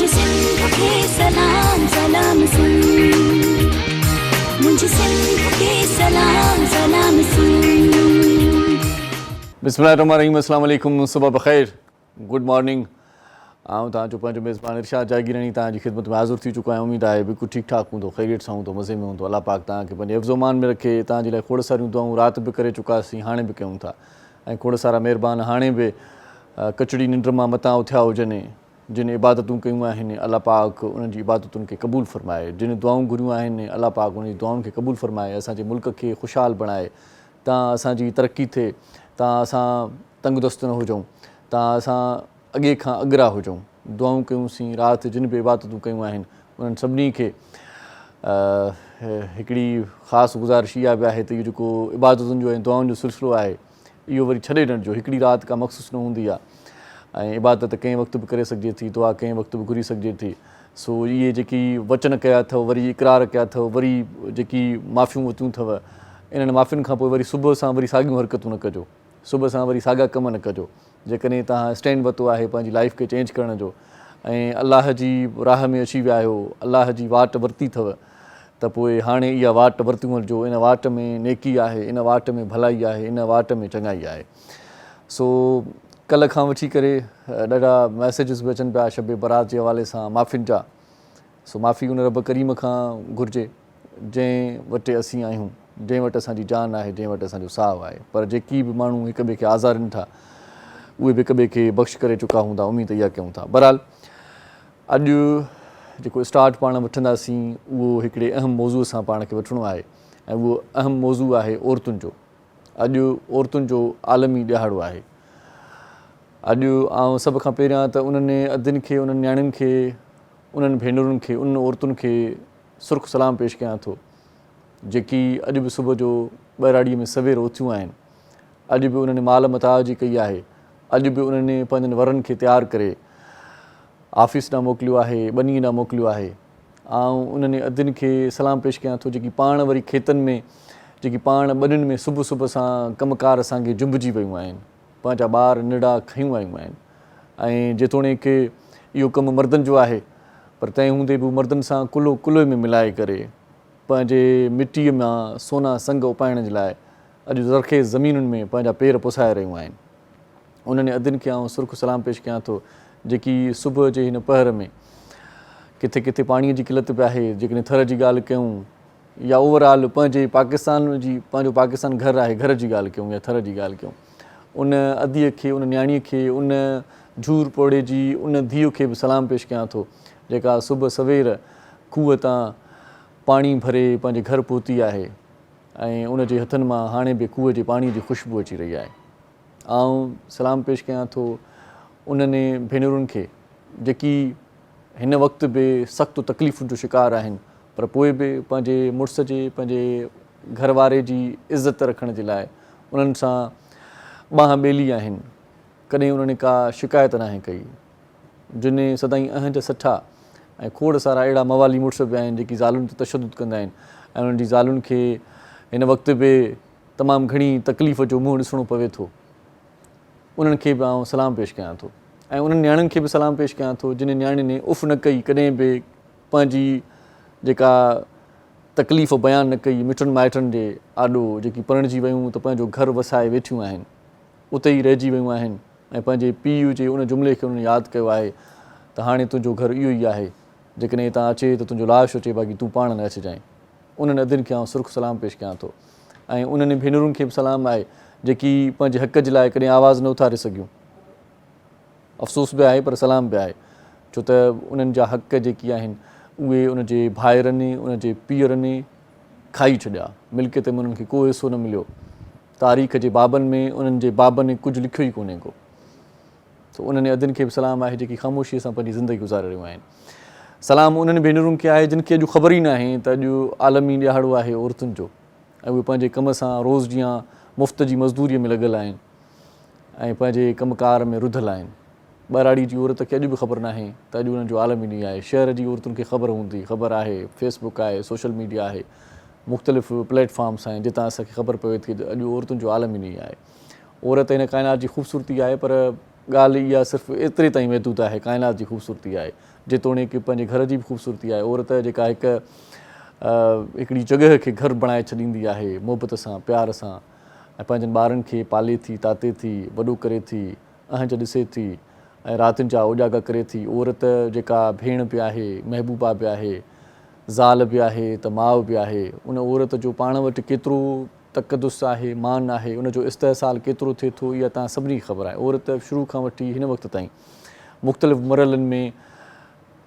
मुझे सिंध के सलाम सलाम सुन, मुझे सिंध के सलाम सलाम सुन। बिस्मिल्लाहिर्रहमानिर्रहीम, अस्सलाम वालेकुम, सुबह बख़ैर, गुड मॉर्निंग। आऊं तव्हांजो पंहिंजो मेज़बान इरशाद जागीरानी तव्हांजी ख़िदमत में हाज़िर थी चुको आहियां। उम्मीद आहे बिल्कुलु ठीकु ठाक हूंदो, ख़ैरियत सां हूंदो, मज़े में हूंदो। अल्लाह पाक तव्हांखे पंहिंजे हिफ़्ज़ो-मान में रखे। तव्हांजे लाइ खोड़ सारियूं दुआऊं राति बि करे चुकासीं, हाणे बि कयूं था, ऐं खोड़ सारा महिरबान हाणे बि कचड़ी निंड मां मतां उथिया हुजनि, जिन इबादतूं कयूं आहिनि अल्लाह पाक उन्हनि जी इबादतुनि खे क़बूल फ़रमाए, जिन दुआऊं घुरियूं आहिनि अल्लाह पाक उन जी दुआउनि खे क़बूल फ़रमाए, असांजे मुल्क खे ख़ुशहाल बणाए, तव्हां असांजी तरक़ी थिए, तव्हां असां तंगदस्त न हुजूं, तव्हां असां अॻे खां अॻिरा हुजूं। दुआऊं कयूंसीं, राति जिन बि इबादतूं कयूं आहिनि उन्हनि सभिनी खे हिकिड़ी ख़ासि गुज़ारिश इहा बि आहे त इहो जेको इबादतुनि जो ऐं दुआउनि जो सिलसिलो आहे इहो वरी छॾे ॾियण जो, हिकिड़ी राति का मख़सूस न हूंदी आहे, ऐं इबादत कंहिं वक़्तु बि करे सघिजे थी, दुआ कंहिं वक़्तु बि घुरी सघिजे थी। सो इहे जेकी वचन कया अथव, वरी इक़रार कया अथव, वरी जेकी माफ़ियूं वरितियूं अथव, इन्हनि माफ़ियुनि खां पोइ वरी सुबुह सां वरी साॻियूं हरकतूं न कजो, सुबुह सां वरी साॻा कम न कजो। जेकॾहिं तव्हां स्टैंड वरितो आहे पंहिंजी लाइफ खे चेंज करण जो ऐं अलाह जी राह में अची विया आहियो, अलाह जी वाट वरिती अथव, त पोइ हाणे इहा वाट वरितियूं हलिजो। इन वाट में नेकी आहे, इन वाट में भलाई आहे, इन वाट में चङाई आहे। सो कल्ह खां वठी करे ॾाढा मैसेजिस बि अचनि पिया शब बारात जे हवाले सां माफ़ियुनि जा। सो माफ़ी उन रब करीम खां घुरिजे जंहिं वटि असीं आहियूं, जंहिं वटि असांजी जान आहे, जंहिं वटि असांजो साहु आहे। पर जेकी बि माण्हू हिक ॿिए खे आज़ारनि था उहे बि हिक ॿिए खे बख़्श करे चुका हूंदा, उमेद इहा कयूं था। बहरहाल अॼु जेको स्टार्ट पाण वठंदासीं उहो हिकिड़े अहम मौज़ूअ सां पाण खे वठिणो आहे, ऐं उहो अहम मौज़ू आहे औरतुनि जो। अॼु औरतुनि जो आलमी ॾिहाड़ो आहे। अॼु आउं सभ खां पहिरियां त उन्हनि अदियुनि खे, उन्हनि नियाणियुनि खे, उन्हनि भेनरुनि खे, उन्हनि औरतुनि खे सुर्ख़ सलाम पेश कयां थो जेकी अॼु बि सुबुह जो ॿहिराड़ीअ में सवेर उथियूं आहिनि। अॼु बि उन्हनि माल मताअ जी कई आहे। अॼु बि उन्हनि पंहिंजनि वरनि खे तयारु करे ऑफिस ॾांहुं मोकिलियो आहे, ॿनी ॾांहुं मोकिलियो आहे। ऐं उन्हनि अदियुनि खे सलाम पेश कयां थो जेकी पाण वरी खेतनि में, जेकी पाण ॿनियुनि में सुबुह सुबुह सां कमकार असांखे जुंबिजी वियूं आहिनि, पंहिंजा ॿार निड़ा खयूं आयूं आहिनि। ऐं जेतोणीकि इहो कमु मर्दनि जो आहे, पर तंहिं हूंदे बि मर्दनि सां कुल्हो कुल्हे में मिलाए करे पंहिंजे मिटीअ मां सोना संग उपाइण जे लाइ अॼु ज़रख़ेज़ ज़मीनुनि में पंहिंजा पेर पुसाए रहियूं आहिनि। उन्हनि अदियुनि खे आउं सुर्ख़ सलाम पेश कयां थो जेकी सुबुह जे हिन पहर में किथे किथे पाणीअ जी किलत बि आहे। जेकॾहिं थर जी ॻाल्हि कयूं या ओवरऑल पंहिंजे पाकिस्तान जी, पंहिंजो पाकिस्तान घरु आहे, घर जी ॻाल्हि कयूं या थर जी ॻाल्हि कयूं, उन अदीअ खे, उन नियाणीअ खे, उन झूर पोड़े जी उन धीउ खे बि सलाम पेश कयां थो जेका सुबुह सवेर खूह तां पाणी भरे पंहिंजे घर पहुती आहे, ऐं उन जे हथनि मां हाणे बि खूह जे पाणीअ जी ख़ुशबू अची रही आहे। आउं सलाम पेश कयां थो उन्हनि भेनरुनि खे जेकी हिन वक़्तु बि सख़्तु तकलीफ़ुनि जो शिकार आहिनि, पर पोइ बि पंहिंजे मुड़ुस जे, पंहिंजे घरवारे जी इज़त रखण जे लाइ उन्हनि सां ॿांह ॿेली आहिनि। कॾहिं उन्हनि का शिकायत नाहे कई, जिन सदाईं अहंज सठा ऐं खोड़ सारा अहिड़ा मवाली मुड़ुस बि आहिनि जेकी ज़ालुनि ते तशदुद कंदा आहिनि, ऐं उन्हनि जी ज़ालुनि खे हिन वक़्तु बि तमामु घणी तकलीफ़ जो मुंहुं ॾिसणो पवे थो। उन्हनि खे बि आउं सलाम पेश कयां थो, ऐं उन्हनि नियाणियुनि खे बि सलाम पेश कयां थो जिन नियाणियुनि उफ़ न कई, कॾहिं बि पंहिंजी जेका तकलीफ़ बयानु न कई, मिटनि माइटनि जे आॾो जेकी परिणिजी वियूं त पंहिंजो घरु वसाए वेठियूं आहिनि, उते ई रहिजी वियूं आहिनि, ऐं पंहिंजे पीउ जे उन जुमिले खे उन्हनि यादि कयो आहे त हाणे तुंहिंजो घरु इहो ई आहे, जेकॾहिं हितां अचे त तुंहिंजो लाश अचे, बाक़ी तूं पाण न अचिजांइ। उन्हनि अदियुनि खे आउं सुर्ख़ सलाम पेश कयां थो, ऐं उन्हनि भेनरुनि खे बि सलाम आहे जेकी पंहिंजे हक़ जे लाइ कॾहिं आवाज़ु न उथारे सघियूं। अफ़सोस बि आहे पर सलाम बि आहे, छो त उन्हनि जा हक़ जेकी आहिनि उहे उनजे भाइरनि, उनजे पीअरनि खाई छॾिया, मिल्कियत में उन्हनि खे को हिसो न मिलियो। तारीख़ जे बाबनि में उन्हनि जे बाबनि कुझु लिखियो ई कोन्हे को। त उन्हनि अदियुनि खे बि सलाम आहे जेकी ख़ामोशीअ सां पंहिंजी ज़िंदगी गुज़ारे रहियूं आहिनि। सलाम उन्हनि भेनरुनि खे आहे जिन खे अॼु ख़बर ई न आहे त अॼु आलमी ॾिहाड़ो आहे औरतुनि जो, ऐं उहे पंहिंजे कम सां रोज़ जीअं मुफ़्त जी मज़दूरीअ में लॻल आहिनि ऐं पंहिंजे कमकार में रुधल आहिनि। ॿहिराड़ी जी औरत खे अॼु बि ख़बर नाहे त अॼु उन्हनि जो आलमी ॾींहुं आहे। शहर जी औरतुनि खे ख़बर हूंदी, ख़बर आहे, फेसबुक आहे, सोशल मीडिया आहे, मुख़्तलिफ़ प्लेटफॉर्म्स आहिनि जितां असांखे ख़बर पवे थी त अॼु औरतुनि जो आलमी ॾींहुं आहे। औरत हिन काइनात जी ख़ूबसूरती आहे, पर ॻाल्हि इहा सिर्फ़ु एतिरे ताईं महदूद आहे, काइनात जी ख़ूबसूरती आहे। जेतोणीकि पंहिंजे घर जी बि ख़ूबसूरती आहे। औरत जेका हिकिड़ी जॻह खे घर बणाए छॾींदी आहे मुहबत सां, प्यार सां, ऐं पंहिंजनि ॿारनि खे पाले थी, ताते थी, वॾो करे थी, अहंज ॾिसे थी, ऐं रातिनि जा उजागा करे थी। औरत जेका भेण बि आहे, महबूबा बि आहे, ज़ाल बि आहे, त माउ बि आहे। उन औरत जो पाण वटि केतिरो तक़दुस आहे, मान आहे, उनजो इस्तेहसाल केतिरो थिए थो, इहा तव्हां सभिनी खे ख़बर आहे। औरत शुरू खां वठी हिन वक़्त ताईं मुख़्तलिफ़ मरहलनि में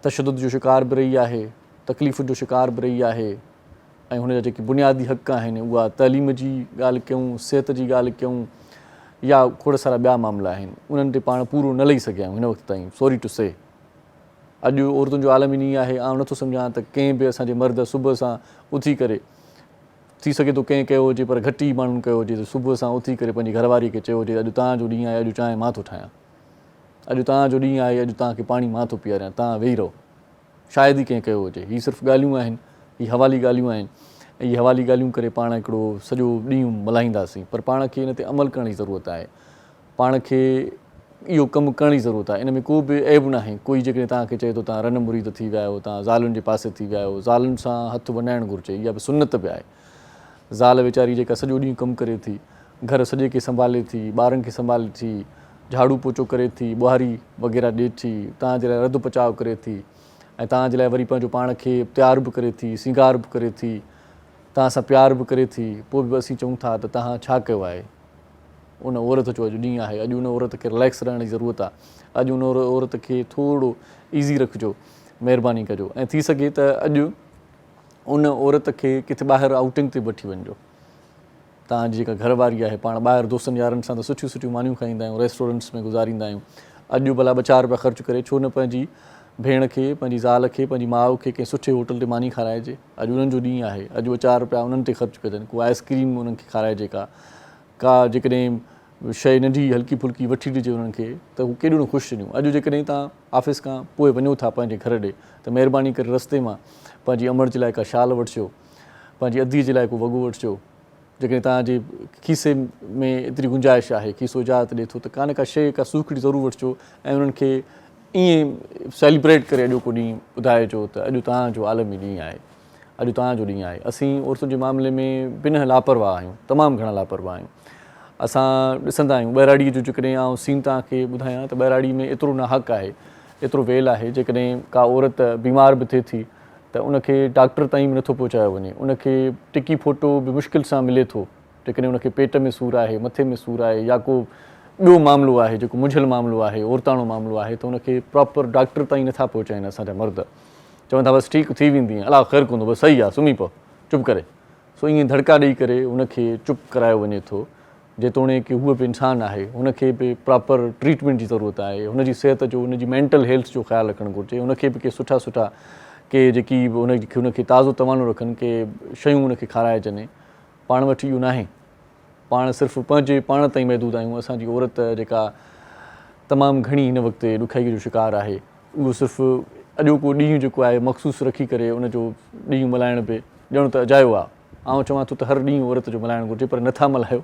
तशदुद जो शिकार बि रही आहे, तकलीफ़ जो शिकार बि रही आहे, ऐं हुनजा जेके बुनियादी हक़ आहिनि, उहा तइलीम जी ॻाल्हि कयूं, सिहत जी ॻाल्हि कयूं, या खोड़ सारा ॿिया मामला आहिनि, उन्हनि ते पाण पूरो न लही सघिया आहियूं हिन वक़्त ताईं। सॉरी टू से अॼु औरतुनि जो आलम ई आहे। आउं नथो सम्झां त कंहिं बि असांजे मर्द सुबुह सां उथी करे, थी सघे थो कंहिं कयो हुजे पर घटि ई माण्हुनि कयो हुजे, त सुबुह सां उथी करे पंहिंजी घरवारी खे चयो हुजे अॼु तव्हांजो ॾींहुं आहे, अॼु चांहि मां थो ठाहियां, अॼु तव्हांजो ॾींहुं आहे, अॼु तव्हांखे पाणी मां थो पीआरियां, तव्हां वेही रहो। शायदि ई कंहिं कयो हुजे। हीअ सिर्फ़ु ॻाल्हियूं आहिनि, हीअ हवाली ॻाल्हियूं आहिनि, ऐं इहे हवाली ॻाल्हियूं करे पाण हिकिड़ो सॼो ॾींहुं मल्हाईंदासीं, पर पाण खे इन ते अमल करण जी ज़रूरत आहे। पाण खे इहो कमु करण जी ज़रूरत आहे। इन में को बि ऐब न आहे। कोई जेकॾहिं तव्हांखे चए थो तव्हां रन मुरीद थी विया आहियो, तव्हां ज़ालुनि जे पासे थी विया आहियो, ज़ालुनि सां हथु वञाइणु घुरिजे, इहा बि सुन्नत बि आहे। ज़ाल वीचारी जेका सॼो ॾींहुं कमु करे थी, घर सॼे खे संभाले थी, ॿारनि खे संभाले थी, झाड़ू पोचो करे थी, ॿुहारी वग़ैरह ॾिए थी, तव्हांजे लाइ रधु पचाव करे थी, ऐं तव्हांजे लाइ वरी पंहिंजो पाण खे तयारु बि करे थी, सिंगार बि करे थी, तव्हां सां प्यार बि करे थी, पोइ बि असीं चऊं था त तव्हां छा कयो आहे। उन औरत जो अॼु ॾींहुं आहे। अॼु उन औरत खे रिलैक्स रहण जी ज़रूरत आहे। अॼु उन औरत खे थोरो ईज़ी रखिजो, महिरबानी कजो, ऐं थी सघे त अॼु उन औरत खे किथे ॿाहिरि आउटिंग ते वठी वञिजो। तव्हांजी जेका घरवारी आहे, पाण ॿाहिरि दोस्तनि यारनि सां त सुठियूं सुठियूं मानियूं खाईंदा आहियूं, रेस्टोरेंट्स में गुज़ारींदा आहियूं। अॼु भला 2-4 रुपया ख़र्चु करे छो न पंहिंजी भेण खे, पंहिंजी ज़ाल खे, पंहिंजी माउ खे कंहिं सुठे होटल ते मानी खाराइजे। अॼु उन्हनि जो ॾींहुं आहे। अॼु 2-4 रुपया उन्हनि ते ख़र्चु कजनि, को आइस्क्रीम उन्हनि खे खाराइजे, का जेकॾहिं शइ नंढी हल्की फुल्की वठी ॾिजे उन्हनि खे, त हू केॾो न ख़ुशि थींदियूं। अॼु जेकॾहिं तव्हां ऑफिस खां पोइ वञो था पंहिंजे घर ॾे, त महिरबानी करे रस्ते मां पंहिंजी अमड़ जे लाइ का शाल वठिजो, पंहिंजी अधीअ जे लाइ को वॻो वठिजो। जेकॾहिं तव्हांजे खीसे में एतिरी गुंजाइश आहे, खीसो इजाज़त ॾिए थो, त का न का शइ, का सूखड़ी ज़रूरु वठिजो, ऐं उन्हनि खे ईअं सेलिब्रेट करे अॼोको ॾींहुं ॿुधाइजो त अॼु तव्हांजो आलमी ॾींहुं आहे, अॼु तव्हांजो ॾींहुं आहे। असीं औरतुनि जे मामले में बिना लापरवाह आहियूं, तमामु घणा लापरवाह आहियूं। असां ॾिसंदा आहियूं बहिराड़ीअ जो जेकॾहिं आउं सीन तव्हांखे ॿुधायां त बहिराड़ी में एतिरो न हक़ आहे, एतिरो वेल आहे। जेकॾहिं का औरत बीमार बि थिए थी त उनखे डॉक्टर ताईं बि नथो पहुचायो वञे, उनखे टिकी फोटो बि मुश्किल सां मिले थो। जेकॾहिं उनखे पेट में सूरु आहे, मथे में सूरु आहे, या को ॿियो मामिलो आहे जेको मुंझियल मामिलो आहे, औरताणो मामिलो आहे, त उनखे प्रॉपर डॉक्टर ताईं नथा पहुचाइनि असांजा मर्द। चवनि था बसि ठीकु थी वेंदी, अलाह ख़ैरु कंदो, बसि सही आहे, सुम्ही पओ, चुप करे। सो ईअं धड़का ॾेई करे उनखे चुप करायो वञे थो, जेतोणीकि हूअ बि इंसानु आहे, हुनखे बि प्रॉपर ट्रीटमेंट जी ज़रूरत आहे। हुनजी सिहत जो, हुनजी मेंटल हेल्थ जो ख़्यालु रखणु घुरिजे। हुनखे बि के सुठा के जेकी हुनखे ताज़ो तवानो रखनि, के शयूं हुनखे खाराइजनि। पाण वटि इहो न आहे। पाण सिर्फ़ु पंहिंजे पाण ताईं महदूद आहियूं। असांजी औरत जेका तमामु घणी हिन वक़्तु ॾुखियाईअ जो शिकार आहे, उहो सिर्फ़ु अॼोको ॾींहुं जेको आहे मख़सूसु रखी करे उनजो ॾींहुं मल्हाइण बि ॼणो त अजायो आहे। आउं चवां थो त हर ॾींहुं औरत जो मल्हाइणु घुरिजे, पर नथा मल्हायो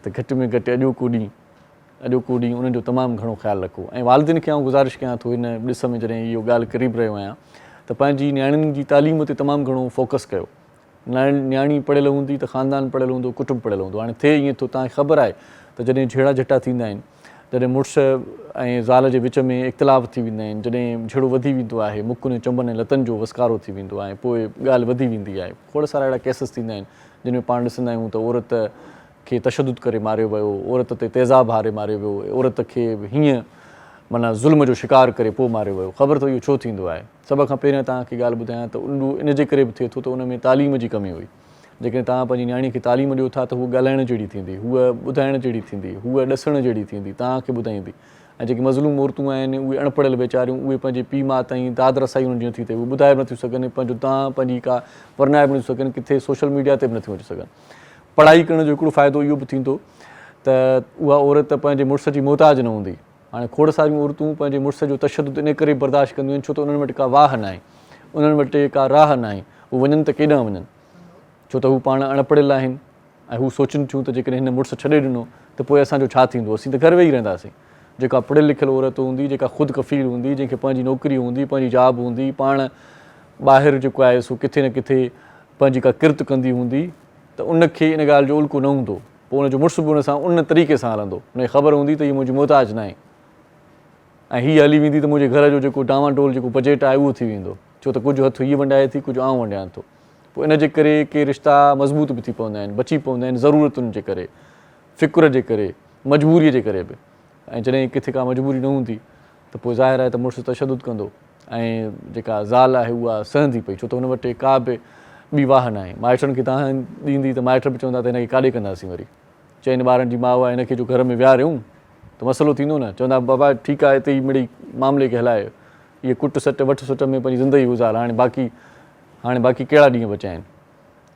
त घटि में घटि अॼोको ॾींहुं उन्हनि जो तमामु घणो ख़्यालु रखो। ऐं वालिदिन खे आउं गुज़ारिश कयां थो हिन ॾिस में, जॾहिं इहो ॻाल्हि करीब रहियो आहियां, त पंहिंजी नियाणियुनि जी तालीम ते तमामु घणो फोकस कयो। नियाणी पढ़ियल हूंदी त ख़ानदान पढ़ियल हूंदो, कुटुंब पढ़ियल हूंदो। हाणे थिए ईअं थो, तव्हांखे ख़बर आहे त जॾहिं झेड़ा झटा थींदा आहिनि, जॾहिं मुड़ुस ऐं ज़ाल जे विच में इख़्तिलाफ़ थी वेंदा आहिनि, जॾहिं झेड़ो वधी वेंदो आहे, मुकुनि चंबनि ऐं लतनि जो वसकारो थी वेंदो आहे, पोइ ॻाल्हि वधी वेंदी आहे। खोड़ सारा अहिड़ा केसिस थींदा आहिनि जिन में पाण ॾिसंदा आहियूं त औरत खे तशदुद करे मारियो वियो, औरत ते तेज़ाब हारे मारियो वियो, औरत खे हीअं माना ज़ुल्म जो शिकार करे पोइ मारियो वियो। ख़बर त इहो छो थींदो आहे? सभ खां पहिरियों तव्हांखे ॻाल्हि ॿुधायां त इन जे करे बि थिए थो त उन में तालीम जी कमी हुई। जेकॾहिं तव्हां पंहिंजी नियाणी खे तालीम ॾियो था त हूअ ॻाल्हाइण जहिड़ी थींदी, हूअ ॿुधाइण जहिड़ी थींदी, हूअ ॾसण जहिड़ी थींदी, तव्हांखे ॿुधाईंदी। ऐं जेके मज़लूम औरतूं आहिनि, उहे अणपढ़ियल वेचारियूं, उहे पंहिंजे पीउ माउ ताईं दाद रसाई उन्हनि जी नथी थिए, उहे ॿुधाए बि नथियूं सघनि, पंहिंजो तव्हां पंहिंजी का वरनाए बि नथियूं सघनि, किथे सोशल मीडिया ते बि नथियूं अची सघनि। पढ़ाई करण जो हिकिड़ो फ़ाइदो इहो बि थींदो त उहा औरत पंहिंजे मुड़ुस जी मोहताज न हूंदी। हाणे खोड़ सारियूं औरतूं पंहिंजे मुड़ुस जो तशदुद इन करे बर्दाश्त कंदियूं आहिनि छो त उन्हनि वटि का वाह न आहे, उन्हनि वटि का राह न आहे। हू वञनि त केॾांहुं वञनि, छो त हू पाण अणपढ़ियल आहिनि ऐं हू सोचनि थियूं त जेकॾहिं हिन मुड़ुस छॾे ॾिनो त पोइ असांजो छा थींदो, असीं त घर वेही रहंदासीं। जेका पढ़ियल लिखियल औरत हूंदी, जेका ख़ुदि कफ़ील हूंदी, जंहिंखे पंहिंजी नौकिरी हूंदी, पंहिंजी जॉब हूंदी, पाण ॿाहिरि जेको आहे सो किथे न किथे पंहिंजी का किरत कंदी हूंदी, त उनखे इन ॻाल्हि जो उल्को न हूंदो। पोइ उनजो मुड़ुसु बि उन सां उन तरीक़े सां हलंदो, उनखे ख़बर हूंदी त हीअ मुंहिंजी मोहताज न आहे ऐं हीअ हली वेंदी त मुंहिंजे घर जो जेको डामाडोल जेको बजट आहे उहो थी वेंदो, छो त कुझु हथु हीअ वंडाए थी, कुझु आउं वंडियां थो। पोइ इन जे करे के रिश्ता मज़बूत बि थी पवंदा आहिनि, बची पवंदा आहिनि ज़रूरतुनि जे करे, फ़िक्र जे करे, मजबूरीअ जे करे बि। ऐं जॾहिं किथे का मजबूरी न हूंदी त पोइ ज़ाहिर आहे त मुड़ुसु तशदुद कंदो ऐं जेका ज़ाल आहे उहा सहंदी पई, छो त हुन वटि का बि ॿी वाह न आहे। माइटनि खे तव्हां ॾींदी त माइट बि चवंदा त हिनखे काॾे कंदासीं वरी, चइनि ॿारनि जी माउ आहे, हिनखे जो घर में विहारियूं त मसइलो थींदो न। चवंदा बाबा ठीकु आहे हिते ई मिड़ी मामले खे हलाए, इहे कुट सट वठ सुट में पंहिंजी ज़िंदगी गुज़ार, हाणे बाक़ी कहिड़ा ॾींहं बचिया आहिनि,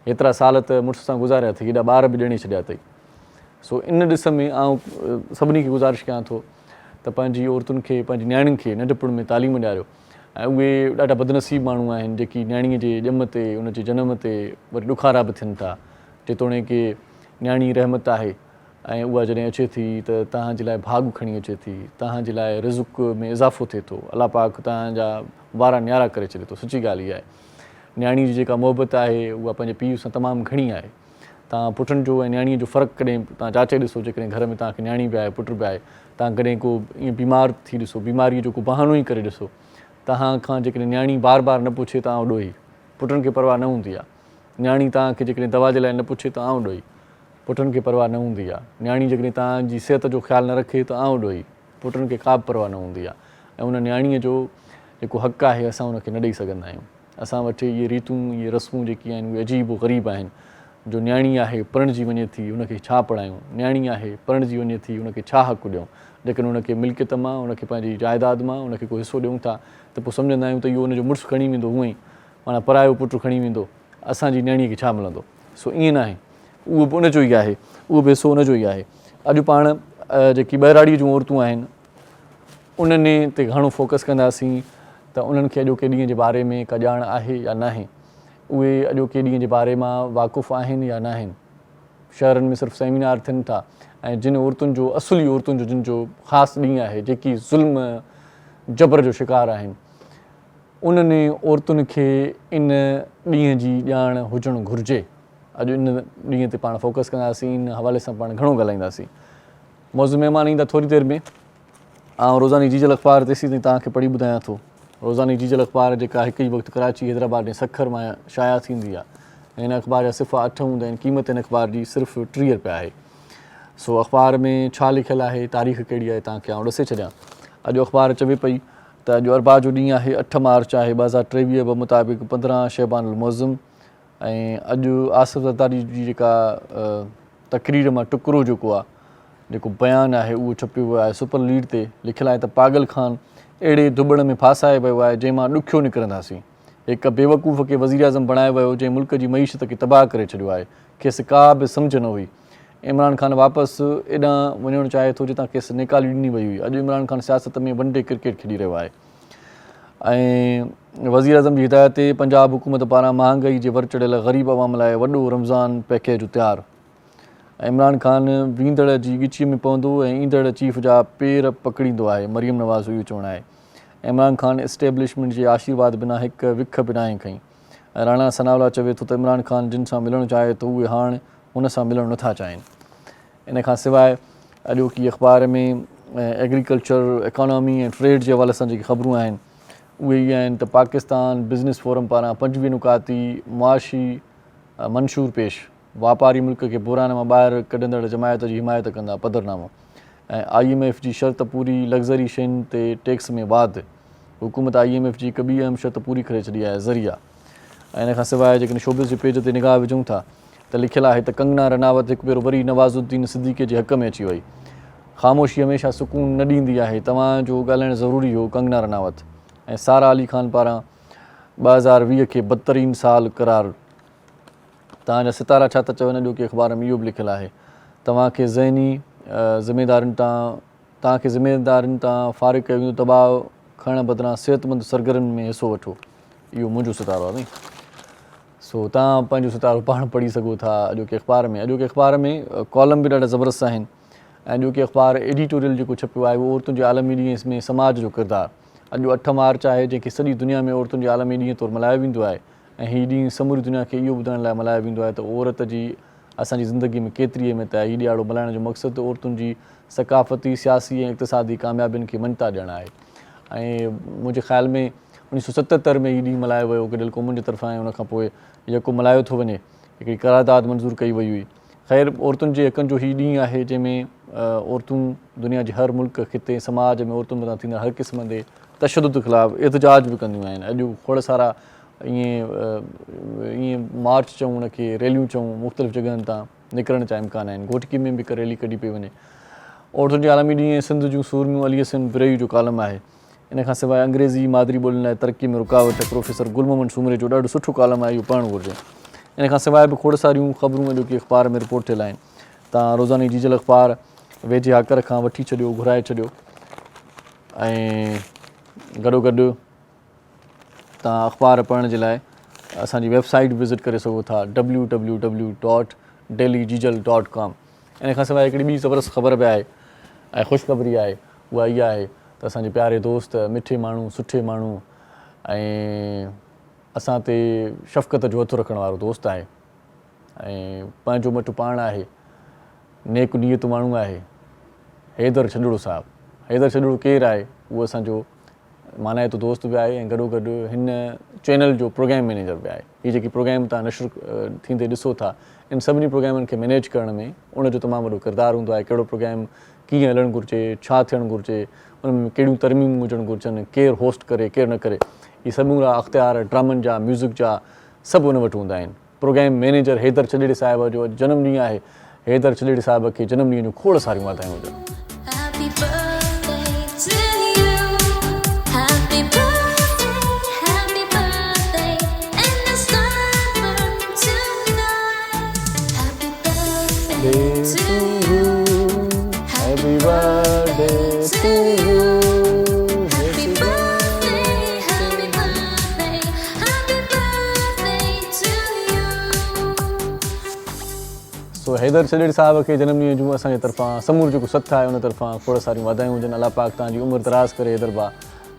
हेतिरा साल त मुड़ुस सां गुज़ारिया अथई, हेॾा ॿार बि ॼणी छॾिया अथई। सो इन ॾिस में आउं सभिनी खे गुज़ारिश कयां थो त पंहिंजी औरतुनि खे, पंहिंजी न्याणियुनि खे नंढपण में तालीम ॾियारियो। ऐं उहे ॾाढा बदनसीब माण्हू आहिनि जेकी न्याणीअ जे ॼम ते, उनजे जनम ते वरी ॾुखारा बि थियनि था, जेतोणीकि न्याणी रहमत आहे ऐं उहा जॾहिं अचे थी त तव्हांजे लाइ भाॻु खणी अचे थी, तव्हांजे लाइ रिज़ुक में इज़ाफ़ो थिए थो, अलाह पाक तव्हांजा वारा न्यारा करे छॾे थो। सची ॻाल्हि इहा आहे, न्याणी जी जेका मोहबत आहे उहा पंहिंजे पीउ सां तमामु घणी आहे। तव्हां पुटनि जो ऐं न्याणीअ जो फ़र्क़ु कॾहिं तव्हां जाचे ॾिसो, जेकॾहिं घर में तव्हांखे न्याणी बि आहे, पुटु बि आहे, तव्हां कॾहिं को ईअं बीमार थी ॾिसो, बीमारीअ जो को बहानो ई करे ॾिसो, तव्हां खां जेकॾहिं न्याणी बार बार न पुछे त आउं ॾोही, पुटनि खे परवाह न हूंदी आहे। न्याणी तव्हांखे जेकॾहिं दवा जे लाइ न पुछे त आउं ॾोही, पुटनि खे परवाह न हूंदी आहे। न्याणी जेकॾहिं तव्हांजी सिहत जो ख़्यालु न रखे त आउं ॾोही, पुटनि खे का बि परवाह न हूंदी आहे। ऐं उन न्याणीअ जो जेको हक़ु आहे असां उनखे न ॾेई सघंदा आहियूं। असां वटि इहे रीतूं, इहे रस्मूं जेकी आहिनि उहे अजीब ग़रीब आहिनि। जो न्याणी आहे परणिजी वञे थी, उनखे छा पढ़ायूं, न्याणी आहे परणिजी वञे थी, उनखे छा हक़ु ॾियूं। जेकॾहिं उनखे मिल्कियत मां, उनखे पंहिंजी जाइदाद मां उनखे को हिसो ॾियूं था त पोइ सम्झंदा आहियूं त इहो उनजो मुड़ुसु खणी वेंदो, हूअं ई माना परायो पुटु खणी वेंदो, असांजी न्याणीअ खे छा मिलंदो। सो ईअं न आहे, उहो बि उनजो ई आहे, उहो बि हिसो उनजो ई आहे। अॼु पाण जेकी ॿहिराड़ीअ जूं औरतूं आहिनि उन्हनि ते घणो फोकस कंदासीं त उन्हनि खे अॼोके ॾींहं जे बारे में का ॼाण आहे या न आहे, उहे अॼोके ॾींहं जे बारे मां वाक़ुफ़ु आहिनि या न आहिनि। शहरनि में सिर्फ़ु सेमिनार थियनि था ऐं जिन औरतुनि जो, असुली औरतुनि जो जिन जो ख़ासि ॾींहुं आहे, जेकी ज़ुल्म जबर जो शिकार आहिनि, उन्हनि औरतुनि खे इन ॾींहं जी ॼाण हुजणु घुरिजे। अॼु इन ॾींहं ते पाण फोकस कंदासीं, इन हवाले सां पाण घणो ॻाल्हाईंदासीं। मौज़ूअ महिमान ईंदा थोरी देरि में। ऐं रोज़ानी जीजल अख़बार तेसीं ताईं तव्हांखे पढ़ी ॿुधायां थो। रोज़ानी जीजल अख़बार जेका हिकु ई वक़्तु कराची, हैदराबाद ऐं सखर मां शाया थींदी आहे। हिन अख़बार जा सिफ़ा 8 हूंदा आहिनि। क़ीमत हिन अख़बार जी सिर्फ़ु 30 रुपया आहे। सो अख़बार में छा लिखियलु आहे, तारीख़ कहिड़ी आहे, तव्हांखे आउं ॾिसे छॾियां। अॼु अख़बार चवे पई त अॼु अरबा जो ॾींहुं आहे, 8 मार्च आहे 2023 ब मुताबिक़ 15 शहबानुल मुअज़्ज़म। ऐं अॼु आसिफ़ ज़रदारी जी जेका तक़रीर मां टुकरो जेको आहे, जेको बयानु आहे, उहो छपियो वियो आहे। सुपर लीड ते लिखियलु आहे त पागल ख़ान अहिड़े दुबड़ में फासाए वियो आहे जंहिंमां ॾुखियो निकिरंदासीं। हिकु बेवकूफ़ खे वज़ीर आज़म बणायो वियो जंहिं मुल्क जी मईशत खे तबाह करे छॾियो आहे। खेसि का बि सम्झ न हुई। इमरान ख़ान वापसि एॾां वञणु चाहे थो जितां खेसि निकाली ॾिनी वई हुई। अॼु इमरान ख़ान सियासत में वन डे क्रिकेट खेॾी रहियो आहे। ऐं वज़ीर आज़म जी हिदायत ते पंजाब हुकूमत पारां महांगाई जे वर चढ़ियल ग़रीब अवाम लाइ वॾो रमज़ान पैकेज तयारु। इमरान ख़ान वींदड़ जी ॻिचीअ में पवंदो ऐं ईंदड़ चीफ जा पेर पकड़ींदो आहे। मरियम नवाज़ इहो चवणु आहे। इमरान ख़ान इस्टेब्लिशमेंट जे आशीर्वाद बिना हिकु विख बि नाहे खईं। ऐं राणा सनावला चवे थो त इमरान ख़ान जिन सां मिलणु चाहे थो उहे हाणे हुन सां मिलणु नथा चाहिनि। इन खां सवाइ अॼोकी अख़बार में एग्रीकल्चर, इकोनॉमी ऐं ट्रेड जे हवाले सां जेकी ख़बरूं आहिनि उहे इहे आहिनि त पाकिस्तान बिज़नेस फोरम पारां 25 नुकाती मुआशी मंशूर पेश। वापारी मुल्क खे बुरान मां ॿाहिरि कढंदड़ जमायत जी हिमायत कंदा पधरनामो। ऐं IMF जी शर्त पूरी, लग्ज़री शयुनि ते टैक्स में वाध। हुकूमत IMF जी हिकु ॿी अहम शर्त पूरी करे छॾी आहे, ज़रिया। ऐं इन खां सवाइ जेकॾहिं शोबिस जे पेज ते निगाह विझूं था त लिखियलु आहे त कंगना रनावत हिकु भेरो वरी नवाज़ुद्दीन सिद्दीक़ी जे हक़ में अची वई। ख़ामोशी हमेशह सुकून न ॾींदी आहे, तव्हांजो ॻाल्हाइणु ज़रूरी हो। कंगना रनावत। ऐं सारा अली ख़ान पारां 2020 खे बदतरीन साल करार। तव्हांजा सितारा छा था चवनि, अॼोकी अख़बार में इहो बि लिखियलु आहे। तव्हांखे ज़िमेदारनि तां फ़ारिग़ कयो वेंदो, दॿाउ खणण बदिरां सिहतमंद सरगर्मियुनि में हिसो वठो। इहो मुंहिंजो सितारो आहे। सो तव्हां पंहिंजो सितारो पाण पढ़ी सघो था अॼोके अख़बार में। अॼोके अख़बार में कॉलम बि ॾाढा ज़बरदस्त आहिनि। ऐं ॿियो की अख़बार एडिटोरियल जेको छपियो आहे उहो औरतुनि जे आलमी ॾींहं में समाज जो किरदारु। अॼु 8 मार्च आहे जंहिंखे सॼी दुनिया में औरतुनि जे आलमी ॾींहं तौरु मल्हायो वेंदो आहे ऐं हीउ ॾींहुं समूरी दुनिया खे इहो ॿुधाइण लाइ मल्हायो वेंदो आहे त औरत जी असांजी ज़िंदगी में केतिरी अहमियत आहे। हीउ ॾियारो मल्हाइण जो मक़सदु औरतुनि जी सकाफ़ती सियासी ऐं इक़्तिसादी कामयाबियुनि खे मञता ॾियणु आहे। ऐं मुंहिंजे ख़्याल में 1977 में हीउ ॾींहुं मल्हायो वियो गॾियल क़ौमुनि जे तरफ़ां ऐं उनखां पोइ जेको मल्हायो थो वञे हिकिड़ी करारदाद मंज़ूरु कई वई हुई। ख़ैर औरतुनि जे हक़नि जो हीउ ॾींहुं आहे जंहिंमें औरतूं दुनिया जे हर मुल्क खिते समाज में औरतुनि मथां थींदड़ हर क़िस्म जे तशदुद ख़िलाफ़ु एहतजाज बि कंदियूं आहिनि। अॼु खोड़ सारा ईअं मार्च चऊं उनखे रैलियूं चऊं मुख़्तलिफ़ जॻहनि तां निकिरण जा इम्कान आहिनि। घोटकी में बि हिकु रैली कढी पई वञे। औरतुनि जे आलमी ॾींहुं सिंध जूं सूरमियूं अली हसन बिरई जो कालम आहे। इन खां सवाइ अंग्रेज़ी मादरी ॿोलियुनि लाइ तरक़ी में रुकावट प्रोफेसर गुल मोहम्मद सूमरे जो ॾाढो सुठो कालम आहे, इहो पढ़णु घुरिजे। इन खां सवाइ बि खोड़ सारियूं ख़बरूं अॼु की अख़बार में रिपोर्ट थियल आहिनि। तव्हां रोज़ानी जीजल अख़बार वेझे हाकर खां वठी छॾियो, घुराए छॾियो ऐं गॾोगॾु तव्हां अख़बार पढ़ण जे लाइ असांजी वेबसाइट विज़िट करे सघो था www.delhijijal.com। इन खां सवाइ हिकिड़ी ॿी ज़बरदस्त ख़बर बि आहे ऐं ख़ुशख़बरी आहे, उहा इहा आहे त असांजे प्यारे दोस्त मिठे माण्हू सुठे माण्हू ऐं असां ते शफ़क़त जो हथु रखण वारो दोस्त आहे ऐं पंहिंजो मटु पाण आहे, नेक नीयत माण्हू आहे, हैदर छॾड़ो साहिबु। हैदर छॾड़ो केरु आहे? उहो असांजो मानाइतो दोस्त बि आहे ऐं गॾोगॾु हिन चैनल जो प्रोग्राम मैनेजर बि आहे। हीअ जेकी प्रोग्राम तव्हां नशर थींदे ॾिसो था इन सभिनी प्रोग्रामनि खे मैनेज करण में उनजो तमामु वॾो किरदारु हूंदो आहे। कहिड़ो प्रोग्राम कीअं हलणु घुरिजे, छा थियणु घुरिजे, उन में कहिड़ियूं तरमीमूं हुजणु घुरिजनि, केरु होस्ट करे केरु न करे, इहे समूरा अख़्तियार ड्रामनि जा म्यूज़िक जा सभु उन वटि हूंदा आहिनि। प्रोग्राम मैनेजर हैदर छॾड़े साहिब जो अॼु जनमु ॾींहुं आहे। हैदर छॾड़े साहिब खे जनमु ॾींहं जूं खोड़ सारियूं वाधायूं हुजनि। सो हैदर छॾड़े साहिब खे जनमु ॾींहं जूं असांजे तरफ़ां समूरो जेको सथ आहे उन तरफ़ां खोड़ सारियूं वाधायूं हुजनि। अलाह पाक तव्हांजी उमिरि दराज़ करे हैदर भाउ,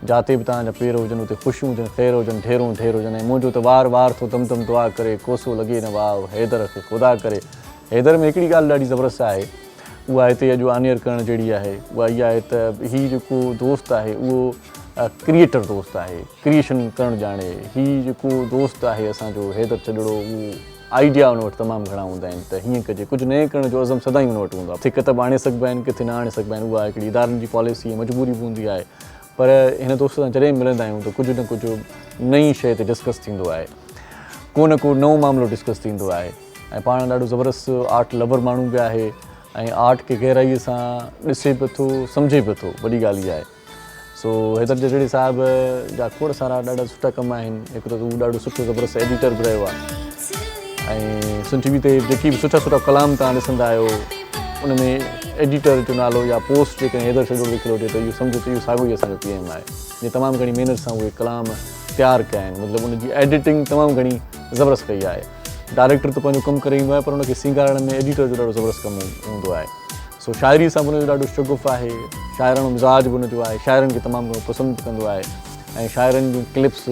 जिते बि तव्हांजा पेर हुजनि उते ख़ुशियूं हुजनि, ख़ैर हुजनि, ढेरों ढेर हुजनि। ऐं मुंहिंजो त वार वार थो दम दम दुआ करे कोसो लॻे न वाह हैदर खे ख़ुदा करे। हैदर में हिकिड़ी ॻाल्हि ॾाढी ज़बरदस्त आहे, उहा हिते अॼु आनियर करण जहिड़ी आहे। उहा इहा आहे त हीउ जेको दोस्त आहे उहो क्रिएटर दोस्त आहे, क्रिएशन करणु ॼाणे। हीउ जेको दोस्त आहे असांजो हैदर छॾड़ो, उहो आइडिया उन वटि तमामु घणा हूंदा आहिनि त हीअं कजे, कुझु नए करण जो अज़म सदाईं उन वटि हूंदो आहे। किथे किताब आणे सघिबा आहिनि, किथे न आणे सघिबा आहिनि, उहा हिकिड़ी इदारनि जी पॉलिसी ऐं मजबूरी बि हूंदी आहे। पर हिन दोस्त सां जॾहिं मिलंदा आहियूं त कुझु न कुझु नई शइ ते डिस्कस थींदो आहे, को न को नओं मामिलो डिस्कस थींदो आहे। ऐं पाण ॾाढो ज़बरदस्त आर्ट लवर माण्हू बि आहे ऐं आर्ट खे गहराईअ सां ॾिसे बि थो, सम्झे बि थो, वॾी ॻाल्हि इहा आहे। सो हैदर छॾड़े साहिब जा खोड़ सारा ॾाढा सुठा कम आहिनि। हिकु त उहो ॾाढो सुठो ज़बरदस्त एडिटर बि रहियो आहे ऐं सुन टीवी ते जेकी बि सुठा सुठा कलाम तव्हां ॾिसंदा आहियो उन में एडिटर जो नालो या पोस्ट जेकॾहिं हैदर छॾड़ो लिखियलु हुजे त इहो सम्झो त इहो साॻियो ई असांजो PM आहे। जीअं तमामु घणी महिनत सां उहे कलाम तयारु कया आहिनि, मतिलबु उनजी एडिटिंग तमामु घणी ज़बरदस्त कई आहे। डायरेक्टर त पंहिंजो कमु करे ईंदो आहे पर उनखे सींगारण में एडिटर जो ॾाढो ज़बरदस्त कमु हूंदो आहे। सो शाइरी सां बि उनजो ॾाढो शगुफ़ आहे, शाइराणो मिज़ाज बि उनजो आहे, शाइरनि खे तमामु घणो पसंदि कंदो आहे ऐं शाइरनि जूं क्लिप्स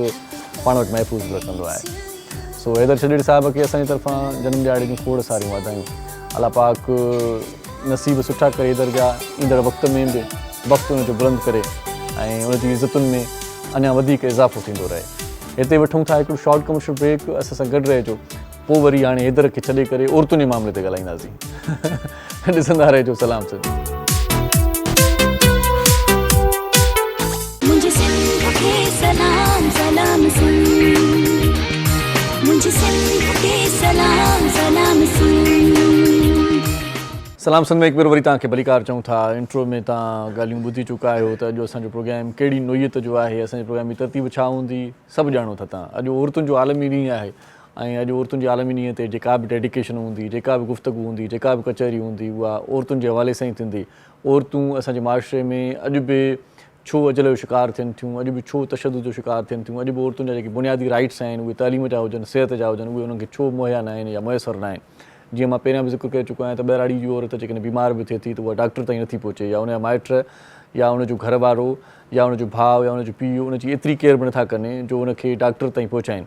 पाण वटि महफ़ूज़ बि रखंदो आहे। सो हैदर छॾड़े साहिब खे असांजी तरफ़ां जनमु ॾियारे जूं खोड़ सारियूं वाधायूं। अलाह पाक नसीब सुठा करे हैदर जा, ईंदड़ वक़्त में बि वक़्तु उनजो बुलंद करे ऐं उनजी इज़तुनि में अञा वधीक इज़ाफ़ो थींदो रहे। हिते वठूं था हिकिड़ो शॉर्ट कमर्शियल ब्रेक, असां सां गॾु रहिजो। पोइ वरी हाणे हैदर खे छॾे करे औरतुनि जे मामले ते ॻाल्हाईंदासीं। ॾिसंदा रहिजो सलाम सिंध। मुंहिंजे सिंध खे सलाम सलाम सिंध, मुंहिंजे सिंध खे सलाम सलाम सिंध। सलाम सिंध में हिकु भेरो वरी तव्हांखे भलीकार चऊं था। इंट्रो में तव्हां ॻाल्हियूं ॿुधी चुका आहियो त अॼु असांजो प्रोग्राम कहिड़ी नोयत जो आहे, असांजे प्रोग्राम जी तरतीब छा हूंदी, सभु ॼाणो था तव्हां। अॼु औरतुनि जो आलमी ॾींहुं आहे ऐं अॼु औरतुनि जे आलमी ॾींहं ते जेका बि डेडिकेशन हूंदी, जेका बि गुफ़्तगू हूंदी, जेका बि कचहरी हूंदी, उहा औरतुनि जे हवाले सां ई थींदी। औरतूं असांजे माशरे में अॼु बि छो अजल जो शिकार थियनि थियूं, अॼु बि छो तशदुद जो शिकार थियनि थियूं, अॼु बि औरतुनि जा जेके बुनियादी राइट्स आहिनि उहे तालीम जा हुजनि, सिहत जा हुजनि, उहे उन्हनि खे छो मुहैया न आहिनि या मुयसरु न आहिनि। जीअं मां पहिरियां बि ज़िक्र करे चुको आहियां त ॿहिराड़ी जी औरत जेकॾहिं बीमार बि थिए थी त उहा डॉक्टर ताईं नथी पहुचे या उनजा माइट या उनजो घर वारो या उनजो भाउ या उनजो पीउ उनजी एतिरी केयर बि नथा कनि जो उनखे डॉक्टर ताईं पहुचाइनि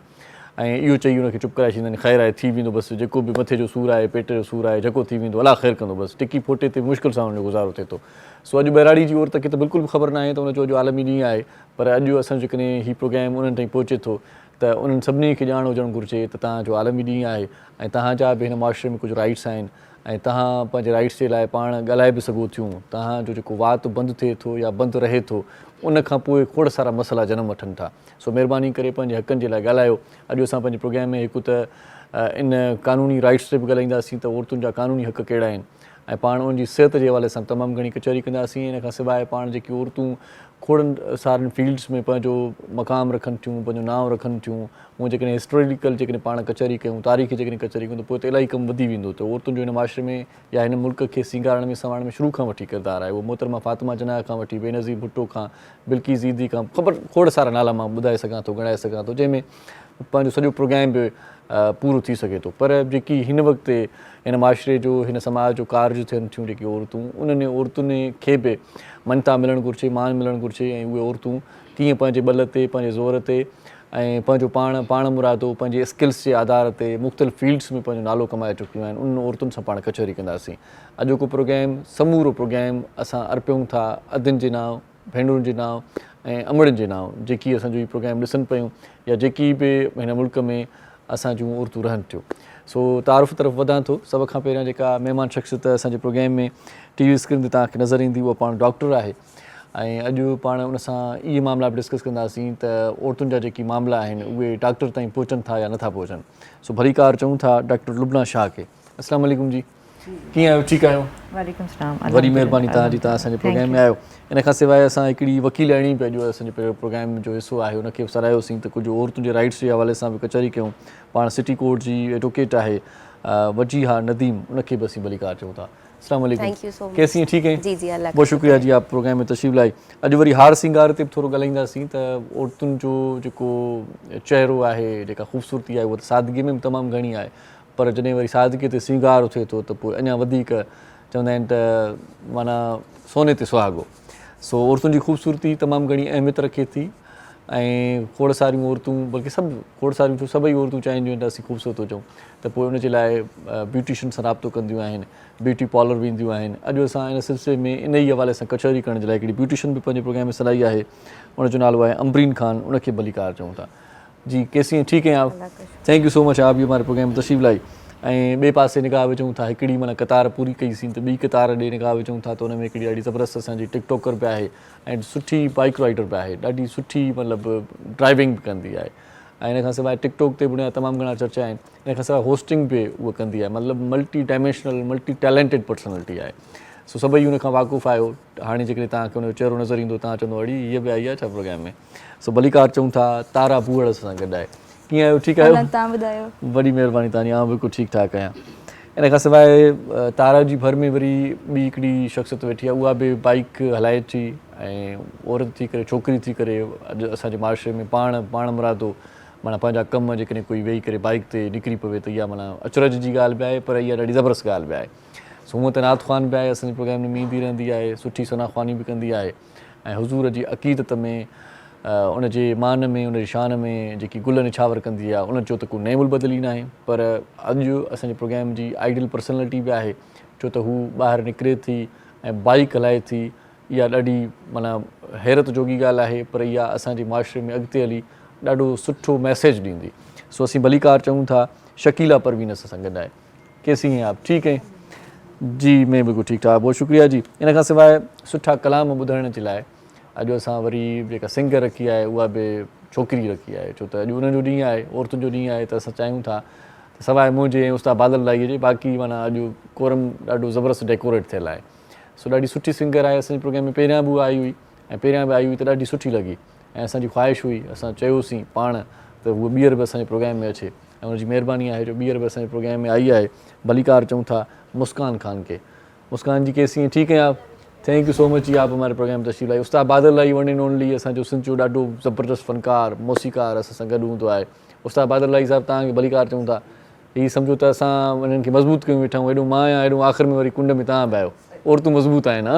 ऐं इहो चई उनखे चुप कराए छॾींदा आहिनि ख़ैरु आहे थी वेंदो बसि जेको बि मथे जो सूरु आहे पेट जो सूरु आहे जेको थी वेंदो अलाह ख़ैरु कंदो बसि टिकी फोटे ते मुश्किल सां हुनजो गुज़ारो थिए थो सो अॼु ॿहिराड़ी जी औरत खे त बिल्कुलु बि ख़बर न आहे त उनजो अॼु आलमी ॾींहुं आहे पर अॼु असांजो जेकॾहिं हीउ प्रोग्राम उन्हनि ताईं पहुचे थो त उन्हनि सभिनी खे ॼाण हुजणु घुरिजे त तव्हांजो आलमी ॾींहुं आहे ऐं तव्हांजा बि हिन मुआशिरे में कुझु राइट्स आहिनि ऐं तव्हां पंहिंजे राइट्स जे लाइ पाण ॻाल्हाए बि सघो थियूं तव्हांजो जेको वात बंदि थिए थो या बंदि रहे थो उन खां पोइ खोड़ सारा मसइला जनम वठनि था सो महिरबानी करे पंहिंजे हक़नि जे लाइ ॻाल्हायो अॼु असां पंहिंजे प्रोग्राम में हिकु त इन क़ानूनी राइट्स ते बि ॻाल्हाईंदासीं त औरतुनि जा क़ानूनी हक़ कहिड़ा आहिनि ऐं पाण उनजी सिहत जे हवाले सां तमामु घणी कचहरी कंदासीं इन खां सवाइ पाण जेकी औरतूं खोड़नि सारनि फील्ड्स में पंहिंजो मक़ाम रखनि थियूं पंहिंजो नाव रखनि थियूं हूअं जेकॾहिं हिस्टोरिकल जेकॾहिं पाण कचहरी कयूं तारीख़ जेकॾहिं कचहरी कयूं त पोइ त इलाही कमु वधी वेंदो त औरतुनि जो हिन मुआशिरे में या हिन मुल्क खे सींगारण में संवारण में शुरू खां वठी किरदारु आहे उहो मोहतरमा फातिमा जनाह खां वठी बेनज़ीर भुट्टो खां बिल्किस ईदी खां ख़बर खोड़ सारा नाला मां ॿुधाए सघां थो ॻणाए सघां थो जंहिंमें पंहिंजो सॼो प्रोग्राम बि पूरो थी सघे थो पर जेकी हिन वक़्तु हिन मुआशिरे जो हिन समाज जो कार्ज थियनि थियूं जेकी औरतूं उन्हनि औरतुनि खे बि मञता मिलणु घुरिजे मान मिलणु घुरिजे ऐं उहे औरतूं कीअं पंहिंजे बल ते पंहिंजे ज़ोर ते ऐं पंहिंजो पाण मुरादो पंहिंजे स्किल्स जे आधार ते मुख़्तलिफ़ फील्ड्स में पंहिंजो नालो कमाए चुकियूं आहिनि उन औरतुनि सां पाण कचहरी कंदासीं अॼोको प्रोग्राम समूरो प्रोग्राम असां अर्पियूं था अदियुनि जे नाव भेनरुनि जे नाव ऐं अमड़नि जे नाव जेकी असांजो हीउ प्रोग्राम ॾिसनि पियूं या जेकी बि हिन मुल्क में असां जूं औरतूं रहनि थियूं सो तारुफ़ तरफ़ वधां थो सभ खां पहिरियां जेका महिमान शख़्सियत असांजे प्रोग्राम में टीवी स्क्रीन ते तव्हांखे नज़र ईंदी उहा पाण डॉक्टर आहे ऐं अॼु पाण उन सां इहे मामला बि डिस्कस कंदासीं त औरतुनि जा जेकी मामला आहिनि उहे डॉक्टर ताईं पहुचनि था या नथा पहुचनि सो भलीकार चऊं था डॉक्टर लुबना शाह खे अस्सलाम वालेकुम जी कीअं आहियो ठीकु आहियो वालेकुम सलाम वरी महिरबानी तव्हांजी तव्हां असांजे प्रोग्राम में आहियो इन खां सवाइ असां हिकिड़ी वकील अहिड़ी पिया जो असांजे प्रोग्राम जो हिसो आहे उनखे बि सराहियोसीं त कुझु औरतुनि जे राइट्स जे हवाले सां बि कचहरी कयूं पाण सिटी कोर्ट जी एडवोकेट आहे वजीहा नदीम उनखे बि असीं भलीकार चऊं था अस्सलाम वालेकुम कैसी हैं ठीक हैं जी जी अल्लाह बहुत शुक्रिया जी आप प्रोग्राम में तशरीफ़ लाई अॼु वरी हार सिंगार ते बि थोरो ॻाल्हाईंदासीं त औरतुनि जो जेको चहिरो आहे जेका ख़ूबसूरती आहे उहा त सादगी में बि तमामु घणी आहे पर जॾहिं वरी सादगी ते सिंगार थिए थो त पोइ अञा वधीक चवंदा आहिनि त माना सोने ते सुहागो सो औरतुनि जी ख़ूबसूरती तमामु घणी अहमियत रखे थी ऐं खोड़ सारियूं औरतूं बल्कि सभु खोड़ सारियूं छो सभई औरतूं चाहींदियूं आहिनि त असीं ख़ूबसूरत हुजूं त पोइ उनजे लाइ ब्यूटिशन सां राब्तो कंदियूं आहिनि ब्यूटी पार्लर वेंदियूं आहिनि अॼु असां इन सिलसिले में इन ई हवाले सां कचहरी करण जे लाइ हिकिड़ी ब्यूटिशन बि पंहिंजे प्रोग्राम में सलाई आहे उनजो नालो आहे अम्बरीन ख़ान उनखे भलीकार चऊं था जी कैसी हैं ठीक हैं आप थैंक यू सो मच आप भी हमारे प्रोग्राम में तशरीफ़ लाई ऐं ॿिए पासे निगाह विझूं था हिकिड़ी माना कतार पूरी कईसीं त ॿी कतार ॾे निगाह विझूं था त उन में हिकिड़ी ॾाढी ज़बरदस्त असांजी टिकटॉकर बि आहे ऐं सुठी बाइक राइडर बि आहे ॾाढी सुठी मतिलबु ड्राइविंग बि कंदी आहे ऐं इन खां सवाइ टिकटॉक ते बि तमामु घणा चर्चा आहिनि इन खां सवाइ होस्टिंग बि उहा कंदी आहे मतिलबु multi dimensional multi talented personality आहे सो सभई उन खां वाक़ुफ़ु आहियो हाणे जेकॾहिं तव्हांखे हुनजो चहिरो नज़र ईंदो तव्हां चवंदो अड़ी हीअ बि आई आहे छा प्रोग्राम में सो भलीकार चऊं था तारा बूहड़ सां गॾु आहे कीअं आहियो ठीकु आहियो तव्हां ॿुधायो वॾी महिरबानी तव्हांजी आउं बिल्कुलु ठीकु ठाकु आहियां इन खां सवाइ तारा जी भर में वरी ॿी हिकिड़ी शख़्सियत वेठी आहे उहा बि बाइक हलाए थी ऐं औरत थी करे छोकिरी थी करे अॼु असांजे मुआशिरे में पाण मुरादो माना पंहिंजा कम जेकॾहिं कोई वेही करे बाइक ते निकिरी पवे त इहा माना अचरज जी ॻाल्हि बि आहे पर इहा ॾाढी ज़बरदस्त ॻाल्हि बि आहे सो हूअं त नात ख़्वान बि आहे असांजे प्रोग्राम में ईंदी रहंदी आहे सुठी सना ख़्वानी बि कंदी आहे ऐं हुज़ूर जी अक़ीदत में उनजे मान में उनजी शान में जेकी गुल निछावर कंदी आहे उनजो त को नेमुल बदिली न आहे पर अॼु असांजे प्रोग्राम जी आइडियल पर्सनैलिटी बि आहे छो त हू ॿाहिरि निकिरे थी ऐं बाइक हलाए थी इहा ॾाढी माना हैरत जोगी ॻाल्हि आहे पर इहा असांजे मुआशिरे में अॻिते हली ॾाढो सुठो मैसेज ॾींदी सो असीं भलीकार चऊं था शकीला परवीन सां गॾु आहे कैसी हैं आप ठीक हैं जी मैं बिल्कुलु ठीकु ठाक बहुत शुक्रिया जी इन खां सवाइ सुठा कलाम ॿुधण जे लाइ अॼु असां वरी जेका सिंगर रखी आहे उहा बि छोकिरी रखी आहे छो त अॼु उन्हनि जो ॾींहुं आहे औरतुनि जो ॾींहुं आहे त असां चाहियूं था त सवाइ मुंहिंजे ऐं उस्ताद बादल लाहीअ जे बाक़ी माना अॼु कोरम ॾाढो ज़बरदस्त डेकोरेट थियल आहे सो ॾाढी सुठी सिंगर आहे असांजे प्रोग्राम में पहिरियां बि उहा आई हुई ऐं पहिरियां बि आई हुई त ॾाढी सुठी लॻी ऐं असांजी ख़्वाहिश हुई असां चयोसीं पाण त उहा ॿीहर बि असांजे प्रोग्राम में अचे ऐं उनजी महिरबानी आहे जो ॿीहर बि असांजे प्रोग्राम में आई आहे भलीकार चऊं था मुस्कान ख़ान खे मुस्कान जी कैसी हैं ठीक हैं आप थैंक यू सो मच जी आप हमारे प्रोग्राम में तशरीफ़ लाई उस्ताद बादल लाई वन एंड ओनली असांजो सिंध जो ॾाढो ज़बरदस्त फ़नकार मौसीकार असां सां गॾु हूंदो आहे उस्ताद बादल लाई साहिबु तव्हांखे भलीकार चऊं था हीअ सम्झो त असां उन्हनि खे मज़बूत कयूं वेठा आहियूं, हेॾो मां आहियां, हेॾो आख़िर में वरी कुंड में तव्हां बि आहियो, औरतूं मज़बूत आहिनि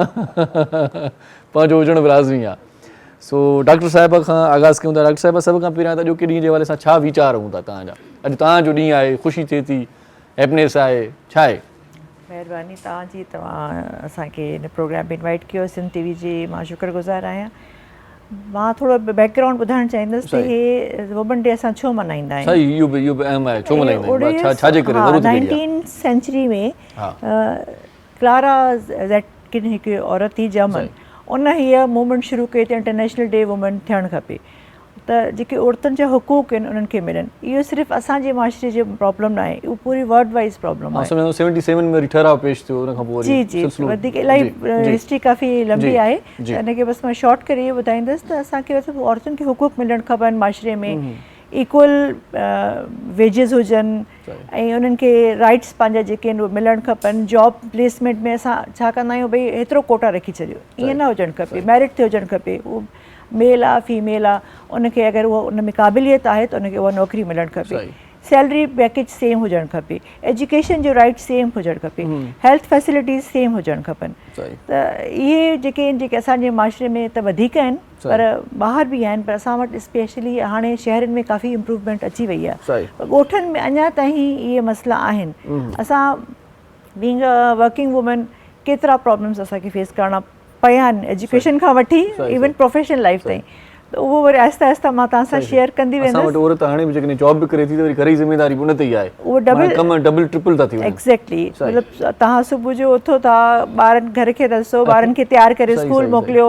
पंहिंजो हुजणु बि लाज़मी आहे। सो डॉक्टर साहिब खां आगाज़ कयूं था। डॉक्टर साहिब, सभ खां पहिरियां त अॼोके ॾींहं जे हवाले सां छा वीचार हूंदा तव्हांजा? अॼु तव्हांजो ॾींहुं आहे, ख़ुशी थिए थी, हैप्पीनेस आहे, छा आहे? महिरबानी तव्हांजी, तव्हां असांखे हिन प्रोग्राम में इनवाइट कयो सिंध टीवी जी, मां शुक्रगुज़ार आहियां। मां थोरो बैकग्राउंड ॿुधाइणु चाहींदुसि त हे वुमन डे असां छो मल्हाईंदा आहियूं। सही, इहो बि अहम आहे, छो मल्हाईंदा आहियूं, छाजे करे? 19th सेंचुरी में क्लारा ज़ेटकिन हिकु औरत थी जर्मन, उन हीअ मूवमेंट शुरू कई त इंटरनेशनल डे वुमन थियणु खपे, त जेके औरतुनि जा हुक़ूक़ आहिनि उन्हनि खे मिलनि। इहो सिर्फ़ु असांजे माशरे जो प्रॉब्लम न आहे, इहो पूरी वर्ल्ड वाइज़ प्रॉब्लम आहे। 77 में ठहराव पेश थियो, उन खां पोइ जी जी वधीक इलाही हिस्ट्री काफ़ी लंबी आहे, त हिनखे बसि मां शॉर्ट करे इहो ॿुधाईंदसि त असांखे औरतुनि खे हुक़ूक़ मिलणु खपनि माशरे में, इक्वल वेजिस हुजनि ऐं उन्हनि खे राइट्स पंहिंजा जेके आहिनि उहे मिलणु खपनि। जॉब प्लेसमेंट में असां छा कंदा आहियूं, भई हेतिरो कोटा रखी छॾियो, ईअं न हुजणु खपे, मेरिट ते हुजणु खपे। उहो मेल आहे फीमेल आहे, उनखे अगरि उहो उन में क़ाबिलियत आहे त उनखे उहा नौकिरी मिलणु खपे। सैलरी पैकेज सेम हुजणु खपे, एजुकेशन जो राइट सेम हुजणु खपे, हेल्थ फैसिलिटीज़ सेम हुजणु खपनि। त इहे जेके आहिनि, जेके असांजे माशरे में त वधीक आहिनि पर ॿाहिरि बि आहिनि, पर असां वटि स्पेशली हाणे शहरनि में काफ़ी इम्प्रूवमेंट अची वई आहे। ॻोठनि में अञा ताईं इहे मसइला आहिनि। असां बीइंग अ वर्किंग वुमन केतिरा प्रॉब्लम्स असांखे फेस करणा पिया आहिनि, एजुकेशन खां वठी इवन प्रोफेशनल लाइफ ताईं। त उहो वरी आहिस्ता आहिस्ता मां तव्हां सां शेयर कंदी वेंदसि। असां वटि औरत हाणे बि जेकॾहिं जॉब बि करे थी त वरी घर जी ज़िमेदारी बि उन ते ई आहे, उहो डबल ट्रिपल था थी वञनि। एक्ज़ैक्टली, मतिलबु तव्हां सुबुह जो उथो था, ॿारनि घर खे ॾिसो, ॿारनि खे तयारु करे स्कूल मोकिलियो,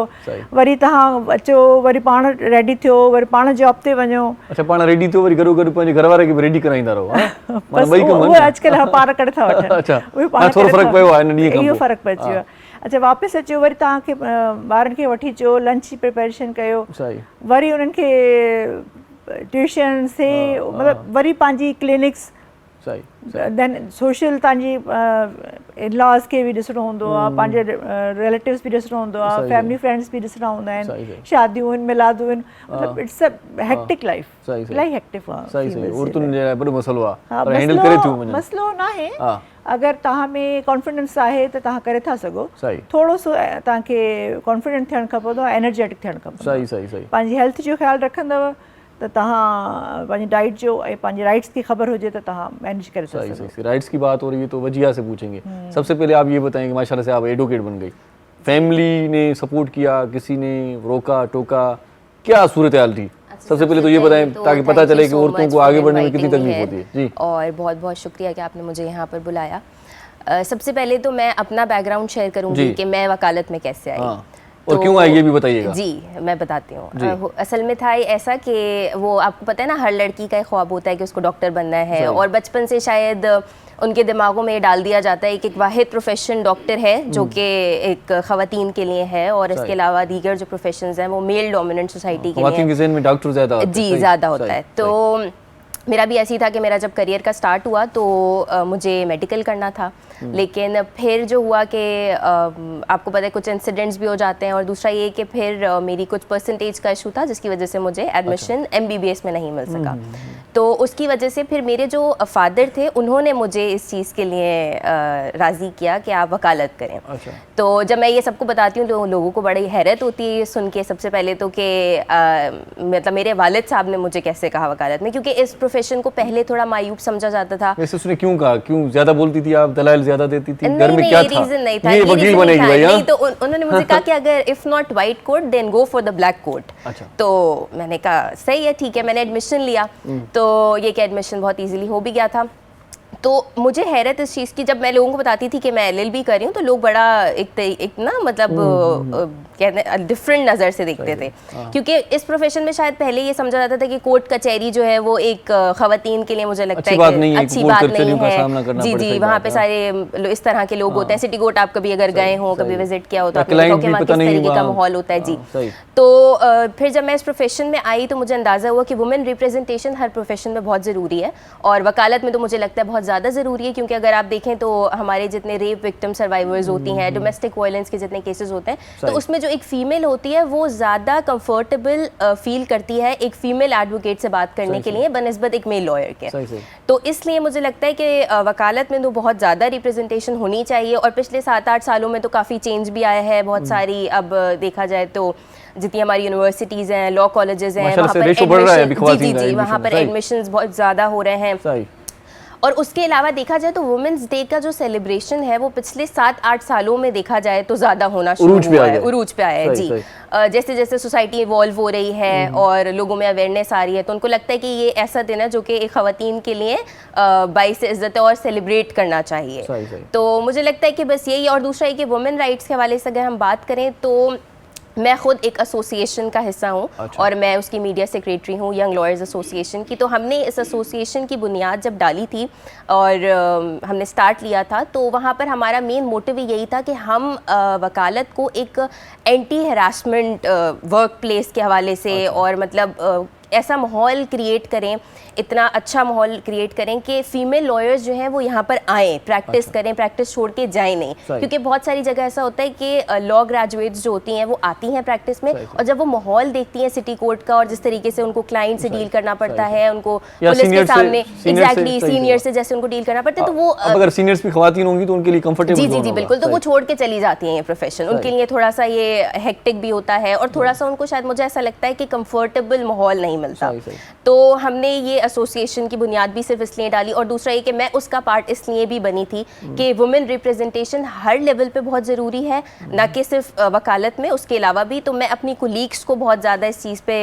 वरी तव्हां अचो, वरी पाण रेडी थियो, वरी पाण जॉब ते वञो। अच्छा, पाण रेडी थियो, वरी गॾो गॾु पंहिंजे घर वारे खे बि रेडी कराईंदा रहो। उहे अॼुकल्ह पाण करे था वठनि, उहे पाण थोरो फ़र्क़ु पियो आहे, इहो फ़र्क़ु पइजी वियो आहे। अच्छा, वापसि अचो, वरी तव्हांखे ॿारनि खे वठी अचो, लंच जी प्रिपेरेशन कयो, वरी उन्हनि खे ट्यूशन से, मतिलबु वरी पंहिंजी क्लिनिक्स, देन सोशल तव्हांजी इन-लॉज़ खे बि ॾिसणो हूंदो आहे, पंहिंजे रिलेटिव्स बि ॾिसणो हूंदो आहे, फैमिली फ्रेंड्स बि ॾिसणा हूंदा आहिनि, शादियूं आहिनि, मिलादूं आहिनि, मतिलबु इट्स अ हेक्टिक लाइफ, इलाही हेक्टिक आहे। मसलो न आहे, अगरि तव्हां में कॉन्फिडेंस आहे त तव्हां करे था सघो। थोरो सो तव्हांखे कॉन्फिडेंट थियणु खपंदो, एनर्जेटिक थियणु खपंदो, पंहिंजी हेल्थ जो ख़्यालु रखंदव त तव्हां पंहिंजी डाइट जो ऐं पंहिंजे राइट्स की ख़बर हुजे त तव्हां मैनेज करे सघो। राइट्स की बात हो रही है तो वजिया से पूछेंगे। सबसे पहले आप ये बताएंगे, माशाल्लाह से आप एडवोकेट बन गई, फैमिली ने सपोर्ट किया, किसी ने रोका टोका, क्या सूरत हाल थी? सबसे पहले तो ये बताएं ताकि पता चले कि औरतों को आगे बढ़ने में कितनी तकलीफ होती है। जी, और बहुत बहुत शुक्रिया कि आपने मुझे यहाँ पर बुलाया। सबसे पहले तो मैं अपना बैकग्राउंड शेयर करूँगी कि मैं वकालत में कैसे आई और क्यों आई ये भी बताइएगा। जी, मैं बताती हूँ। असल में था ऐसा कि वो आपको पता है ना, हर लड़की का एक ख्वाब होता है कि उसको डॉक्टर बनना है, और बचपन से शायद उनके दिमागों में ये डाल दिया जाता है कि एक वाहिद प्रोफेशन डॉक्टर है जो कि एक ख़वातीन के लिए है, और इसके अलावा दीगर जो प्रोफेशंस हैं वो मेल डोमिनेंट सोसाइटी के लिए। ख़वातीन के ज़हन में डॉक्टर ज़्यादा होता है। जी, ज़्यादा होता है। तो मेरा भी ऐसी था कि मेरा जब करियर का स्टार्ट हुआ तो मुझे मेडिकल करना था, लेकिन फिर जो हुआ कि आपको पता है कुछ इंसिडेंट्स भी हो जाते हैं, और दूसरा ये कि फिर मेरी कुछ परसेंटेज का इशू था जिसकी वजह से मुझे एडमिशन MBBS में नहीं मिल सका। तो उसकी वजह से फिर मेरे जो फादर थे उन्होंने मुझे इस चीज़ के लिए राज़ी किया कि आप वकालत करें। तो जब मैं ये सबको बताती हूँ तो लोगों को बड़ी हैरत होती है सुन के, सबसे पहले तो कि मतलब मेरे वालिद साहब ने मुझे कैसे कहा वकालत में, क्योंकि इस प्रोफेशन को पहले थोड़ा मायूब समझा जाता था। वैसे उसने क्यों कहा, क्यों ज़्यादा बोलती थी आप, दलाइल ज़्यादा देती थी, घर में क्या था? रीज़न नहीं था, ये वकील बनेगी भाई। नहीं, तो उन्होंने मुझे कहा कि अगर if not white coat then go for the black coat. तो मैंने कहा सही है, ठीक है, मैंने एडमिशन लिया। तो ये कि एडमिशन बहुत ईजिली हो भी गया था। तो मुझे हैरत इस चीज़ की, जब मैं लोगों को बताती थी कि मैं LLB कर रही हूँ तो लोग बड़ा एक ना मतलब कहते डिफरेंट नज़र से देखते थे, क्योंकि इस प्रोफेशन में शायद पहले ये समझा जाता था कि कोर्ट कचहरी जो है वो एक ख़वातीन के लिए मुझे लगता है अच्छी बात नहीं है। जी जी, वहाँ पे सारे इस तरह के लोग होते हैं। सिटी कोर्ट आप कभी अगर गए हों, कभी विजिट किया हो तो आपको वहाँ किस तरीके का माहौल होता है। जी, तो फिर जब मैं इस प्रोफेशन में आई तो मुझे अंदाज़ा हुआ कि वुमेन रिप्रेजेंटेशन हर प्रोफेशन में बहुत ज़रूरी है, और वकालत में तो मुझे लगता है बहुत ज़्यादा ज़रूरी है, क्योंकि अगर आप देखें तो हमारे जितने रेप विक्टिम सर्वाइवर्स होती हैं, डोमेस्टिक वायलेंस के जितने केसेस होते हैं, तो उसमें जो एक फ़ीमेल होती है वो ज़्यादा कंफर्टेबल फील करती है एक फ़ीमेल एडवोकेट से बात करने के लिए बनस्बत एक मेल लॉयर के। तो इसलिए मुझे लगता है कि वकालत में तो बहुत ज़्यादा रिप्रेजेंटेशन होनी चाहिए, और पिछले 7-8 सालों में तो काफ़ी चेंज भी आया है, बहुत सारी अब देखा जाए तो जितनी हमारी यूनिवर्सिटीज़ हैं, लॉ कॉलेजेस हैं, वहाँ पर जी वहाँ पर एडमिशंस बहुत ज़्यादा हो रहे हैं। और उसके अलावा देखा जाए तो वुमेंस डे का जो सेलिब्रेशन है वो पिछले 7-8 सालों में देखा जाए तो ज़्यादा होना शुरू हुआ है, उरूज पे आया है जी। जैसे जैसे सोसाइटी इवॉल्व हो रही है और लोगों में अवेयरनेस आ रही है, तो उनको लगता है कि ये ऐसा दिन है जो कि एक ख़वातीन के लिए बाइस इज़्ज़त है और सेलिब्रेट करना चाहिए। तो मुझे लगता है कि बस यही। और दूसरा है कि वुमेन राइट्स के हवाले से अगर हम बात करें तो मैं खुद एक एसोसिएशन का हिस्सा हूँ। अच्छा। और मैं उसकी मीडिया सेक्रेटरी हूँ, यंग लॉयर्स एसोसिएशन की। तो हमने इस एसोसिएशन की बुनियाद जब डाली थी और हमने स्टार्ट लिया था, तो वहाँ पर हमारा मेन मोटिव यही था कि हम वकालत को एक एंटी हरासमेंट वर्क प्लेस के हवाले से और मतलब ऐसा माहौल क्रिएट करें, इतना अच्छा माहौल क्रिएट करें कि फ़ीमेल लॉयर्स जो हैं वो यहाँ पर आएँ, प्रैक्टिस करें, प्रैक्टिस छोड़ के जाएँ नहीं। क्योंकि बहुत सारी जगह ऐसा होता है कि लॉ ग्रेजुएट्स जो होती हैं वो आती हैं प्रैक्टिस में, और जब वो माहौल देखती हैं सिटी कोर्ट का और जिस तरीके से उनको क्लाइंट से डील करना पड़ता है, उनको पुलिस के सामने एग्जैक्टली सीनियर से जैसे उनको डील करना पड़ता है, तो वो अगर सीनियर्स भी ख़वातीन होंगी तो उनके लिए कंफर्टेबल जी बिल्कुल, तो वो छोड़ के चली जाती हैं ये प्रोफेशन। उनके लिए थोड़ा सा ये हेक्टिक भी होता है और थोड़ा सा उनको शायद मुझे ऐसा लगता है कि कंफर्टेबल माहौल नहीं मिलता। तो हमने ये एसोसिएशन की बुनियाद भी सिर्फ इसलिए डाली, और दूसरा ये कि मैं उसका पार्ट इसलिए भी बनी थी कि वुमेन रिप्रेजेंटेशन हर लेवल पे बहुत ज़रूरी है, ना कि सिर्फ वकालत में, उसके अलावा भी। तो मैं अपनी कोलीग्स को बहुत ज़्यादा इस चीज़ पे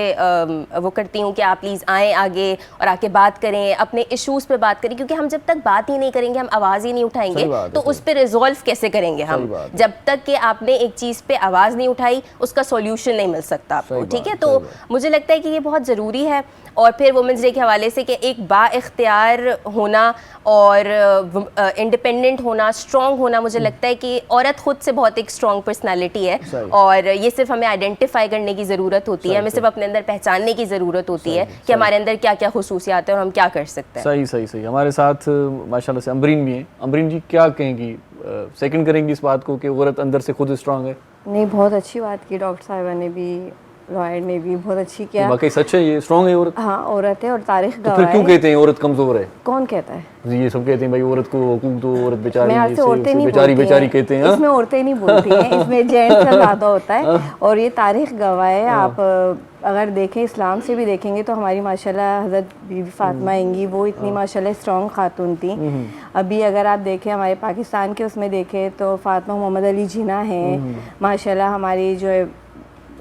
वो करती हूँ कि आप प्लीज़ आएँ आगे और आके बात करें, अपने इशूज़ पे बात करें, क्योंकि हम जब तक बात ही नहीं करेंगे, हम आवाज़ ही नहीं उठाएंगे, तो उस पर रिजॉल्व कैसे करेंगे हम? जब तक कि आपने एक चीज़ पे आवाज़ नहीं उठाई, उसका सोल्यूशन नहीं मिल सकता आपको, ठीक है? तो मुझे लगता है कि ये बहुत ज़रूरी है। और फिर वुमेंस डे के हवाले से कि एक बाइख्तियार होना और इंडिपेंडेंट होना, स्ट्रॉन्ग होना, मुझे लगता है कि औरत खुद से बहुत एक स्ट्रॉन्ग पर्सनालिटी है, और ये सिर्फ हमें आइडेंटिफाई करने की ज़रूरत होती है, हमें सिर्फ अपने अंदर पहचानने की ज़रूरत होती है कि हमारे अंदर क्या क्या खुसूसियात है और हम क्या कर सकते हैं। सही। हमारे साथ माशाल्लाह से अमरीन भी हैं। अमरीन जी, क्या कहेंगी, सेकंड करेंगी इस बात को कि औरत अंदर से खुद स्ट्रॉन्ग है? नहीं, बहुत अच्छी बात की डॉक्टर साहिबा ने भी, लॉयर ने भी बहुत अच्छी किया। वाकई सच है, ये स्ट्रॉन्ग है औरत। हाँ, औरत है और तारीख गवाह है। तो फिर क्यों कहते हैं औरत कमजोर है? कौन कहता है? ये सब कहते हैं भाई औरत को हुकूक दो, औरत बेचारी, मैं आपसे औरतें नहीं बोलती बेचारी कहते हैं। इसमें औरतें नहीं बोलती हैं, इसमें जेंट्स का ज़्यादा होता है, और ये तारीख गवाह है। आप अगर देखें, इस्लाम से भी देखेंगे तो हमारी माशाल्लाह हज़रत बीबी फातिमा आएंगी, वो इतनी माशाल्लाह स्ट्रॉन्ग खातून थी। अभी अगर आप देखें हमारे पाकिस्तान के उसमें देखें तो फातिमा मोहम्मद अली जिन्ना हैं माशाल्लाह, हमारी जो है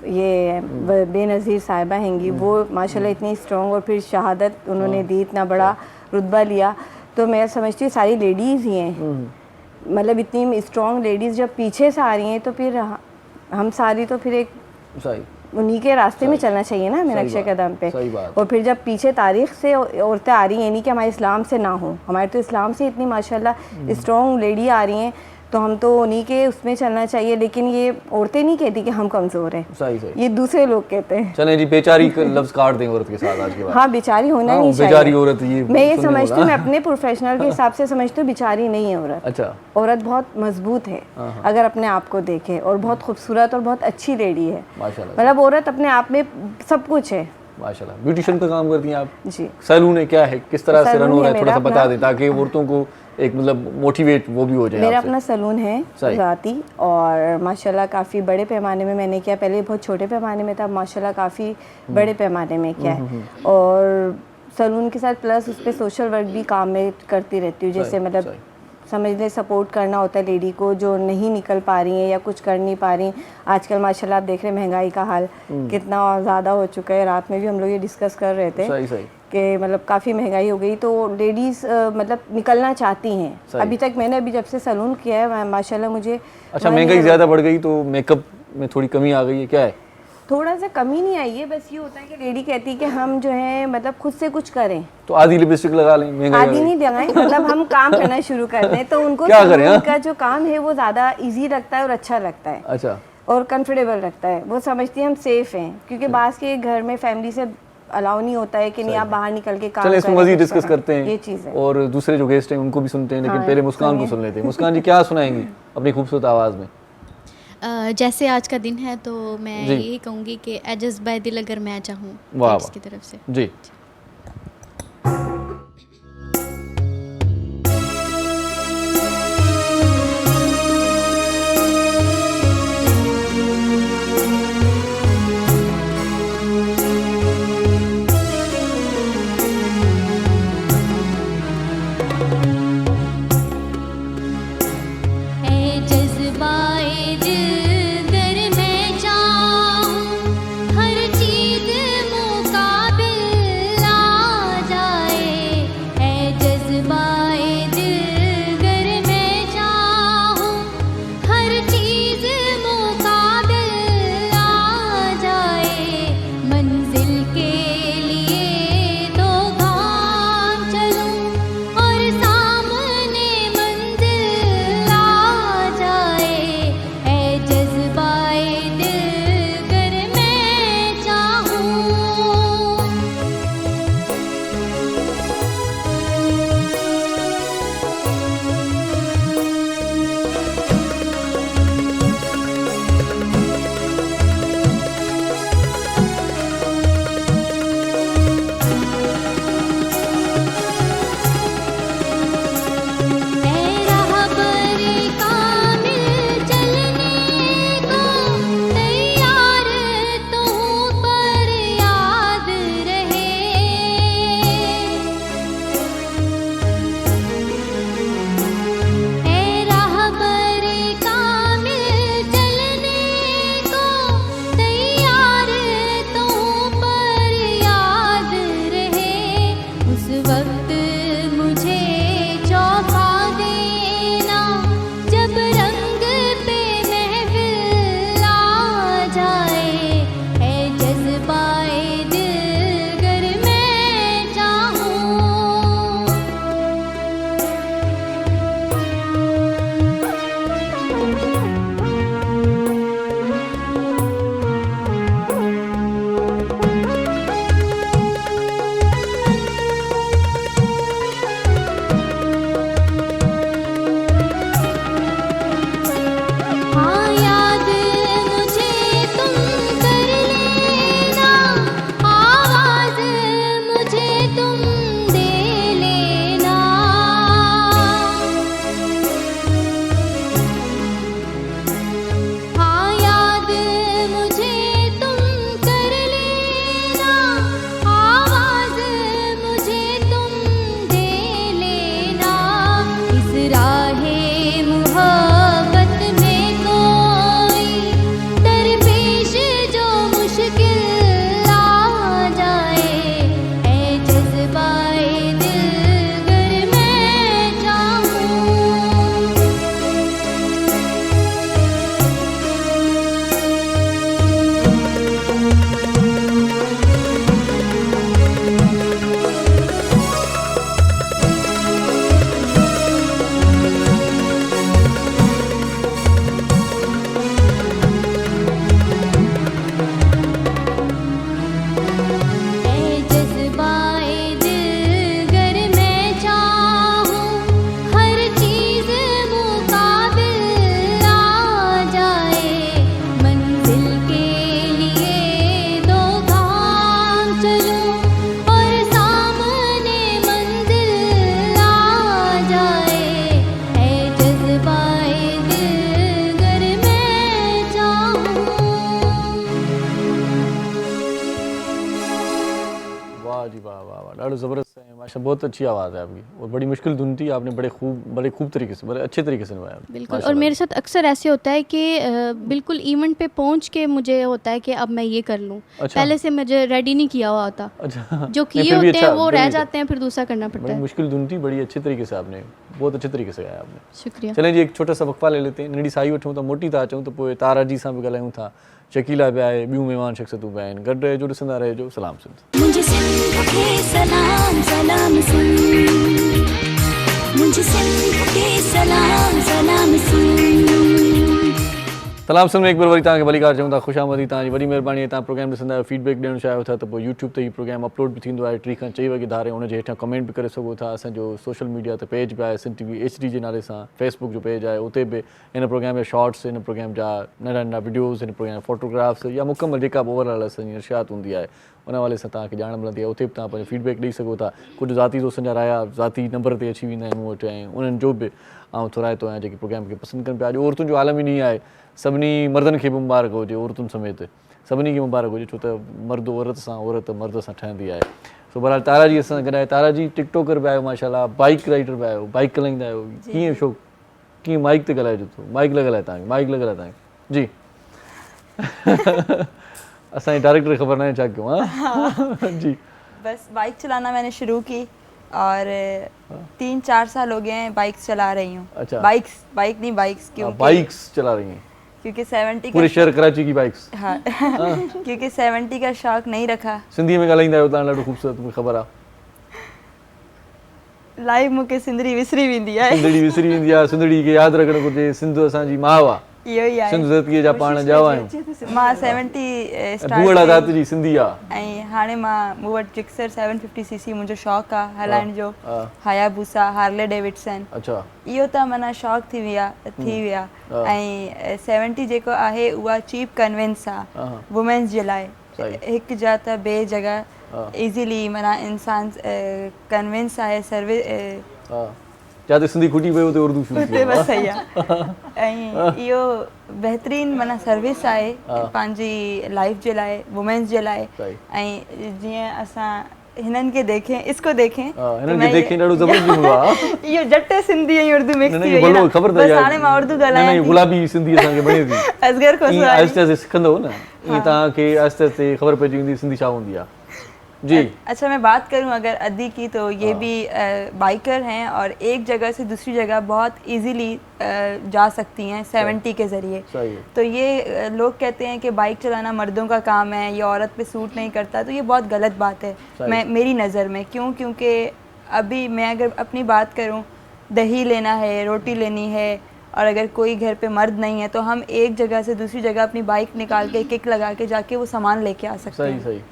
ये बेनज़ीर साहिबा हैंगी, वो माशाल्लाह इतनी स्ट्रॉन्ग, और फिर शहादत उन्होंने दी, इतना बड़ा रुतबा लिया। तो मैं समझती हूँ सारी लेडीज़ ही हैं, मतलब इतनी स्ट्रॉन्ग लेडीज़ जब पीछे से आ रही हैं तो फिर हम सारी तो फिर एक उन्हीं के रास्ते में चलना चाहिए ना, हमें नक्शे कदम पे। और फिर जब पीछे तारीख से औरतें आ रही हैं, नहीं कि हमारे इस्लाम से ना हो, हमारे तो इस्लाम से इतनी माशाल्लाह स्ट्रॉन्ग लेडी आ रही हैं, तो हम तो उन्हीं के उसमें चलना चाहिए। लेकिन ये औरतें नहीं कहती कि हम कमज़ोर हैं, सही। ये दूसरे लोग कहते हैं। चलें जी, बेचारी लफ्ज़ काट दें औरत के साथ आज के बाद। हाँ, बेचारी होना नहीं चाहिए। बेचारी औरत, ये मैं ये समझती हूँ, मैं अपने प्रोफेशनल के हिसाब से समझती हूँ बेचारी नहीं है औरत। अच्छा। औरत बहुत मजबूत है अगर अपने आप को देखे, और बहुत खूबसूरत और बहुत अच्छी लेडी है माशाल्लाह। मतलब औरत अपने आप में सब कुछ है माशाल्लाह। ब्यूटिशियन का काम करती हैं आप जी? सैलून है, क्या है, किस तरह से रन हो रहा है, थोड़ा सा बता दें ताकि औरतों को एक मतलब मोटिवेट वो भी हो जाए। मेरा अपना सैलून है ज़ाती, और माशाल्लाह काफ़ी बड़े पैमाने में मैंने किया। पहले बहुत छोटे पैमाने में था, माशाल्लाह काफ़ी बड़े पैमाने में किया है। और सैलून के साथ प्लस उस पर सोशल वर्क भी काम में करती रहती हूँ, जैसे मतलब समझ लें सपोर्ट करना होता है लेडी को जो नहीं निकल पा रही हैं या कुछ कर नहीं पा रही। आजकल माशाल्लाह आप देख रहे हैं महंगाई का हाल कितना ज़्यादा हो चुका है। रात में भी हम लोग ये डिस्कस कर रहे थे कि मतलब काफ़ी महंगाई हो गई, तो लेडीज़ मतलब निकलना चाहती हैं। अभी तक मैंने जब से सैलून किया है माशाल्लाह मुझे। अच्छा, महंगाई ज़्यादा बढ़ गई तो मेकअप में थोड़ी कमी आ गई है, क्या है? थोड़ा सा कमी नहीं आई है, बस ये होता है कि लेडी कहती है कि हम जो है मतलब खुद से कुछ करें, तो आधी लिपस्टिक लगा लें। आधी नहीं लगाएं, मतलब हम काम करना शुरू कर दें तो उनको क्या करें? उनका जो काम है वो ज़्यादा इजी लगता है और अच्छा लगता है। अच्छा। और कंफर्टेबल लगता है, वो समझती है हम सेफ़ हैं, क्योंकि बास के घर में फैमिली से अलाउ नहीं होता है कि नहीं आप बाहर निकल के काम चलें इसमें करें, मजीद कुछ डिस्कस करें। करते हैं ये चीज़ है। और दूसरे जो गेस्ट हैं उनको भी सुनते हैं, लेकिन हाँ, पहले मुस्कान को सुनिए। सुन लेते हैं। मुस्कान जी क्या सुनाएंगी अपनी खूबसूरत आवाज़ में? जैसे आज का दिन है तो मैं जी। यही कहूँगी कि एजस बाय दिल अगर मैं चाहूँ वाह पेट्स वाह। की तरफ से। जी ऐ जज्बाए दिल गर मैं चाहूं हर चीज मुकाबिल आ जाए। ऐ जज्बाए दिल गर मैं चाहूं हर चीज मुकाबिल आ जाए। मंजिल के लिए दो गाम चलूं और सामने मंजिल आ जाए। ऐ जज्बाए दिल गर मैं चाहूं। ऐ रहबर कामिल चलने को तैयार तू पर याद रहे। ऐ रहबर कामिल चलने को तैयार तू पर याद रहे। उस वक्त मुझे चौंका देना जब रंग पे महफिल आ जाए। ऐ जज्बाए दिल गर मैं चाहूं। हाँ याद मुझे तुम कर लेना आवाज मुझे तुम दे लेना। हाँ याद मुझे तुम कर लेना आवाज मुझे तुम दे लेना। इस राहे मुहब्बत में कोई दरपेश जो मुश्किल आ जाए। ऐ जज्बाए दिल गर मैं चाहूं। ऐ जज्बाए दिल गर मैं चाहूं हर चीज मुकाबिल आ जाए। मंजिल के लिए दो गाम चलूं और सामने मंजिल आ जाए। ऐ जज्बाए दिल गर मैं चाहूं। वाह जी वाह वाह वाह, ॾाढो ज़बरदस्त है माशा, बहुत अच्छी आवाज़ है आपकी और बड़ी मुश्किल धुन थी, आपने बड़े खूब तरीके से, बड़े अच्छे तरीके से निभाया। बिल्कुल। और मेरे साथ अक्सर ऐसे होता है कि बिल्कुल इवेंट पे पहुंच के मुझे होता है कि अब मैं ये कर लूं। अच्छा। पहले से मुझे रेडी नहीं किया हुआ होता। अच्छा जो किए नहीं, फिर भी होते हैं अच्छा, वो फिर रह भी जाते हैं, फिर दूसरा करना पड़ता बड़ी है। मुश्किल धुन थी, बड़ी अच्छे तरीके से आपने, बहुत अच्छे तरीके से गाया आपने। शुक्रिया। चलें जी एक छोटा सा वक्फा ले लेते हैं। नंढी साई वठूं त मोटी था अचूं त पोइ तारा जी सां बि ॻाल्हायूं था। शकीला पिया आहे, ॿियूं महिमान शख़्सियतूं पिया आहिनि। गॾु रहिजो, ॾिसंदा रहिजो। सलाम सिंध। मुझे सिंध के सलाम सलाम सिंध। मुझे सिंध के सलाम सलाम सिंध। तमामु सिम एक बार वरी तव्हांखे भली कार चऊं था, ख़ुशि आमदी, तव्हांजी वॾी महिरबानी आहे। तव्हां प्रोग्राम ॾिसंदा आहियो, फीडबैक ॾियणु चाहियो था त पोइ यूट्यूब ते ही प्रोग्राम अपलोड बि थींदो आहे 3 खां 4 वॻे धारे। उनजे हेठां कमेंट बि करे सघो था। असांजो सोशल मीडिया ते पेज बि आहे सिंध TV HD जे नाले सां, फेसबुक जो पेज आहे, उते बि हिन प्रोग्राम जा शॉर्ट्स, हिन प्रोग्राम जा नंढा नंढा वीडियोज़, हिन प्रोग्राम फोटोग्राफ्स या मुकमल जेका बि ओवरऑल असांजी नशियात हूंदी आहे उन हवाले सां तव्हांखे ॼाण मिलंदी आहे। उते बि तव्हां पंहिंजो फीडबैक ॾेई सघो था। कुझु ज़ाती दोस्तनि जा राया ज़ाती नंबर ते अची वेंदा आहिनि मूं वटि, ऐं उन्हनि जो बि आउं थोराइतो आहियां जेके प्रोग्राम खे पसंदि कनि पिया। अॼु औरतुनि जो आलमी ॾींहुं आहे, सभिनी मर्दनि खे बि मुबारक हुजे, औरतुनि समेत सभिनी खे मुबारक हुजे, छो त मर्द औरत सां, औरत मर्द सां ठहंदी आहे। सो बहरहाल तारा जी असां गॾु आहे। तारा जी टिकटॉकर बि आहियो माशाल्लाह, बाइक राइडर बि आहियो, बाइक हलाईंदा आहियो, कीअं शौक़ु, कीअं माइक ते ॻाल्हाइजो थो? माइक लॻल आहे तव्हांखे? माइक लॻल आहे तव्हांखे जी? असांजे डायरेक्टर खे ख़बर न आहे छा कयूं। हाँ जी, बस बाइक चलाना मैंने शुरू की और 3-4 साल हो गए हैं बाइक चला रही हूँ। अच्छा, बाइक नहीं बाइक्स, क्योंकि बाइक्स चला रही हैं क्योंकि 70 पूरे शहर कराची की बाइक्स। हाँ क्योंकि 70 का शौक नहीं रखा। सिंधी में ॻाल्हाईंदा आहियो तव्हां, ॾाढो ख़ूबसूरत, मूंखे ख़बर आहे। लाइव मूंखे सिंधी विसरी वेंदी आहे। सिंधड़ी विसरी वेंदी आहे, सिंधड़ी खे यादि रखणु घुरिजे। सिंध असांजी माउ आहे, इहो ई आहे, सिंध ज़ातीअ जा पाण जावा आहियूं। मां 70 बुअड़ा ज़ात जी सिंधी आहे, ऐं हाणे मां मूं वटि जिक्सर 750cc मुंहिंजो शौक़ु आहे हलाइण जो, हायाबुसा, हार्ले डेविडसन। अच्छा, इहो त माना शौक़ु थी विया। ऐं 70 जेको आहे उहा चीप कन्वेंस आहे वुमेन्स जे लाइ। हिकु जा त ॿिए जॻह इज़ीली माना इंसान कन्वेंस आहे सर्विस जिते सिंधी खुटी पियो उते उर्दू शुरू उते बस सही आहे। ऐं इहो बहितरीन माना सर्विस आहे पंहिंजी लाइफ जे लाइ, वुमेन्स जे लाइ। ऐं जीअं असां हिननि खे देखें, इसको देखें, हिननि खे देखें ॾाढो ज़बरदस्त हूंदो आहे। इहो जट सिंधी ऐं उर्दू मिक्स थी वई आहे। ख़बर बस हाणे मां उर्दू ॻाल्हायां थी। गुलाबी सिंधी असांखे बणे थी। असगर खोसवानी आहिस्ते आहिस्ते सिखंदो न, ईअं तव्हांखे आहिस्ते आहिस्ते ख़बर पइजी वेंदी सिंधी छा हूंदी आहे जी। अच्छा, मैं बात करूं अगर अदी की, तो ये भी बाइकर हैं और एक जगह से दूसरी जगह बहुत इजीली जा सकती हैं 70 के ज़रिए। तो ये लोग कहते हैं कि बाइक चलाना मर्दों का काम है, ये औरत पे सूट नहीं करता, तो ये बहुत गलत बात है मेरी नज़र में। क्यों? क्योंकि अभी मैं अगर अपनी बात करूं, दही लेना है, रोटी लेनी है, और अगर कोई घर पे मर्द नहीं है तो हम एक जगह से दूसरी जगह अपनी बाइक निकाल के किक लगा के जाके वो सामान लेके आ सकते हैं। सही।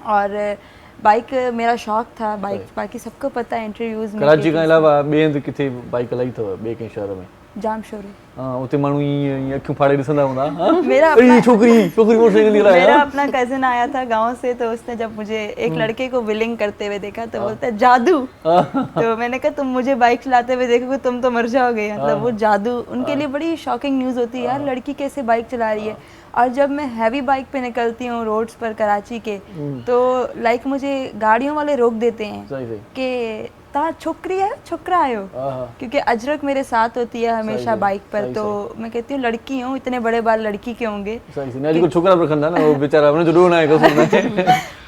और बाइक मेरा शौक़ था, बाइक बाकी सबको पता है इंटरव्यूज़ में। कराची खां अलावा ॿिए हंधि किथे बाइक हलाई अथव, ॿिए कंहिं शहर में? जाम शोरूम। हाँ, उते माण्हू ईअं अखियूं फाड़े ॾिसंदा हूंदा। मेरा छोकिरी मोटरसाइकिल हलाए। मेरा अपना कज़न आया था गांव से, तो उसने जब मुझे एक लड़के को विलिंग करते हुए देखा तो बोलता है जादू। तो मैंने कहा तुम मुझे बाइक चलाते हुए देखोगे तुम तो मर जाओगे। मतलब वो जादू उनके लिए बड़ी शॉकिंग न्यूज़ होती है, यार लड़की कैसे बाइक चला रही है। और जब मैं हैवी बाइक पे निकलती हूँ रोड्स पर कराची के, तो लाइक मुझे गाड़ियों वाले रोक देते हैं कि ता छोकरी है, छोकरा आयो, क्योंकि अजरक मेरे साथ होती है हमेशा बाइक पर। तो मैं कहती हूँ लड़की हूँ, इतने बड़े बाल लड़की के होंगे। छोकरा रखंदा ना, वो बेचारा उन्हें जो ना है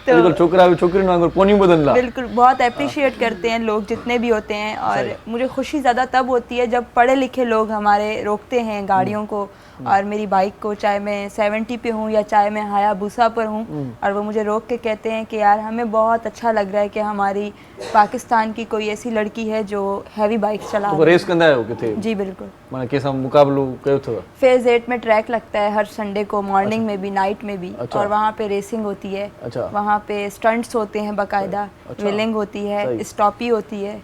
तो छोकरा छोकरी ना अगर पोनी बदलना। बिल्कुल, बहुत अप्रिशिएट करते हैं लोग जितने भी होते हैं। और मुझे खुशी ज़्यादा तब होती है जब पढ़े लिखे लोग हमारे रोकते हैं गाड़ियों को और मेरी बाइक को, चाहे मैं 70 पे हूँ या चाहे मैं हायाबुसा पर हूँ, और वो मुझे रोक के कहते हैं कि यार हमें बहुत अच्छा लग रहा है कि हमारी पाकिस्तान की कोई ऐसी लड़की है जो हैवी बाइक चला रही है। रेस कंदा आयो किथे? जी बिल्कुल। माने केसा मुकाबलो कयो थो? फेज 8 में ट्रैक लगता है हर संडे को, मॉर्निंग में भी, नाइट में भी। और वहाँ पे रेसिंग होती है, वहाँ पे स्टंट्स होते हैं बाकायदा, विलिंग होती है, स्टॉपी होती है।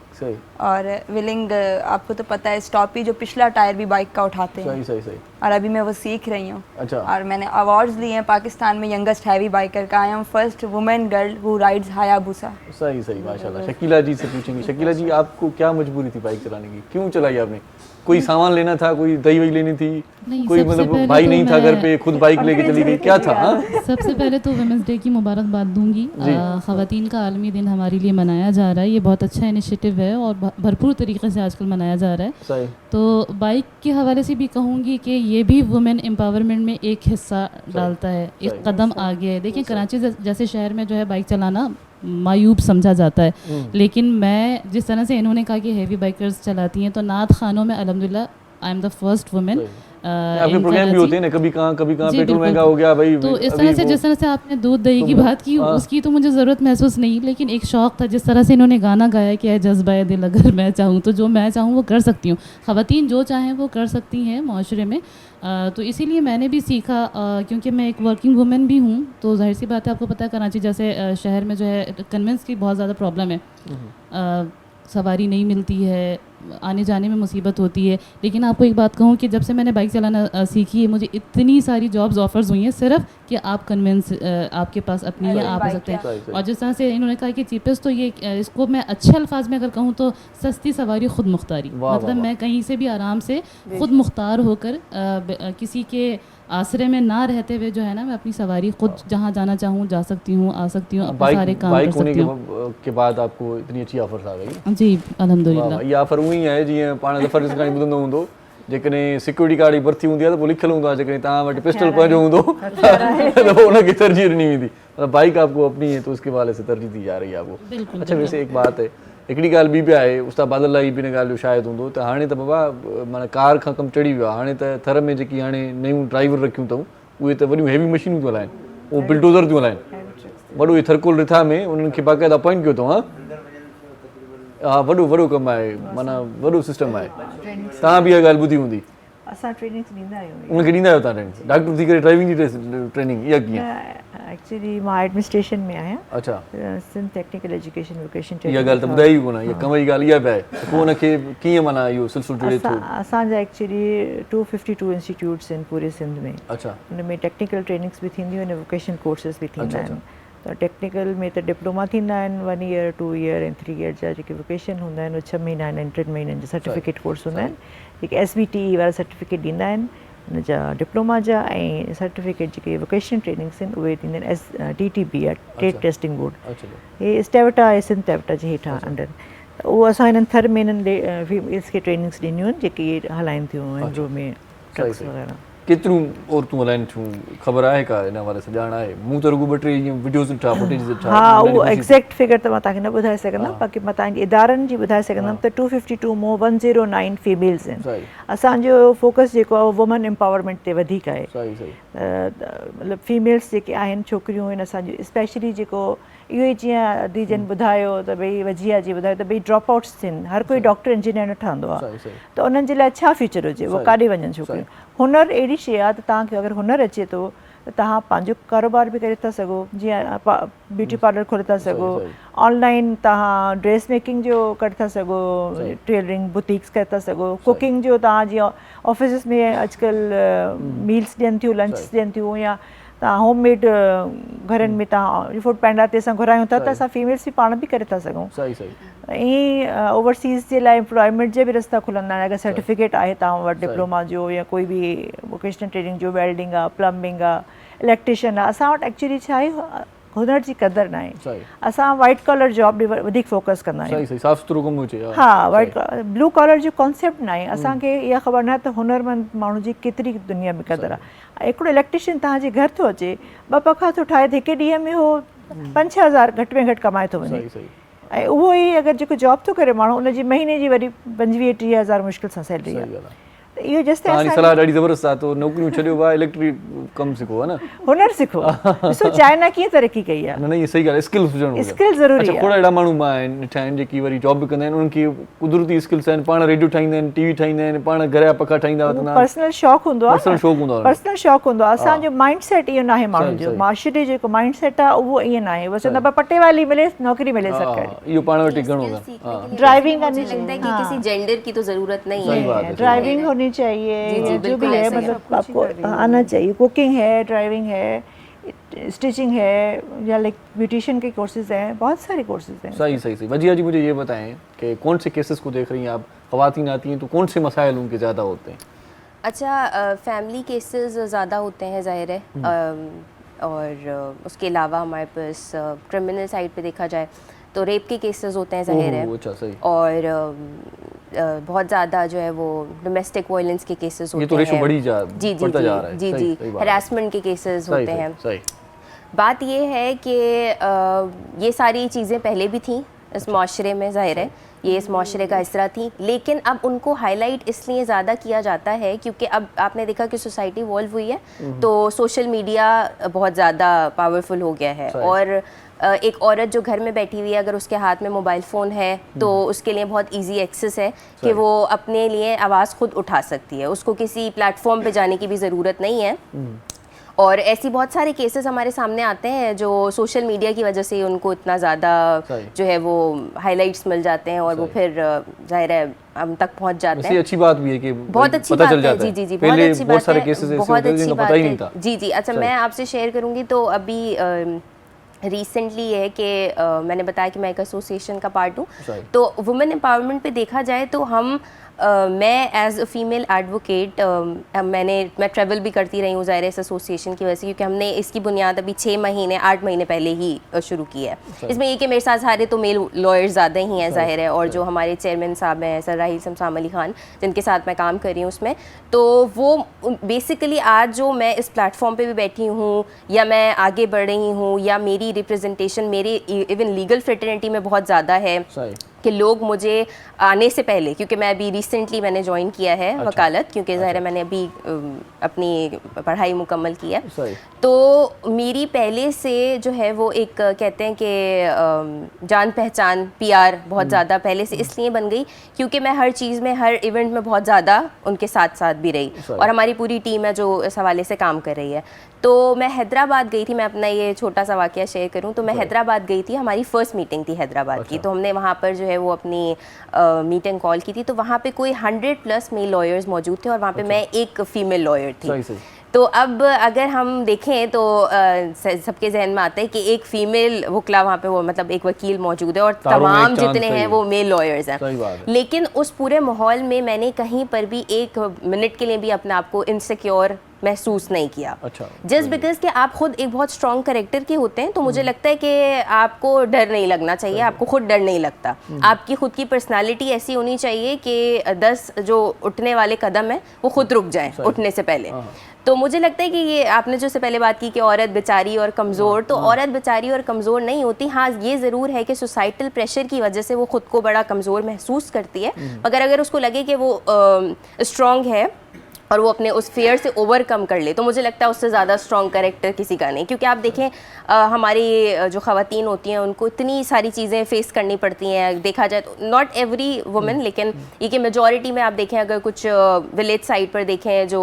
और विलिंग आपको तो पता है, स्टॉपी जो पिछला टायर भी बाइक का उठाते हैं। सही। और अभी मैं वो सीख रही हूँ। और मैंने अवार्ड्स लिए हैं पाकिस्तान में यंगेस्ट हैवी बाइकर का। I am first women girl who rides Hayabusa. सही माशाल्लाह। शकीला जी से पूछेंगे, शकीला जी आपको क्या मजबूरी थी बाइक चलाने की, क्यों चलाई आपने? कोई सामान लेना था, कोई दही वही लेनी थी, कोई मतलब भाई नहीं था घर पे, खुद बाइक लेके चली गई, क्या था? सबसे पहले तो वुमेंस डे की मुबारकबाद दूंगी। ख़वातीन का आलमी दिन हमारे लिए मनाया जा रहा है, ये बहुत अच्छा इनिशिएटिव है और भरपूर तरीके से आजकल मनाया जा रहा है। सही। तो बाइक के हवाले से भी कहूँगी कि ये भी वुमेन एम्पावरमेंट में एक हिस्सा डालता है, एक कदम आगे है। देखिए कराची जैसे शहर में जो है बाइक चलाना मायूब समझा जाता है, लेकिन मैं जिस तरह से इन्होंने कहा कि हैवी बाइकर्स चलाती हैं, तो नात खानों में अल्हम्दुलिल्लाह I am the first women आपके प्रोग्राम भी होते हैं ना, कभी कहाँ जी, पेट्रोल बिल्कुल। महंगा हो गया भाई। तो इस अभी तरह से वो- जिस तरह से आपने दूध दही की बात की, उसकी तो मुझे ज़रूरत महसूस नहीं, लेकिन एक शौक़ था। जिस तरह से इन्होंने गाना गाया कि है जज्बा है दिल, अगर मैं चाहूँ तो जो मैं चाहूँ वो कर सकती हूँ। ख़वातीन जो चाहें वो कर सकती हैं माशरे में। तो इसीलिए मैंने भी सीखा, क्योंकि मैं एक वर्किंग वुमेन भी हूँ, तो जाहिर सी बात है, आपको पता है कराची जैसे शहर में जो है कन्वेंस की बहुत ज़्यादा प्रॉब्लम है। सवारी नहीं मिलती है, आने जाने में मुसीबत होती है। लेकिन आपको एक बात कहूँ कि जब से मैंने बाइक चलाना सीखी है, मुझे इतनी सारी जॉब्स ऑफर्स हुई हैं सिर्फ कि आप कन्वेंस आपके पास अपनी है, आप आ सकते हैं। और जिस तरह से इन्होंने कहा कि चीपेस्ट, तो ये इसको मैं अच्छे अल्फाज में अगर कहूँ तो सस्ती सवारी खुद मुख्तारी। मतलब मैं कहीं से भी आराम से खुद मुख्तार होकर किसी के आसरे में ना रहते हुए जो है ना, मैं अपनी सवारी खुद जहाँ जाना चाहूँ जा सकती हूँ, आ सकती हूँ, अपने सारे काम कर सकती हूँ। के बाद आपको इतनी अच्छी ऑफर्स आ गई। जी अल्हम्दुलिल्लाह। ये ऑफर हुई है जीअं पाण ज़फ़र ॾिसण ॿुधंदो हूंदो, जेकॾहिं सिक्योरिटी गार्ड जी भर्ती हूंदी आहे त पोइ लिखियलु हूंदो आहे, जेकॾहिं तव्हां वटि पिस्टल पंहिंजो हूंदो त पोइ उनखे तरजीह ॾिनी वेंदी। मतलब बाइक आपको अपनी है तो उसके वाले से तरजीह दी जा रही है आपको। अच्छा, वैसे एक बात है, हिकिड़ी ॻाल्हि ॿी बि आहे, उस्ताद बादल जी बि हिन ॻाल्हि जो शायदि हूंदो त हाणे त बाबा माना कार खां कमु चढ़ी वियो आहे। हाणे त थर में जेकी हाणे नयूं ड्राइवर रखियूं अथऊं उहे त वॾियूं हैवी मशीनूं थियूं हलाइनि, उहो बिल्डोज़र थियूं हलाइनि। वॾो इहे थरकोल रिथा में उन्हनि खे बाक़ाइदा अपॉइंट कयो अथऊं। हा, वॾो कमु आहे, माना वॾो सिस्टम आहे। तव्हां बि इहा ॻाल्हि ॿुधी हूंदी। असां ट्रेनिंग्स ॾींदा आहियूं। उनखे ॾींदा आहियो तव्हां ट्रेनिंग? डॉक्टर थी करे ड्राइविंग जी ट्रेनिंग इहा कीअं? एक्चुअली मां एडमिनिस्ट्रेशन में आहियां। अच्छा, सिंध टेक्निकल एजुकेशन वोकेशन इहा ॻाल्हि त ॿुधाई कोन, इहा कम जी ॻाल्हि इहा बि आहे। पोइ उनखे कीअं माना इहो सिलसिलो जुड़े थो? असांजा एक्चुअली 252 इंस्टीट्यूट्स आहिनि पूरे सिंध में। अच्छा, हुन में टेक्निकल ट्रेनिंग्स बि थींदियूं आहिनि, वोकेशनल कोर्सेस बि थींदा आहिनि। त टेक्निकल में त डिप्लोमा थींदा आहिनि 1 ईयर 2 ईयर ऐं 3 ईयर जा। जेके वोकेशन हूंदा आहिनि उहे 6 महीना आहिनि ऐं 3 महीननि जा सर्टिफिकेट कोर्स हूंदा आहिनि। जेके SBTE वारा सर्टिफिकेट ॾींदा आहिनि हुन जा डिप्लोमा जा, ऐं सर्टिफिकेट जेके वोकेशनल ट्रेनिंग्स आहिनि उहे ॾींदा आहिनि TTB आहे, ट्रेड टेस्टिंग बोर्ड। हे स्टेवटा आहे सिंध टेवटा जे हेठां अंडर। त उहो असां हिननि थर में हिननि फीमेल्स खे ट्रेनिंग्स ॾिनियूं आहिनि जेके इहे हलाइनि थियूं एंड्रो में ट्रक्स वग़ैरह। केतिरियूं औरतूं हलाइनि थियूं, ख़बर आहे का हिन वारे सां ॼाण आहे? मूं त रुॻो 2-3 ईअं वीडियोज़ ॾिठा, फुटेज ॾिठा। हा, उहो एग्ज़ैक्ट फिगर त मां तव्हांखे न ॿुधाए सघंदमि, बाक़ी मां तव्हांजे इदारनि जी ॿुधाए सघंदमि त 252 मों 109 फीमेल्स आहिनि। असांजो फोकस जेको आहे उहो वुमन एम्पावरमेंट ते वधीक आहे। मतिलबु फीमेल्स जेके आहिनि, छोकिरियूं आहिनि असांजूं, स्पेशली जेको इहो ई जीअं अदीजन ॿुधायो त भई वजिया जी ॿुधायो त भई ड्रॉप आउट्स थियनि। हर कोई डॉक्टर इंजीनियर न ठहंदो आहे, त उन्हनि जे लाइ छा फ्यूचर हुजे, उहो काॾे वञनि छोकिरियूं। हुनर अहिड़ी शइ आहे त तव्हांखे अगरि हुनर अचे थो त तव्हां पंहिंजो कारोबार बि करे था सघो। जीअं ब्यूटी पार्लर खोले था सघो, ऑनलाइन तव्हां ड्रेस मेकिंग जो करे था सघो, टेलरिंग बुटीक्स करे था सघो, कुकिंग जो तव्हां जीअं ऑफिस में अॼुकल्ह मील्स ॾियनि थियूं, लंच ॾियनि थियूं, या तव्हां होममेड घरनि में तव्हां फूड पैंडा ते असां घुरायूं था, त असां फीमेल्स बि पाण बि करे था सघूं। ईअं ओवरसीज़ जे लाइ एम्प्लॉयमेंट जे बि रस्ता खुलंदा आहिनि। अगरि सर्टिफिकेट आहे तव्हां वटि डिप्लोमा जो या कोई बि वोकेशनल ट्रेनिंग जो, वेल्डिंग आहे, प्लम्बिंग आहे, इलेक्ट्रिशियन आहे। असां वटि एक्चुअली छा आहे, हुनर जी क़दर न आहे। असां वाइट कॉलर जॉब ॾे वधीक फोकस कंदा आहियूं। हा, वाइट ब्लू कॉलर जो कॉन्सेप्ट न आहे। असांखे इहा ख़बर न आहे त हुनरमंद माण्हू जी केतिरी दुनिया में क़दर आहे। हिकिड़ो इलेक्ट्रिशियन तव्हांजे घर थो अचे, 2 पखा थो ठाहे, त हिकु ॾींहं में उहो 5-6 हज़ार घटि में घटि कमाए थो वञे। ऐं उहो ई अगरि जेको जॉब थो करे माण्हू, उनजी महीने जी वरी 25-30 हज़ार मुश्किल सां सैलरी आहे। त इहो जेसिताईं सलाह ॾाढी ज़बरदस्त आहे। तो नौकरियूं छॾियो आहे, इलेक्ट्रिक कमु सिखो, है न, हुनर सिखो। ॾिसो चाइना कीअं तरक़ी कई आहे। न इहा सही ॻाल्हि आहे, स्किल्स हुजणु, स्किल ज़रूरी आहे। खोड़ अहिड़ा माण्हू मां आहिनि ॾिठा आहिनि जेकी वरी जॉब बि कंदा आहिनि, उन्हनि खे कुदरती स्किल्स आहिनि, पाण रेडियो ठाहींदा आहिनि, टीवी ठाहींदा आहिनि, पाण घर जा पखा ठाहींदा वठंदा। पर्सनल शौक़ु हूंदो आहे, पर्सनल शौक़ु हूंदो आहे। असांजो माइंड सेट इहो न आहे माण्हू जो, माशरे जेको माइंड सेट आहे उहो ईअं न आहे। बसि चवंदा पटे वाली मिले, नौकरी मिले सरकारी। इहो पाण वटि घणो ड्राइविंग करनी चाहिए कि किसी जेंडर की तो जरूरत नहीं है। ड्राइविंग होनी चाहिए, जो भी है, मतलब आपको आना चाहिए। कुकिंग है, ड्राइविंग है, स्टिचिंग है, या लाइक ब्यूटिशियन के कोर्सेज हैं, बहुत सारे कोर्सेज हैं। सही। वजिया जी, मुझे ये बताएं कि कौन से केसेस को देख रही हैं आप? ख़वातीन आती हैं तो कौन से मसाइल उनके ज़्यादा होते हैं? अच्छा, फैमिली केसेस ज़्यादा होते हैं, ज़ाहिर है। और उसके अलावा हमारे पास क्रिमिनल साइड पे देखा जाए तो रेप के केसेस होते हैं, ज़ाहिर है। अच्छा, सही। और बहुत ज़्यादा जो है वो डोमेस्टिक वायलेंस के केसेस होते हैं। ये तो रेशो बढ़ी जा रहा है। जी, हरासमेंट के केसेस होते हैं। बात ये है कि ये सारी चीज़ें पहले भी थी, इस माशरे में, ज़ाहिर है ये इस माशरे का हिस्सा थी, लेकिन अब उनको हाईलाइट इसलिए ज़्यादा किया जाता है क्योंकि अब आपने देखा कि सोसाइटी इवॉल्व हुई है, तो सोशल मीडिया बहुत ज़्यादा पावरफुल हो गया है, और एक औरत जो घर में बैठी हुई है अगर उसके हाथ में मोबाइल फ़ोन है तो उसके लिए बहुत इजी एक्सेस है कि वो अपने लिए आवाज़ खुद उठा सकती है, उसको किसी प्लेटफॉर्म पे जाने की भी ज़रूरत नहीं है। और ऐसी बहुत सारे केसेस हमारे सामने आते हैं जो सोशल मीडिया की वजह से उनको इतना ज़्यादा जो है वो हाइलाइट्स मिल जाते हैं और वो फिर ज़ाहिर है हम तक पहुंच जाते हैं। अच्छी बात भी है कि बहुत अच्छी बात है, जी जी जी, बहुत अच्छी बात है, बहुत अच्छी बात है, जी जी। अच्छा, मैं आपसे शेयर करूँगी तो अभी रिसेंटली ये है कि मैंने बताया कि मैं एक एसोसिएशन का पार्ट हूँ, तो वुमेन एम्पावरमेंट पे देखा जाए तो हम मैं एज अ फीमेल एडवोकेट मैं ट्रैवल भी करती रही हूँ ज़ाहिर इस एसोसिएशन की वजह से, क्योंकि हमने इसकी बुनियाद अभी 8 महीने पहले ही शुरू की है। इसमें ये कि मेरे साथ सारे तो मेल लॉयर्स ज़्यादा ही हैं ज़ाहिर है, और जो हमारे चेयरमैन साहब हैं सर राहिल शमशाम अली खान जिनके साथ मैं काम कर रही हूँ उसमें, तो वो बेसिकली आज जो मैं इस प्लेटफॉर्म पे भी बैठी हूँ या मैं आगे बढ़ रही हूँ या मेरी रिप्रेजेंटेशन मेरे इवन लीगल फ्रेटर्निटी में बहुत ज़्यादा है कि लोग मुझे आने से पहले, क्योंकि मैं अभी रिसेंटली मैंने ज्वाइन किया है वकालत, क्योंकि ज़ाहिर है मैंने अभी अपनी पढ़ाई मुकम्मल की है, तो मेरी पहले से जो है वो एक कहते हैं कि जान पहचान PR बहुत ज़्यादा पहले से इसलिए बन गई क्योंकि मैं हर चीज़ में हर इवेंट में बहुत ज़्यादा उनके साथ साथ भी रही, और हमारी पूरी टीम है जो इस हवाले से काम कर रही है। तो मैं हैदराबाद गई थी, मैं अपना ये छोटा सा वाक़या शेयर करूं तो मैं हैदराबाद गई थी, हमारी फर्स्ट मीटिंग थी हैदराबाद की, तो हमने वहाँ पर जो है वो अपनी मीटिंग कॉल की थी, तो वहाँ पे कोई 100+ मेल लॉयर्स मौजूद थे और वहाँ पे मैं एक फ़ीमेल लॉयर थी। तो अब अगर हम देखें तो सबके जहन में आता है कि एक फ़ीमेल वकला वहाँ पे वो मतलब एक वकील मौजूद है और तमाम जितने हैं वो मेल लॉयर्स हैं, लेकिन उस पूरे माहौल में मैंने कहीं पर भी एक मिनट के लिए भी अपने आप को इनसिक्योर महसूस नहीं किया। जस्ट बिकॉज कि आप खुद एक बहुत स्ट्रॉन्ग कैरेक्टर के होते हैं, तो मुझे लगता है कि आपको डर नहीं लगना चाहिए, आपको खुद डर नहीं लगता, आपकी खुद की पर्सनालिटी ऐसी होनी चाहिए कि 10 जो उठने वाले कदम हैं वो खुद रुक जाएं उठने से पहले। तो मुझे लगता है कि ये आपने जो से पहले बात की कि औरत बेचारी और कमज़ोर, तो औरत बेचारी और कमज़ोर नहीं होती। हाँ, ये ज़रूर है कि सोसाइटल प्रेशर की वजह से वो खुद को बड़ा कमज़ोर महसूस करती है, मगर अगर उसको लगे कि वो स्ट्रॉन्ग है और वो अपने उस फेयर से ओवरकम कर ले, तो मुझे लगता है उससे ज़्यादा स्ट्रॉन्ग कैरेक्टर किसी का नहीं। क्योंकि आप देखें हमारी जो ख़वातीन होती हैं उनको इतनी सारी चीज़ें फ़ेस करनी पड़ती हैं, देखा जाए तो नॉट एवरी वुमेन, लेकिन ये कि मेजॉरिटी में आप देखें, अगर कुछ विलेज साइड पर देखें जो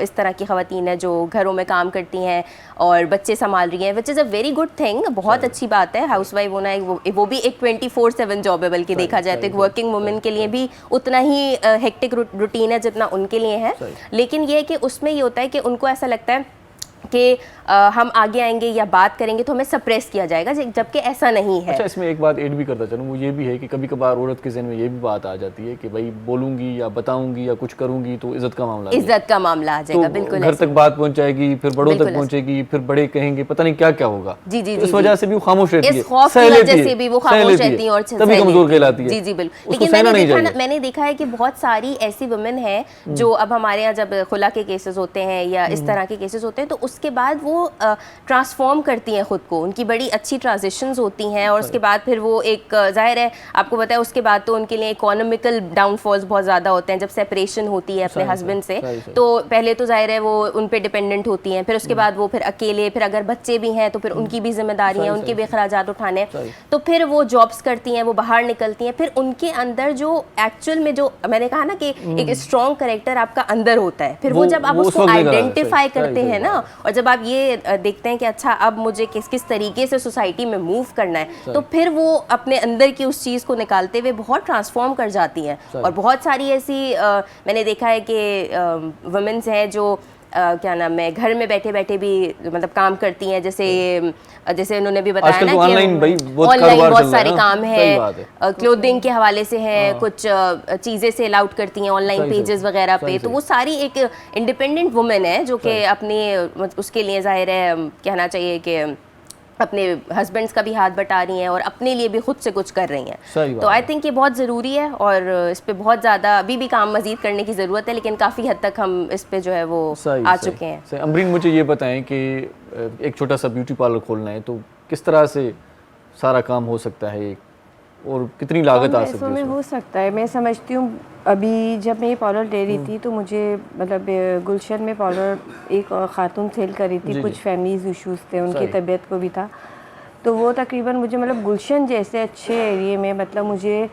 इस तरह की ख़वातीन हैं जो घरों में काम करती हैं और बच्चे संभाल रही हैं, which is a very good thing, बहुत अच्छी बात है। हाउस वाइफ होना वो भी एक 24/7 जॉब है, बल्कि देखा जाए तो एक वर्किंग वुमेन के लिए भी उतना ही हेक्टिक रूटीन है जितना उनके लिए है। लेकिन ये है कि उसमें ये होता है कि उनको ऐसा लगता है कि हम आगे आएंगे या बात करेंगे तो हमें सप्रेस किया जाएगा, जबकि ऐसा नहीं है। अच्छा, इसमें एक बात ऐड भी करता चलूँ, वो ये भी है कि कभी कभार औरत के ज़हन में ये भी बात आ जाती है कि भाई बोलूंगी या बताऊंगी या कुछ करूंगी तो इज्जत का मामला आ जाएगा, तो बिल्कुल घर तक बात पहुंचाएगी, फिर बड़ों तक पहुंचेगी, फिर बड़े कहेंगे पता नहीं क्या क्या होगा। जी जी, इस वजह से भी वो खामोश रहती है, इस खौफ की वजह से भी वो खामोश रहती है और तभी कमजोर कहलाती है। जी जी बिल्कुल। लेकिन मैंने देखा है कि बहुत सारी ऐसी वुमेन हैं जो अब हमारे यहाँ जब खुला के केसेस होते हैं या इस तरह के केसेस होते हैं तो उसके बाद वो ट्रांसफॉर्म करती हैं खुद को, उनकी बड़ी अच्छी ट्रांजिशंस होती हैं और उसके बाद फिर वो एक जाहिर है आपको पता है उसके बाद तो उनके लिए इकोनॉमिकल डाउनफॉल्स बहुत ज़्यादा होते हैं जब सेपरेशन होती है अपने हस्बैंड से। तो पहले तो जाहिर है वो उन पे डिपेंडेंट होती हैं, फिर उसके बाद वो फिर अकेले, फिर अगर बच्चे भी हैं तो फिर उनकी भी जिम्मेदारी है, उनके भी अखराजात उठाने, तो फिर वो जॉब्स करती हैं, वो बाहर निकलती हैं, फिर उनके अंदर जो एक्चुअल में जो मैंने कहा ना कि एक स्ट्रॉन्ग कैरेक्टर आपका अंदर होता है, फिर वो जब आप उसको आइडेंटिफाई करते हैं ना और जब आप ये देखते हैं कि अच्छा अब मुझे किस किस तरीके से सोसाइटी में मूव करना है, तो फिर वो अपने अंदर की उस चीज़ को निकालते हुए बहुत ट्रांसफॉर्म कर जाती हैं। और बहुत सारी ऐसी मैंने देखा है कि वुमेन्स हैं जो क्या नाम है घर में बैठे बैठे भी मतलब काम करती हैं, जैसे उन्होंने भी बताया ना कि ऑनलाइन बहुत सारे काम है, क्लोथिंग के हवाले से है, कुछ चीज़ें सेल आउट करती हैं ऑनलाइन पेजेस वगैरह पे, तो वो सारी एक इंडिपेंडेंट वुमेन है जो कि अपने उसके लिए जाहिर है कहना चाहिए कि अपने हस्बैंड्स का भी हाथ बटा रही हैं और अपने लिए भी खुद से कुछ कर रही हैं। तो आई थिंक ये बहुत ज़रूरी है और इस पे बहुत ज़्यादा अभी भी काम मज़ीद करने की ज़रूरत है, लेकिन काफ़ी हद तक हम इस पे जो है वो आ चुके हैं। अमरीन, मुझे ये बताएं कि एक छोटा सा ब्यूटी पार्लर खोलना है तो किस तरह से सारा काम हो सकता है? और कितनी लागत आ सकती पैसों है में उसमें? हो सकता है। मैं समझती हूँ अभी जब मैं ये पार्लर ले रही थी तो मुझे मतलब गुलशन में पार्लर एक खातून सेल कर रही थी, जी, कुछ जी। फैमिलीज इश्यूज थे, उनकी सही। तबीयत को भी था, तो वो तकरीबन मुझे मतलब गुलशन जैसे अच्छे एरिए में मतलब मुझे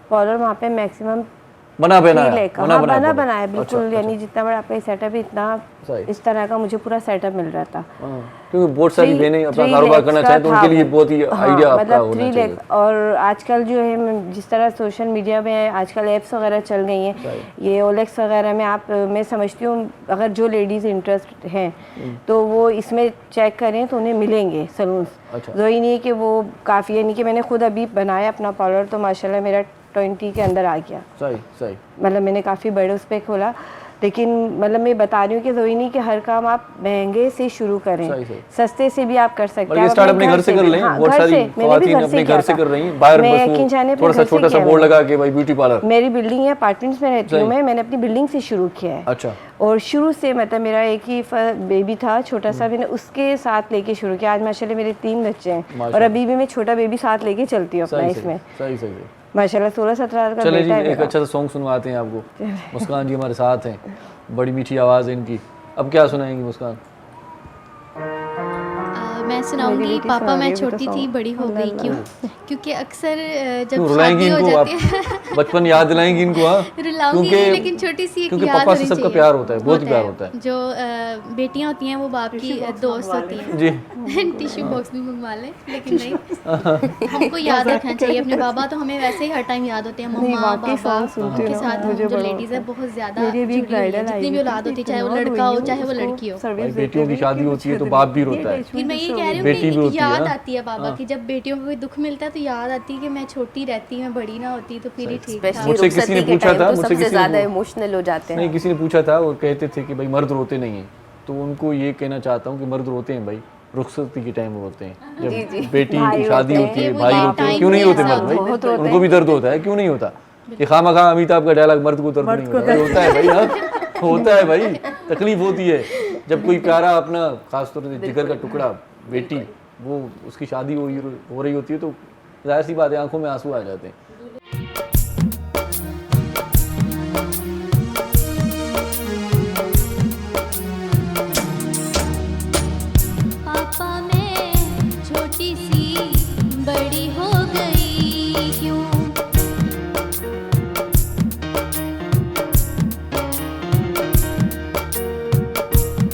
पार्लर वहाँ पे मैक्सिमम बना बनाया, 3 लाख बना हाँ बनाया बना पार्लर। बनाया अच्छा, बिल्कुल, अच्छा। यानी जितना बड़ा आपका सेटअप है इतना सही। इस तरह का मुझे पूरा सेटअप मिल रहा था। हाँ, क्योंकि बहुत सारी बहनें अपना 3 कारोबार lakhs करना का चाहें तो था उनके लिए वो। बहुत ही हाँ, आइडिया आपका मतलब होना 3 चाहिए। लाख। और आजकल जो है जिस तरह सोशल मीडिया में आजकल ऐप्स वगैरह चल गई हैं, ये ओलेक्स वगैरह में आप मैं समझती हूँ अगर जो लेडीज़ इंटरेस्ट हैं तो वो इसमें चेक करें तो उन्हें मिलेंगे सलून्स। अच्छा। जो ही नहीं है कि वो काफ़ी है, नहीं कि मैंने खुद अभी बनाया अपना पार्लर तो माशाल्लाह मेरा 20 के अंदर आ गया, सही सही। मतलब मैंने काफ़ी बड़े उस पर खोला। लेकिन मतलब मैं बता रही हूँ कि ज़रूरी नहीं कि हर काम आप महंगे से शुरू करें, सही, सही। सस्ते से भी आप कर सकते बल्कि हैं। स्टार्ट अपने घर से कर लें, बहुत सारी ख़वातीन अपने घर से कर रही हैं, बाहर बस वो थोड़ा सा छोटा सा बोर्ड लगा के भाई ब्यूटी पार्लर। मेरी बिल्डिंग है, अपार्टमेंट्स में रहती हूँ मैंने अपनी बिल्डिंग से शुरू किया है। अच्छा। और शुरू से मतलब मेरा एक ही बेबी था छोटा सा, मैंने उसके साथ लेके शुरू किया। आज माशाल्लाह मेरे 3 बच्चे हैं और अभी भी मैं छोटा बेबी साथ लेके चलती हूँ अपना सही इसमें। सही सही। माशाल्लाह 16-17 का चले जी, बेटा है एक मेरा। अच्छा सा सॉन्ग सुनवाते हैं आपको। मुस्कान जी हमारे साथ हैं, बड़ी मीठी आवाज़ है इनकी। अब क्या सुनाएंगी मुस्कान? मैं सुनाऊंगी बेटी पापा सुना मैं रही है अभी तो छोटी थी सॉन्ग। बड़ी हो गई क्यों, क्योंकि अक्सर जब क्यों रुलाएंगी शादी हो इनको आप? जाती है बचपन याद दिलाएंगी इनको? हाँ, रुलाऊंगी नहीं, लेकिन छोटी सी एक क्योंकि याद पापा से होनी सबका चाहिए। प्यार होता है, बहुत प्यार होता है। जो बेटियां होती हैं वो बाप की दोस्त होती हैं। जी। टिश्यू बॉक्स भी मंगवा लें, लेकिन नहीं, हमको याद रखना चाहिए अपने बाबा। तो हमें वैसे ही हर टाइम याद होते हैं मम्मा वाकई बाबा सॉन्ग सुनती हूँ के ना, साथ। हम मुझे जो बड़ा लेडीज़ है होता बहुत ज़्यादा मेरी अभी जुड़ी हुई है, ब्राइडल जितनी भी औलाद होती है, चाहे वो इतना लड़का हो रोई चाहे वो उसको लड़की हो। सर्विस भाई बेटियों की देते शादी हुए होती है तो कि बाप भी ये रोता है। फिर मैं ये कह रही हूँ बेटी भी कि होती है, याद हाँ। आती है बाबा की, जब बेटियों को कोई दुख मिलता है तो याद आती है कि मैं छोटी रहती, मैं बड़ी ना होती तो फिर ही ठीक था। स्पेशली मुझसे किसी ने रुखसती के पूछा टाइम था, तो मुझसे सबसे किसी ने ज़्यादा पूछा- इमोशनल हो जाते हैं। नहीं, किसी ने पूछा था और कहते थे कि भाई मर्द रोते नहीं हैं, तो उनको ये कहना चाहता हूँ कि मर्द रोते हैं भाई, रुखसती के टाइम रोते हैं, जब बेटी भाई की शादी रोते होती है, हैं। भाई वो रोते हैं। टाइम क्यों नहीं भी रोते ऐसा मर्द भाई? बहुत रोते उनको भी दर्द होता है, क्यों नहीं होता? ये खामखा अमिताभ का डायलॉग, मर्द को दर्द नहीं होता। होता है भाई, हाँ होता है भाई, तकलीफ होती है जब कोई प्यारा अपना खासतौर से जिगर का टुकड़ा बेटी वो उसकी शादी हो रही होती है तो जाहिर सी बात है आंखों में आंसू आ जाते हैं। पापा मैं छोटी सी बड़ी हो गई क्यों,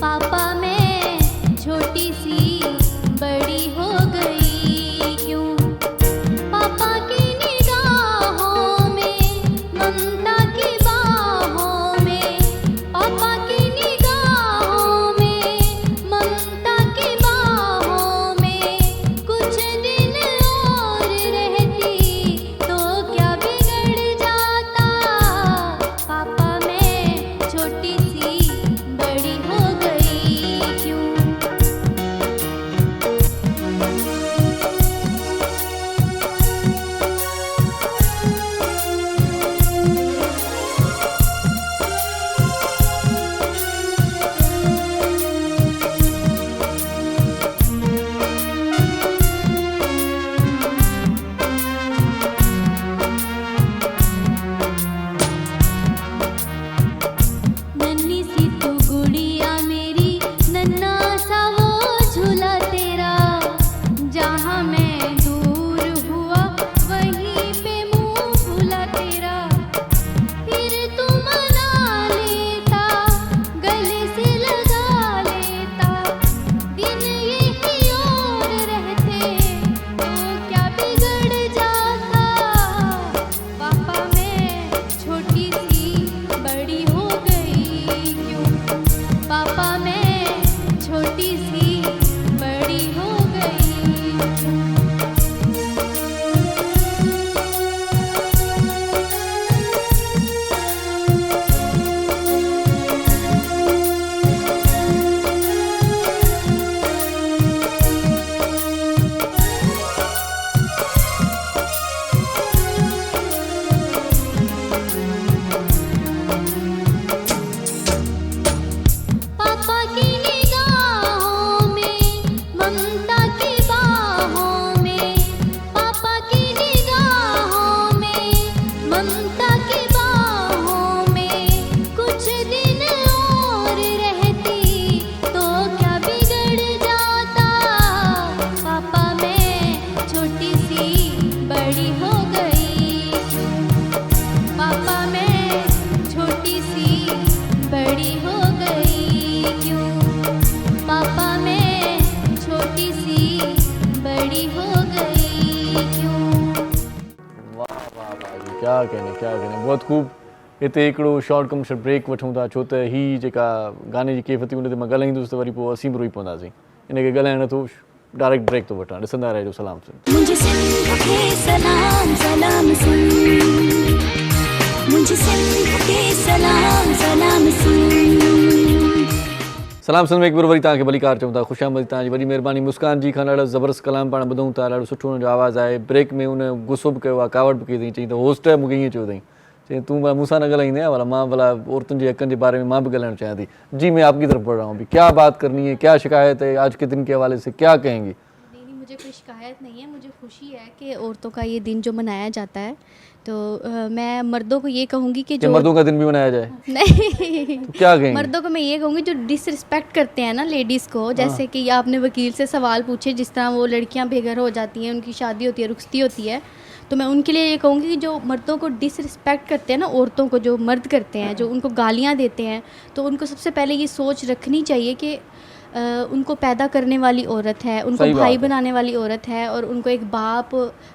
पापा मैं छोटी सी बड़ी हो गई क्यों, पापा की निगाह क्या कहने बहुत खूब। हिते हिकिड़ो शॉर्ट कमर्शियल ब्रेक वठूं था, छो त ही जेका गाने जी कैफ़ियत हुन ते मां ॻाल्हाईंदुसि त वरी पोइ असीं बि रोई पवंदासीं, इनखे ॻाल्हाइण नथो, डायरेक्ट ब्रेक थो वठां। ॾिसंदा रहिजो सलाम सुन। मुझे सिंध के सलाम सलाम सुन, मुझे सिंध के सलाम सलाम सुन। सलाम सुन में हिकु बार वरी तव्हांखे भलीकार चऊं था, ख़ुशि आमदीद, तव्हांजी वॾी महिरबानी। मुस्कान जी खां ॾाढो ज़बरदस्त कलाम पाण ॿुधूं था, ॾाढो सुठो हुनजो आवाज़ु आहे। ब्रेक में उन गुस्सो बि कयो आहे, कावड़ बि कई अथई, चई त होस्ट मूंखे ईअं चयो अथई, चई तूं भला मूंसां न ॻाल्हाईंदे आहे, भला मां भला औरतुनि जे हक़नि जे बारे में मां बि ॻाल्हाइणु चाहियां थी। जी मैं आपकी तरफ बढ़ रहा हूँ, अभी क्या बात करनी है, क्या शिकायत है आज के दिन के हवाले से, क्या कहेंगी? नहीं, मुझे कोई शिकायत नहीं है, मुझे खुशी है कि औरतों का ये दिन जो मनाया जाता है। तो मैं मर्दों को ये कहूँगी कि जो मर्दों का दिन भी मनाया जाए, नहीं तो क्या कहेंगे? मर्दों को मैं ये कहूँगी जो डिसरिस्पेक्ट करते हैं ना लेडीज़ को, जैसे कि आपने वकील से सवाल पूछे, जिस तरह वो लड़कियाँ बेघर हो जाती हैं, उनकी शादी होती है, रुखसती होती है, तो मैं उनके लिए ये कहूँगी कि जो मर्दों को डिसरिस्पेक्ट करते हैं ना, औरतों को जो मर्द करते हैं, जो उनको गालियाँ देते हैं, तो उनको सबसे पहले ये सोच रखनी चाहिए कि उनको पैदा करने वाली औरत है, उनको भाई बनाने वाली औरत है, और उनको एक बाप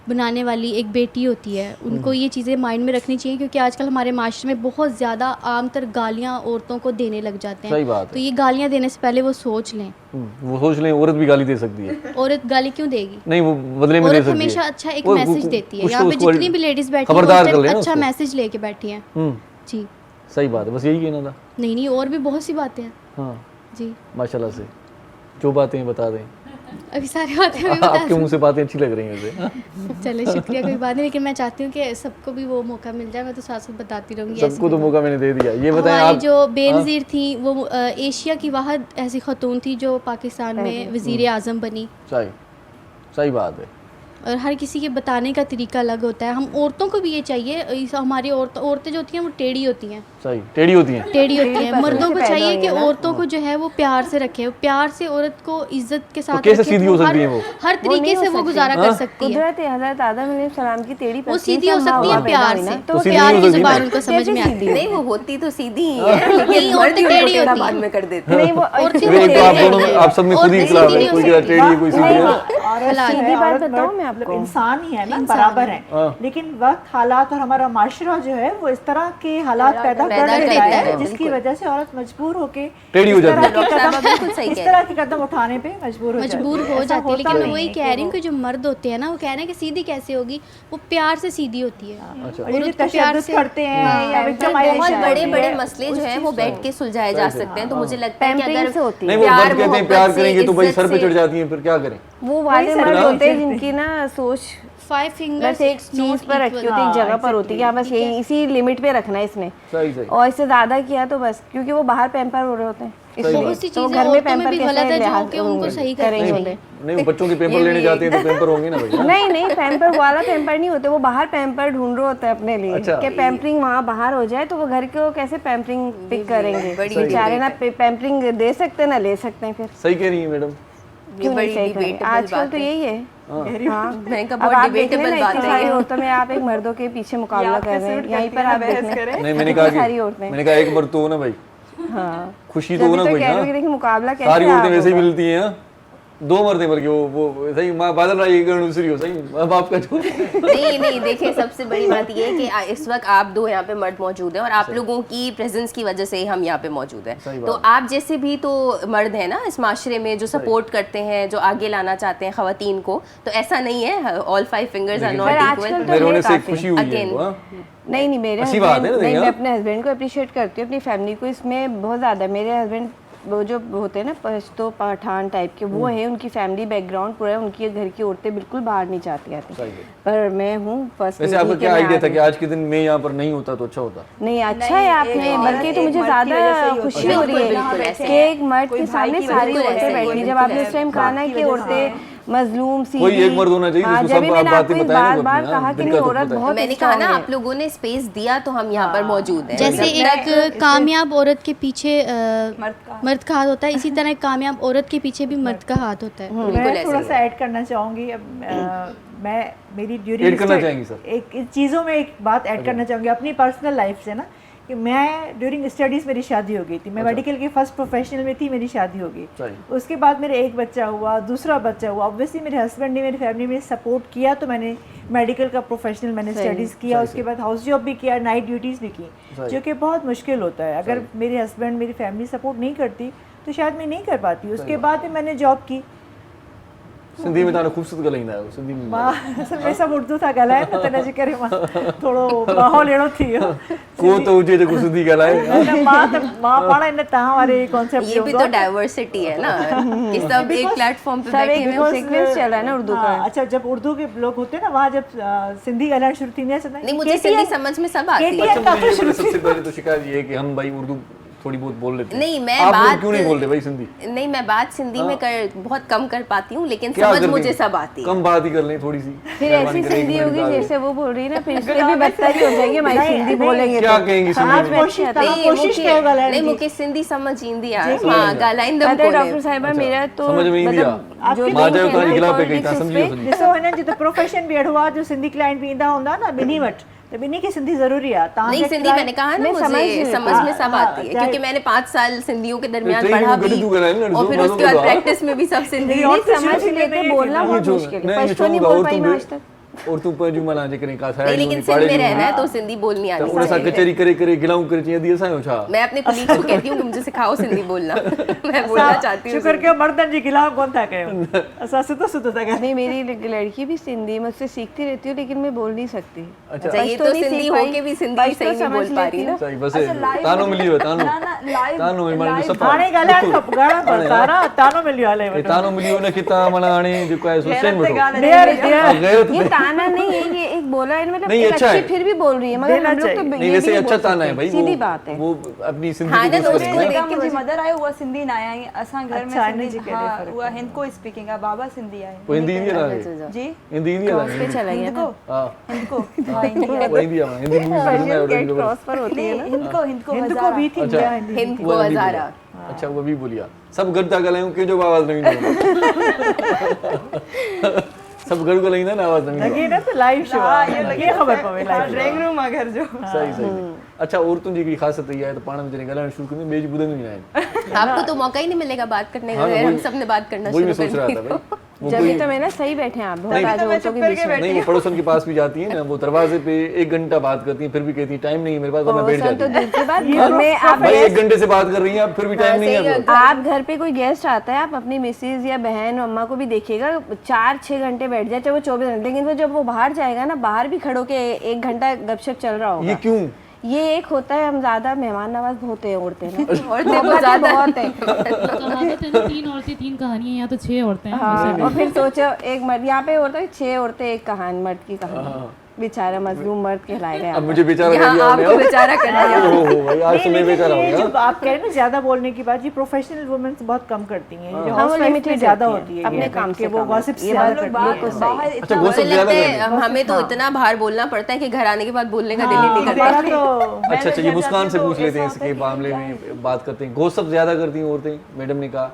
बनाने वाली एक बेटी होती है। उनको ये चीज़ें माइंड में रखनी चाहिए, क्योंकि आजकल हमारे माशरे में बहुत ज़्यादा आमतर गालियाँ औरतों को देने लग जाते हैं। तो ये गालियाँ देने से पहले वो सोच लें। वो सोच लें औरत भी गाली दे सकती है। औरत गाली क्यों देगी? नहीं, वो बदले में दे सकती है। हमेशा अच्छा एक मैसेज देती है। यहाँ पे जितनी भी लेडीज़ बैठी हैं अच्छा मैसेज लेके बैठी हैं। जी सही बात है, बस यही कहना था। नहीं, और भी बहुत सी बातें हैं। हाँ जी, माशाल्लाह से जो बातें बता दें। अभी सारी बातें आपके मुंह से बातें अच्छी लग रही हैं वैसे। चले शुक्रिया, कोई बात नहीं, लेकिन मैं चाहती हूँ कि सबको भी वो मौका मिल जाए। मैं तो साथ साथ बताती रहूँगी। सबको तो मौका मैंने दे दिया। ये बताएं आप, जो बेनज़ीर थी वो एशिया की वाहिद ऐसी खतून थी जो पाकिस्तान में वज़ीर आज़म बनी। सही बात है। और हर किसी के बताने का तरीका अलग होता है। हम औरतों को भी ये चाहिए, हमारी औरतें जो होती हैं वो टेढ़ी होती हैं। सही, टेढ़ी होती हैं। मर्दों को चाहिए कि औरतों को जो है वो प्यार से रखे, प्यार से औरत को इज्जत के साथ कैसे सीधी हो सकती है वो? हर तरीके से वो गुजारा कर सकती है। हज़रत आदम अलैहिस्सलाम की टेढ़ी वो सीधी हो सकती है प्यार से, तो प्यार की जुबान उनको समझ में आती है। नहीं, वो होती तो सीधी ही है, लेकिन औरतें टेढ़ी होती हैं, बाद में कर देते हैं। नहीं, वो आप सब में खुद ही इख्तिलाफ है, कोई टेढ़ी है कोई सीधी है। सीधी बात बताऊं मैं आपको, इंसान ही है ना, बराबर है, लेकिन वक्त हालात और हमारा माशरा जो है वो इस तरह के हालात पैदा कर देता है जिसकी वजह से औरत मजबूर होके टेढ़ी हो जाती है, इस तरह के कदम उठाने पे मजबूर हो जाती है। लेकिन मैं वही कह रही हूँ कि जो मर्द होते हैं ना, वो कह रहे हैं कि सीधी कैसे होगी, वो प्यार से सीधी होती है। प्यार से करते हैं या बहुत बड़े बड़े मसले जो है वो बैठ के सुलझाए जा सकते हैं। तो मुझे लगता है कि अगर नहीं, वो मर्द कहते हैं प्यार करेंगे तो भाई सर पे चढ़ जाती हैं, फिर क्या करें? वो वाले मर्द होते हैं जिनकी ना सोच 5 फिंगर्स एक चीज पर रखी होती है, एक जगह पर होती है कि बस यही इसी लिमिट पे रखना है इसने, और इससे ज्यादा किया तो बस, क्योंकि वो बाहर पैम्पर हो रहे होते हैं, तो घर में पैम्पर कैसे उनको सही करेंगे? नहीं, बच्चों के पेपर लेने जाते हैं तो पैम्पर होंगे ना भाई। नहीं, पैम्पर वाला पैम्पर नहीं होते, वो बाहर पैम्पर ढूंढ रहे होते हैं अपने लिए कि पैम्परिंग वहाँ बाहर हो जाए, तो वो घर को कैसे पैम्परिंग पिक करेंगे? बेचारे ना पैम्परिंग दे सकते ना ले सकते हैं। फिर सही कह रही है मैडम, क्यों नहीं सही कह रही? आजकल तो यही है। औरतों में आप एक मर्दों के पीछे मुकाबला कर रहे हैं, यहीं पर आप नहीं, मैंने कहा एक मर्द तो हो ना भाई, हाँ खुशी तो हो ना कोई ना, देखिए मुकाबला कैसे सारी औरतें वैसे ही मिलती हैं। 2 मर्द हैं, बल्कि वो सही बादल राय दूसरी हो सही बाप का नहीं, देखिए सबसे बड़ी बात ये है कि इस वक्त आप 2 यहाँ पे मर्द मौजूद हैं और आप लोगों की प्रेजेंस की वजह से हम यहाँ पे मौजूद हैं। तो आप जैसे भी तो मर्द हैं ना इस माशरे में, जो सपोर्ट करते हैं, जो आगे लाना चाहते हैं खवातीन को, तो ऐसा नहीं है all 5 fingers are not equal. नहीं, मेरे मैं अपने हस्बैंड को अप्रिशिएट करती हूँ, अपनी फैमिली को इसमें बहुत ज़्यादा। मेरे हस्बैंड वो जो होते हैं ना पश्तो पठान टाइप के, वो है, उनकी फैमिली बैकग्राउंड पूरा है, उनकी घर की औरतें बिल्कुल बाहर नहीं जाती आती, पर मैं हूँ फर्स्ट। वैसे आपका क्या आइडिया था कि आज के दिन मैं यहाँ पर नहीं होता तो अच्छा होता? नहीं, अच्छा है आपने, बल्कि तो मुझे ज्यादा खुशी हो रही है कि एक मर्द के सामने सारी औरतें बैठी। जब आपने उस टाइम कहा ना कि औरतें मजलूम सी, कोई एक मर्द होना चाहिए जिसको सब बातें बताएं ना, बार कहा कि नहीं औरत बहुत, मैंने कहा ना आप लोगों ने स्पेस दिया तो हम यहाँ पर मौजूद हैं। जैसे एक कामयाब औरत के पीछे मर्द का हाथ होता है, इसी तरह एक कामयाब औरत के पीछे भी मर्द का हाथ होता है। मैं थोड़ा सा ऐड करना चाहूँगी, मैं मेरी ड्यूरिंग एक चीज़ों में एक बात ऐड करना चाहूँगी अपनी पर्सनल लाइफ से ना, कि मैं ड्यूरिंग स्टडीज़ मेरी शादी हो गई थी, मैं मेडिकल के फर्स्ट प्रोफेशनल में थी, मेरी शादी हो गई। उसके बाद मेरे एक बच्चा हुआ, दूसरा बच्चा हुआ। ऑब्वियसली मेरे हस्बैंड ने, मेरी फैमिली में सपोर्ट किया, तो मैंने मेडिकल का प्रोफेशनल मैंने स्टडीज़ किया, उसके बाद हाउस जॉब भी किया, नाइट ड्यूटीज़ भी की, जो कि बहुत मुश्किल होता है। अगर मेरे हस्बैंड, मेरी फैमिली सपोर्ट नहीं करती तो शायद मैं नहीं कर पाती। उसके बाद में मैंने जॉब की। सिंधी में ताने खूबसूरत ॻाल्हाईंदा आहियो, सिंधी में असल में सब उर्दू था ॻाल्हाए न, त हिनजे करे मां थोरो माहौल अहिड़ो थी वियो। को त हुजे जेको सिंधी ॻाल्हाए। मां पाण इन तव्हां वारे कॉन्सेप्ट ये भी तो डाइवर्सिटी है ना कि सब एक प्लेटफॉर्म पे बैठे हैं। एक सीक्वेंस चल रहा है ना उर्दू का। अच्छा, जब उर्दू के लोग होते हैं ना, वहाँ जब सिंधी ॻाल्हाइण शुरू थींदी है, नहीं मुझे सिंधी समझ में सब आती है। सबसे पहले तो शिकायत ये है कि हम भाई उर्दू थोड़ी बहुत बोल लेते हैं। नहीं मैं आप बात क्यों नहीं बोलते भाई सिंधी? नहीं मैं बात सिंधी में बहुत कम कर पाती हूँ, लेकिन समझ मुझे सब आती है। कम बात ही कर लें थोड़ी सी, फिर ऐसी सिंधी होगी जैसे वो बोल रही है ना, फिर इसलिए भी बदतर ही हो जाएंगे हमारी सिंधी बोलेंगे। क्या कहेंगी सिंधी में? कोशिश कयो ॻाल्हाइण नहीं जी। मूंखे सिंधी समझ ईंदी आहे। हाँ ॻाल्हाईंदमि कोन्हे। डॉक्टर साहिबा मेरा तो समझ में ईंदी आहे। मां चयो तव्हांजी गिला पे कई, तव्हां सम्झी वियो। ॾिसो हिननि जो त प्रोफेशन भी अहिड़ो आहे, जो सिंधी क्लाइंट भी ईंदा हूंदा न ॿिन्ही वटि, तो ॿिन्ही खे सिंधी ज़रूरी आहे। नहीं सिंधी मैंने कहा ना, मुझे समझ में सब आती है, क्योंकि मैंने 5 साल सिंधियों के दरमियान पढ़ा भी, और फिर उसके बाद प्रैक्टिस में भी सब सिंधी। समझ लेते, बोलना बहुत मुश्किल है। पश्तो नहीं बोल पाई मैं आज तक। और तू पंहिंजू माना जेकॾहिं का नहीं, लेकिन सिंध में रहना है तो सिंधी बोलनी आनी उन सां कचहरी करे करे गिलाऊं करे चईंदी असांजो छा? मैं अपने कुलीग को कहती हूँ कि मुझे सिखाओ सिंधी बोलना। मैं बोलना चाहती हूँ। शुक्र कयो मर्दनि जी गिलाउ कोन था कयो, असां सिधो सिधो था कयो। नहीं मेरी लड़की भी सिंधी मुझसे सीखती रहती है, लेकिन मैं बोल नहीं सकती। अच्छा ये तो सिंधी होके भी सिंधी सही नहीं बोल पा रही ना। सही बस तानो मिली वियो, तानो माने सब हाणे ॻाल्हाइण खां ॻाल्हाइण पड़ता ना, तानो मिलियो हले वठो। तानो मिली वियो न कि तव्हां माना हाणे जेको आहे सो सेन वठो। ये ताना नहीं है, ये एक बोला है, मतलब नहीं, एक अच्छा अच्छी है। फिर भी बोल रही है, मगर हम लोग तो नहीं वैसे अच्छा ताना है भाई, सीधी बात है। वो अपनी सिंधी हाँ, की ना, कोशिश उसको करें। देख के मुंहिंजी मदर आहे, उहा सिंधी न आहे, असां घर में अच्छा, सिंधी, हिनजी कहिड़े हाँ फ़र्क़ु उहा हिंद को स्पीकिंग आहे, बाबा सिंधी आहे। वो हिंदी ईंदी आहे जी हिंदी ईंदी आहे पे चला गया हिंद ना। को हां हिंद को हाँ हिंदी आहे। वो हिंदी आहे, हिंदी मूवीज गेट क्रॉस पर होती है ना। हिंद को हिंद को भी थी अच्छा। हिंद को हज़ारा। अच्छा वो भी बोलिया सब गॾु था ॻाल्हायूं, कंहिंजो आवाज़ न ईंदो। सब गॾु ॻाल्हाईंदा न, आवाज़ न ईंदो। लॻे न त लाइव शो आहे, ये ख़बर पवे लाइव ड्राइंग रूम आहे घर जो। सही सही। अच्छा औरतुनि जी हिकिड़ी ख़ासियत इहा आहे त पाण में जॾहिं ॻाल्हाइण शुरू कंदियूं ॿिए जी ॿुधंदियूं न आहिनि। आपको तो मौका ही नहीं मिलेगा बात करने का, अगर हम सबने बात करना वही मैं शुरू सोच कर रहा दी था भाई। वो जब कोई तो मैं ना सही बैठे हैं आप, बहुत नहीं, आज औरतों के बीच में। नहीं वो पड़ोसन के पास भी जाती है ना, वो दरवाजे पे 1 घंटा बात करती हैं, फिर भी कहती है टाइम नहीं है मेरे पास, तो मैं बैठ पड़ोसन जाती तो हूँ। दूर की बात, घर में आप भाई 1 घंटे से बात कर रही हैं आप, फिर भी टाइम नहीं है आपको। आप घर पे कोई गेस्ट आता है, आप अपनी मिसेज या बहन अम्मा को भी देखिएगा, 4-6 घंटे बैठ जाए, चाहे वो 24 घंटे, लेकिन वो जब वो बाहर जाएगा ना, बाहर भी खड़ो के 1 घंटा गपशप चल रहा होगा। ये क्यों? ये एक होता है, हम ज्यादा मेहमान नवाज बहुत है औरतें ना, औरतें तो ज़्यादा बहुत है। कहावत है ना, 3 औरतें 3 कहानियां, यहाँ तो 6 औरतें हैं। हाँ, वैसे और फिर सोचो एक मर्द, यहाँ पे होता है 6 औरतें 1 कहानी, मर्द की कहानी, बेचारा मजलूम मर्द कहलाएगा। अब मुझे बेचारा यहाँ कह दिया आपको बेचारा करना है। ओहो भाई आज तो मैं बेचारा हो ये गया। जो आप कह रहे हैं ना ज्यादा बोलने की बात, ये प्रोफेशनल वुमेन्स बहुत कम करती हैं, जो हाँ, वो हाउसवाइफ में limited ज्यादा रहती होती हैं, है, अपने ये काम कि से वो कम गॉसिप है। से ये ज्यादा बात करती बात हैं। तो सही। बाहर अच्छा इतना गोसप मुझे ज्यादा लगता करती है हमें तो इतना बाहर बोलना पड़ता है कि घर आने के बाद बोलने का दिल ही नहीं करता। मेरा तो अच्छा अच्छा ये घर मुस्कान जाती से तो पूछ लेते हैं ऐसा होता इसके है कि मामले में बात करते हैं। गोसप ज्यादा करती हैं औरतें, मैडम ने कहा।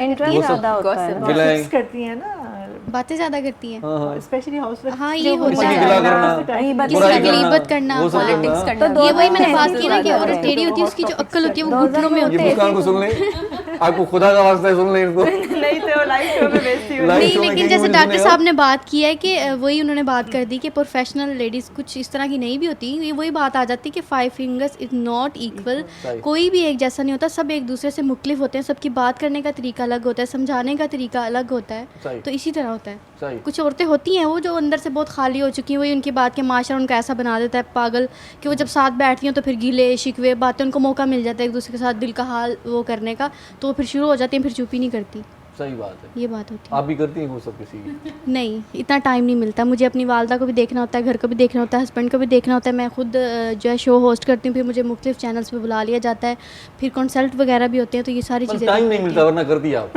इंटरेस्ट ज्यादा होता है ना। गिलाएं। गॉसिप्स करती हैं ना, बातें ज़्यादा करती हैं। हाँ हाँ स्पेशली हाउसवाइफ। हाँ ये होता किसी की है, गिला करना, किसी बुराई की गीबत करना, वो सब पॉलिटिक्स करना। करना। ये वही मैंने बात की ना कि ज्यादा औरत है। टेढ़ी होती है, उसकी जो अक्ल होती है वो घुटनों में ये होती है। मुस्कान को सुन लें, आपको खुदा का वास्ता है सुन लें इनको। नहीं तो लाइव शो में बेइज्जती हो। लाइव नहीं शो में लेकिन कहीं जैसे मुझे डॉक्टर सुने साहब ने बात की है कि वही उन्होंने बात कर दी कि प्रोफेशनल लेडीज़ कुछ इस तरह की नहीं भी होती, ये वही बात आ जाती है कि 5 फिंगर्स इज नॉट इक्वल, कोई भी एक जैसा नहीं होता, सब एक दूसरे से मुख्तलिफ होते हैं, सबकी बात करने का तरीका अलग होता है, समझाने का तरीका अलग होता है, तो इसी तरह होता है। कुछ औरतें होती हैं वो जो अंदर से बहुत खाली हो चुकी हैं, वही उनकी बात के माशरा उनका ऐसा बना देता है पागल कि वो जब साथ बैठती हैं तो फिर गिले शिकवे बातें, उनको मौका मिल जाता है एक दूसरे के साथ दिल का हाल वो करने का, तो वो फिर शुरू हो जाती हैं, फिर चुप ही नहीं करती। सही बात है, ये बात होती है। आप भी करती हैं वो सब किसी की? नहीं, इतना टाइम नहीं मिलता मुझे, अपनी वालदा को भी देखना होता है, घर को भी देखना होता है, हस्बैंड को भी देखना होता है, मैं खुद जो है शो होस्ट करती हूँ, फिर मुझे मुख्तलिफ चैनल्स पे बुला लिया जाता है, फिर कंसल्ट वगैरह भी होते हैं, तो ये सारी चीज़ें टाइम नहीं मिलता वरना करती आप?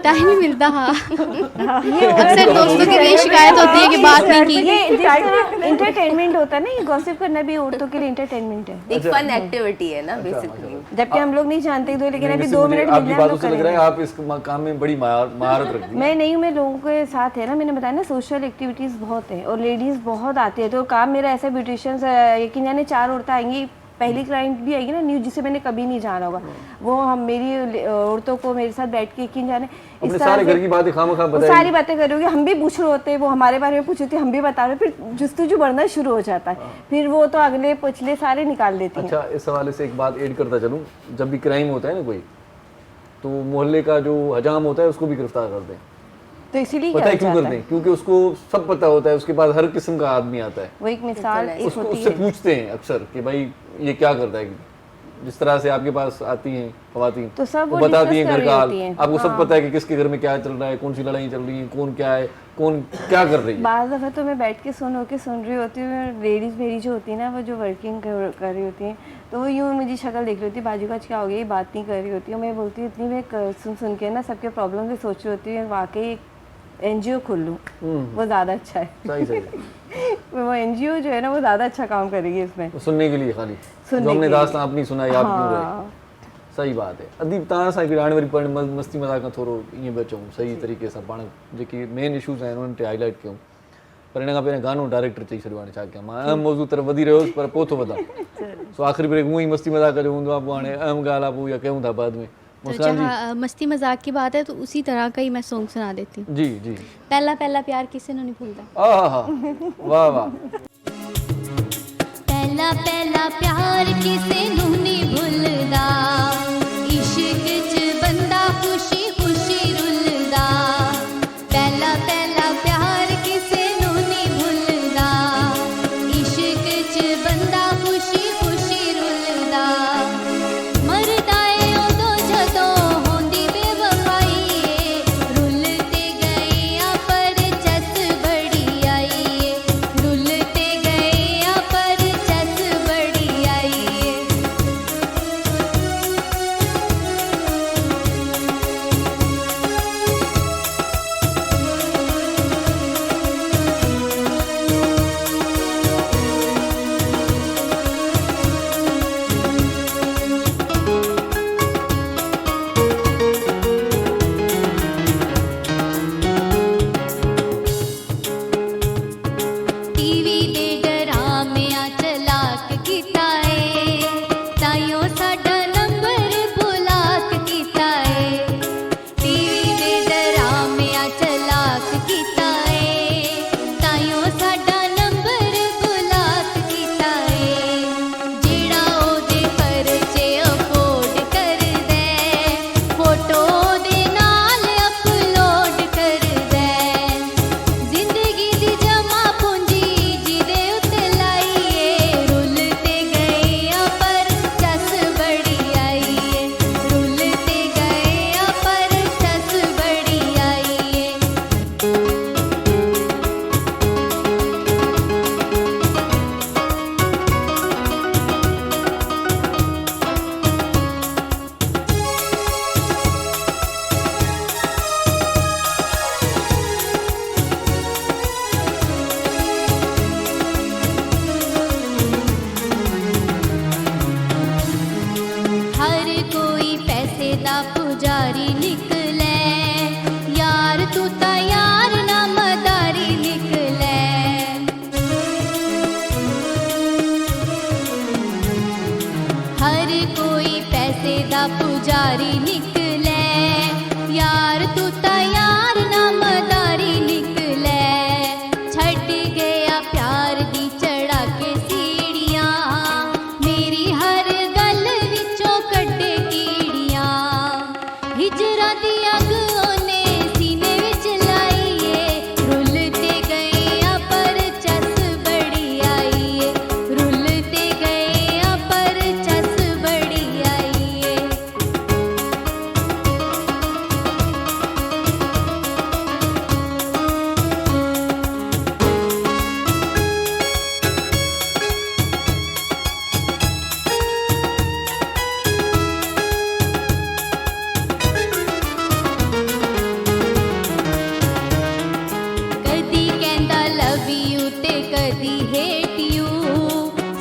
टाइम नहीं मिलता। हाँ अक्सर दोस्तों की भी शिकायत होती है कि बात नहीं की। ये जिस तरह इंटरटेनमेंट होता है ना, ये गॉसिप करना भी औरतों के लिए इंटरटेनमेंट है, एक फन एक्टिविटी है ना बेसिकली। जबकि हम लोग नहीं जानते तो, लेकिन अभी 2 मिनट आपकी बातों से लग रहा है आप इस काम में बड़ी महारत रखती हैं। मैं नहीं हूँ, मैं लोगों के साथ है ना, मैंने बताया ना सोशल एक्टिविटीज़ बहुत है और लेडीज़ बहुत आती है, तो काम मेरा ऐसा ब्यूटिशियंस यकीन जाने 4 औरतें आएंगी पहली क्लाइंट भी आएगी ना न्यू, जिसे मैंने कभी नहीं जाना होगा, वो हम मेरी औरतों को मेरे साथ बैठ के यकीन जाने अपने सारे घर की बातें खामखा बताएगी, सारी बातें करोगे, हम भी पूछ रहे होते हैं, वो हमारे बारे में पूछ रहे थे, हम भी बता रहे, फिर जुस्तजू बढ़ना शुरू हो जाता है, फिर वो तो अगले पिछले सारे निकाल देती हैं। अच्छा, इस हवाले से एक बात ऐड करता चलूँ, जब भी क्राइम होता है ना कोई, तो मोहल्ले का जो हजाम होता है उसको भी गिरफ्तार करते हैं। तो इसीलिए पता है क्यों करते हैं? क्योंकि उसको सब पता होता है, उसके पास हर किस्म का आदमी आता है। वो एक मिसाल एक होती उससे है, पूछते हैं अक्सर कि भाई ये क्या करता है, जिस तरह से आपके पास आती हैं खवातीन, तो सब वो वो बताती हैं discuss घर कर का रही हाल, होती हैं। आपको सब पता है कि किसके घर में क्या चल रहा है, कौन सी लड़ाई चल रही है, कौन क्या है, कौन क्या कर रही है। बाज़ दफ़ा तो मैं बैठ के सुन रही होती हूँ, लेडीज़ मेरी जो होती है ना, वो जो वर्किंग कर रही होती हैं, तो वो यूँ मुझे शक्ल देख रही होती है, बाजू का क्या हो गया, ये बात नहीं कर रही होती है, मैं बोलती हूँ इतनी मैं सुन के ना सबके प्रॉब्लम भी सोच रही होती हूँ, वाकई NGO खोल लूँ, वो ज़्यादा अच्छा है। सही वो NGO जो है ना, वो ज़्यादा अच्छा काम करेगी इसमें, सुनने के लिए, खाली जो हमने दास्तां अपनी सुनाई आप क्यों रहे। सही बात है। अदीब तव्हां सां हिकिड़ी हाणे वरी पण मस्ती मज़ाक खां थोरो ईअं बि अचूं सही तरीक़े सां, पाण जेके मेन इशूज़ आहिनि उन्हनि ते हाईलाइट कयूं, पर हिन खां पहिरियों गानो डायरेक्टर चई छॾियो, हाणे छा कयां, मां अहम मौज़ू तरफ़ वधी रहियो हुउसि, पर पोइ थो वधां, सो आख़िरी ब्रेक हूअं ई मस्ती मज़ाक जो हूंदो आहे, पोइ हाणे अहम ॻाल्हि आहे, पोइ इहा कयूं था बाद में। तो जहाँ मस्ती मजाक की बात है तो उसी तरह का ही मैं सॉन्ग सुना देती हूँ। जी जी। पहला पहला प्यार किसे नहीं भूलता। वाह वाह। पहला पहला प्यार किसे नहीं भूलदा, इश्क च बंदा खुशी खुशी रुलदा। पहला पहला प्यार किसे नहीं भूलदा, इश्क च बंदा खुशी खुशी रुलदा। मरदा है उदों जदों होंदी बेवफाई, रुलते गए आ पर चस बड़ी आई, रुलते गए आ पर चस बड़ी आई। टीवी दे डरामियां चलाक कीता है, ताइयों साडा नंबर बुलाक कीता है। टीवी दे डरामियां चलाक कीता है, ताइयों साडा नंबर बुलाक कीता है। जेड़ा ओदे परचे अफोर्ड करदा, फोटो दे नाल अपलोड करदा। जिंदगी दी जमा पूंजी जिदे उत्ते लाईए, रुलते गए आ पर चस बड़ी आईए, रुलते गए आ पर चस बड़ी आईए। हर कोई पैसे दा पुजारी निकले, यार तू ता यार ना मदारी निकले। हर कोई पैसे दा पुजारी निकले, यार तू ता यार ना मदारी निकले। छट गया प्यार दी चढ़ा के सीढ़ियां, मेरी हर गल विचों कड्डे कीड़ियां। हिजरा दी अग ओने सीने विच लाईए, रुलते गए आ पर चस बड़ी आईए, रुलते गए आ पर चस बड़ी आईए। कदी कहंदा लव यू ते कदी हेट यू,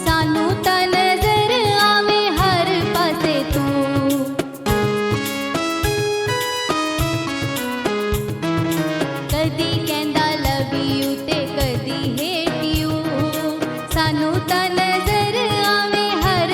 सानू ता नजर आवे हर पासे तू। कदी कहंदा लव यू ते कदी हेट यू, सानू ता नजर आवे हर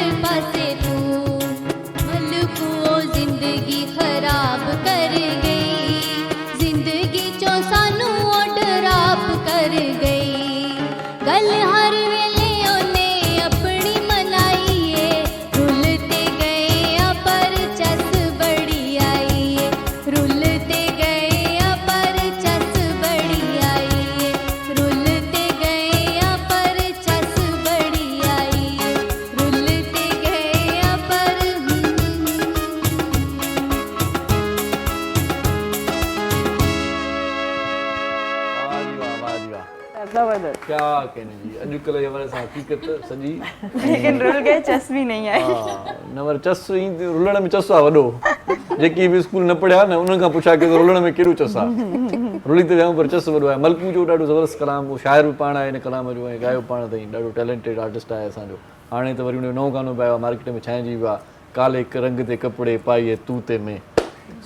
क्या कहने जी अॼुकल्ह जे वरे सां हक़ीक़त सॼी लेकिन रुल गए चस भी नहीं है। न वरी चस ई रुलण में चस आहे वॾो, जेकी बि स्कूल न पढ़िया न उन्हनि खां पुछा की रुलण में कहिड़ो चस आहे, रुली त वियाऊं पर चस वॾो आहे। मलकू जो ॾाढो ज़बरदस्त कलाम, उहो शाइर बि पाण आहे हिन कलाम जो ऐं ॻायो पाण अथई, ॾाढो टैलेंटेड आर्टिस्ट आहे असांजो। हाणे त वरी उन जो नओं गानो बि आयो आहे, मार्केट में छांइजी वियो आहे, काले रंग ते कपिड़े पाइए तूते में।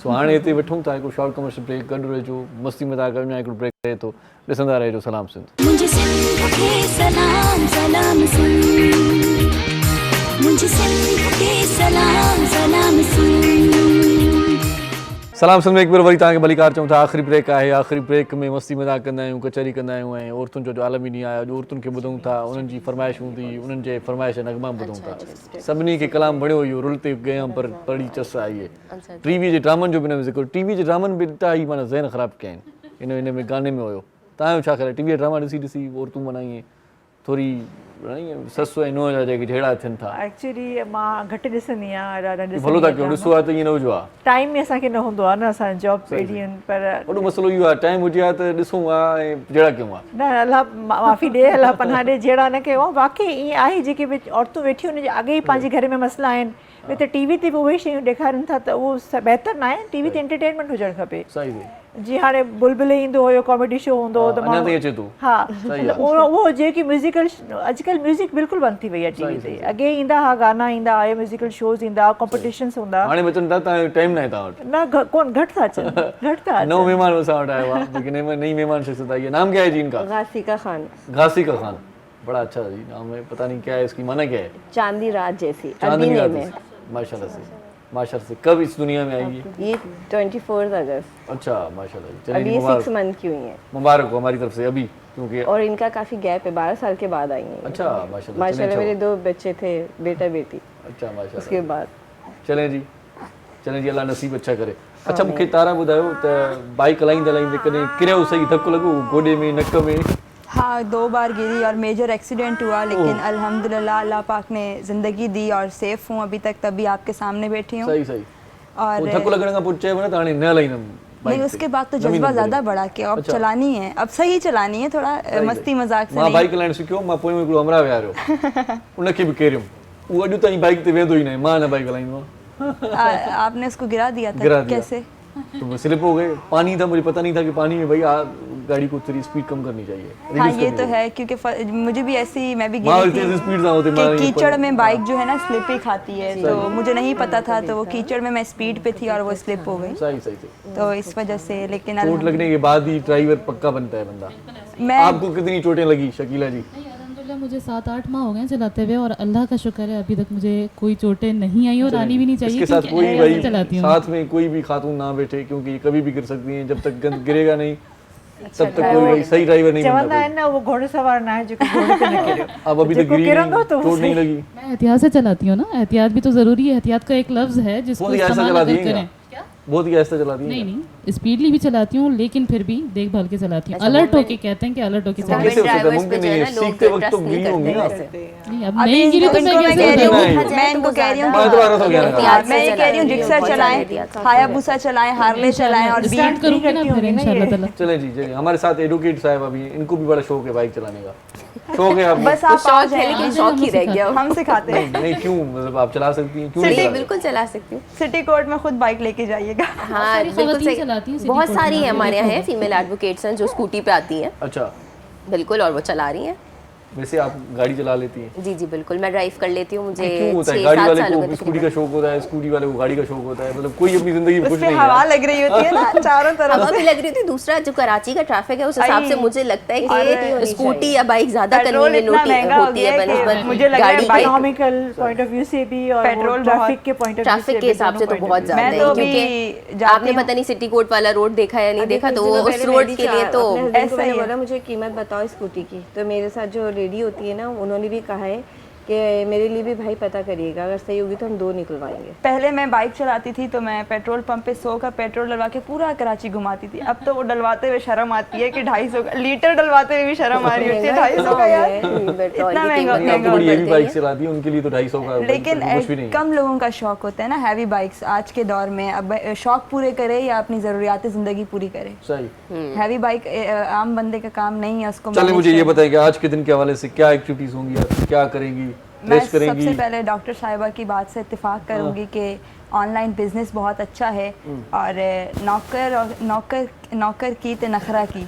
सो हाणे हिते वेठूं था, हिकिड़ो शॉर्ट कमर्शियल ब्रेक, गॾु रहिजो, मस्ती मज़ाक अञा हिकिड़ो ब्रेक रहे थो, ॾिसंदा रहिजो सलाम सिंध। मुझे सिंध के सलाम सलाम सुन, मुझे सिंध के सलाम सलाम सुन। सलाम सिंध में हिकु बार वरी तव्हांखे भलीकार चऊं था। आख़िरी ब्रेक आहे, आख़िरी ब्रेक में मस्ती मज़ाक कंदा आहियूं, कचहरी कंदा आहियूं ऐं औरतुनि जो आलमी ॾींहुं आहे, अॼु औरतुनि खे ॿुधूं था, उन्हनि जी फरमाइश हूंदी, उन्हनि जे फरमाइश नगमा ॿुधूं था। सभिनी खे कलाम वणियो इहो, रुल ते गया पर पढ़ी चस आई आहे। टीवी जे ड्रामनि जो बि न ज़िक्र, टीवी जे ड्रामनि बि ॾिठा ई माना ज़हन ख़राबु कया आहिनि। इन में गाने में हुयो, तव्हांजो छा ख़्यालु आहे? टीवी जा ड्रामा ॾिसी ॾिसी औरतूं माना ईअं थोरी ससु ऐं नुंहुं जा जेके झेड़ा थियनि था। एक्चुअली मां घटि ॾिसंदी आहियां, भलो था कयो, ॾिसो आहे त ईअं न हुजो आहे, टाइम में असांखे न हूंदो आहे न, असां जॉब एॾी आहिनि, पर वॾो मसइलो इहो आहे टाइम हुजे आहे त ॾिसूं आहे ऐं जहिड़ा कयूं आहे। न अलाह माफ़ी ॾे, अलाह पनाह ॾे, जहिड़ा न कयो आहे। बाक़ी ईअं आहे जेके बि औरतूं वेठियूं हुनजे अॻे ई पंहिंजे घर में मसइला आहिनि, वे त टीवी ते बि उहे शयूं ॾेखारनि था, त उहो बहितर न आहे। टीवी ते एंटरटेनमेंट हुजणु खपे। सही जीअं हाणे बुलबुल ईंदो हुयो, कॉमेडी शो हूंदो हो, त अञा ताईं अचे थो। हा, उहो जेकी म्यूज़िकल, अॼुकल्ह म्यूज़िक बिल्कुलु बंदि थी वई आहे टीवी ते। अॻे ईंदा हुआ गाना, ईंदा हुआ म्यूज़िकल शोज़ ईंदा हुआ, कॉम्पिटिशन्स हूंदा। हाणे अचनि था, तव्हांजो टाइम न आहे तव्हां वटि? न कोन, घटि था अचनि, घटि था। नओं महिमान असां वटि आयो आहे, लेकिन नई मेहमान शख्सियत आई है। नाम क्या है जी इनका? गासिका खान। गासिका खान, बड़ा अच्छा जी नाम है, पता नहीं क्या है इसकी माना क्या है? चांदी रात जैसी। चांदनी रात में माशाल्लाह से, माशाल्लाह से। कब इस दुनिया में आई है? ये 24 अगस्त। अच्छा माशाल्लाह, अभी 6 मंथ की हुई है। मुबारक हो हमारी तरफ से अभी, क्योंकि और इनका काफी गैप है, 12 साल के बाद आई है। अच्छा माशाल्लाह। माशाल्लाह मेरे 2 बच्चे थे, बेटा बेटी। अच्छा माशाल्लाह। उसके बाद चलें जी, चलें जी, अल्लाह नसीब अच्छा करे। अच्छा मूंखे तारा ॿुधायो त बाइक हलाईंदे हलाईंदे कॾहिं किरियो सही, धकु लॻो गोॾे में, नक में? हाँ, 2 बार गिरी और मेजर एक्सीडेंट हुआ, लेकिन अल्हम्दुलिल्लाह अल्लाह पाक ने ज़िंदगी दी और सेफ़ हूँ अभी तक, तभी आपके सामने बैठी हूँ। सही सही। और धकु लॻण खां पोइ चयो न त हाणे न हलाईंदमि। नहीं, उसके बाद तो जज्बा ज़्यादा बढ़ा के अब चलानी है, अब सही चलानी है, थोड़ा मस्ती मजाक से मां नहीं। बाइक हलाइण सिखियो, मां पोइ हिकिड़ो हमरा विहारियो, उनखे बि केरियुमि, उहो अॼु ताईं बाइक ते वेंदो ई न आहे, मां न बाइक हलाईंदो आहियां। आपने उसको गिरा दिया था? गिरा दिया। कैसे? तो वो स्लिप हो गए, पानी था, मुझे पता नहीं था कि पानी में भाई गाड़ी को थोड़ी स्पीड कम करनी चाहिए। हाँ ये तो है, क्योंकि मुझे भी ऐसी, मैं भी माँ गिरी थी स्पीड ना होती, कि कीचड़ में बाइक जो है ना स्लिप ही खाती है, तो मुझे नहीं पता था, तो वो कीचड़ में मैं स्पीड पे थी और वो स्लिप हो गई। सही सही सही। तो इस वजह से, लेकिन चोट लगने के बाद ही ड्राइवर पक्का बनता है बंदा। मैं आपको कितनी चोटें लगी शकीला जी? अल्हम्दुलिल्लाह मुझे 7-8 माह हो गए चलाते हुए, और अल्लाह का शुक्र है अभी तक मुझे कोई चोटें नहीं आई और आनी भी नहीं चाहिए। इसके साथ कोई भाई चलाती हूँ, साथ में कोई भी खातून ना बैठे, क्योंकि ये कभी भी गिर सकती हैं, जब तक गिरेगा नहीं तब तक कोई भाई सही ड्राइवर नहीं चवंदा बनता। आहिनि न, वो घोड़सवार न आहे जेको घोड़े ते न किरियो। अब अभी तक जेको गिरी किरंदो नहीं, तो वो चोट नहीं सही। लगी। मैं एहतियात से चलाती हूँ ना, एहतियात भी तो ज़रूरी है। एहतियात का एक लफ्ज़ है जिसको बहुत ही ऐसा इस्तेमाल चलाती अगर हैं करें। क्या? बहुत ही ऐसा चलाती हैं? नहीं नहीं, स्पीडली भी चलाती हूँ, लेकिन फिर भी देखभाल के चलाती हूँ। अलर्ट होके कहते हैं कि अलर्ट होके चलाती कैसे हो सकता है? ड्राइवर्स मुमकिन पे जो नहीं है है, ना, लोग सीखते वक्त तो trust गिरी नहीं होंगी ना। करते हैं। नहीं, अब नहीं गिरी तो मैं मैं कैसे कह रही हूँ, बताऊँ? मैं इनको कह रही हूँ, मैं दोबारा तो क्या लगा? मैं ये कह रही हूँ जिक्सर चलाएं, हायाबुसा चलाएं, हार्ले चलाएं और स्टार्ट बीट करूँगी ना फिर इंशाल्लाह ताला। चले जी चलिए, हमारे साथ एडवोकेट साहब अभी, इनको भी बड़ा शौक है बाइक चलाने का। शौक है आपको? बस आप आ शौक है, जाए, लेकिन शौक ही रह गया। हम सिखाते हैं। नहीं क्यों, मतलब आप चला सकती हैं, क्यों जी नहीं चला बिल्कुल चला सकती हूँ। सिटी कोर्ट में खुद बाइक लेके जाइएगा। हाँ सारी बिल्कुल खवातीन सही। चलाती हैं सिटी बहुत कोर्ट सारी में, है हमारे यहाँ मैंने है फीमेल एडवोकेट्स हैं जो स्कूटी पे आती हैं, अच्छा, बिल्कुल, और वो चला रही हैं। वैसे आप गाड़ी चला लेती हैं? जी जी बिल्कुल, मैं ड्राइव कर लेती हूँ। मुझे क्यों होता है? 6-7 गाड़ी वाले साल हो को गए स्कूटी का शौक होता है, स्कूटी वाले को गाड़ी का शौक होता है, मतलब कोई अपनी जिंदगी में खुश उसपे नहीं हवा है। लग रही होती है ना चारों तरफ हवा भी से। लग रही थी, दूसरा जो कराची का ट्रैफिक है उस हिसाब से मुझे लगता है कि स्कूटी या बाइक ज्यादा पेट्रोल कन्वीनियंट इतना महंगा हो होती गया है है कि बनस्बत मुझे लग रहा है गाड़ी बाइक के। इकोनॉमिकल पॉइंट ऑफ व्यू से भी और पेट्रोल ट्रैफिक के पॉइंट ऑफ व्यू ट्रैफिक के हिसाब से तो बहुत ज्यादा मैं है, तो अभी क्योंकि जाती आपने हूँ। पता नहीं सिटी कोर्ट वाला रोड देखा या नहीं देखा, तो कुछ दिनों उस पहले रोड मेरी के लिए तो अपने husband को ऐसा मैंने ही है। बोला मुझे कीमत बताओ स्कूटी की, तो मेरे साथ जो लेडी होती है ना, उन्होंने भी कहा है कि मेरे लिए भी भाई पता करिएगा, अगर सही होगी तो हम 2 निकलवाएंगे। पहले मैं बाइक चलाती थी तो मैं पेट्रोल पंप पे 100 का पेट्रोल डलवा के पूरा कराची घुमाती थी। अब तो वो डलवाते हुए शर्म आती है कि 250 का लीटर डलवाते हुए भी शर्म आ रही होती है। 250 का यार इतना महंगा तो बड़ी हेवी बाइक चलाती है, उनके लिए तो 250 का लेकिन कुछ भी नहीं है। कम लोगों का शौक होता है ना हैवी बाइक्स आज के दौर में। अब शौक पूरे करे या अपनी ज़रूरियात ज़िंदगी पूरी करे। सही। हैवी बाइक आम बंदे का काम नहीं है उसको। चलिए मुझे ये बताइए कि आज के दिन के हवाले से क्या एक्टिविटीज होंगी, आप क्या करेंगी, मैं रेस करेंगी? सबसे पहले डॉक्टर साहिबा की बात से इत्तेफाक करूंगी कि ऑनलाइन बिजनेस बहुत अच्छा है और नौकर की तो नखरा की।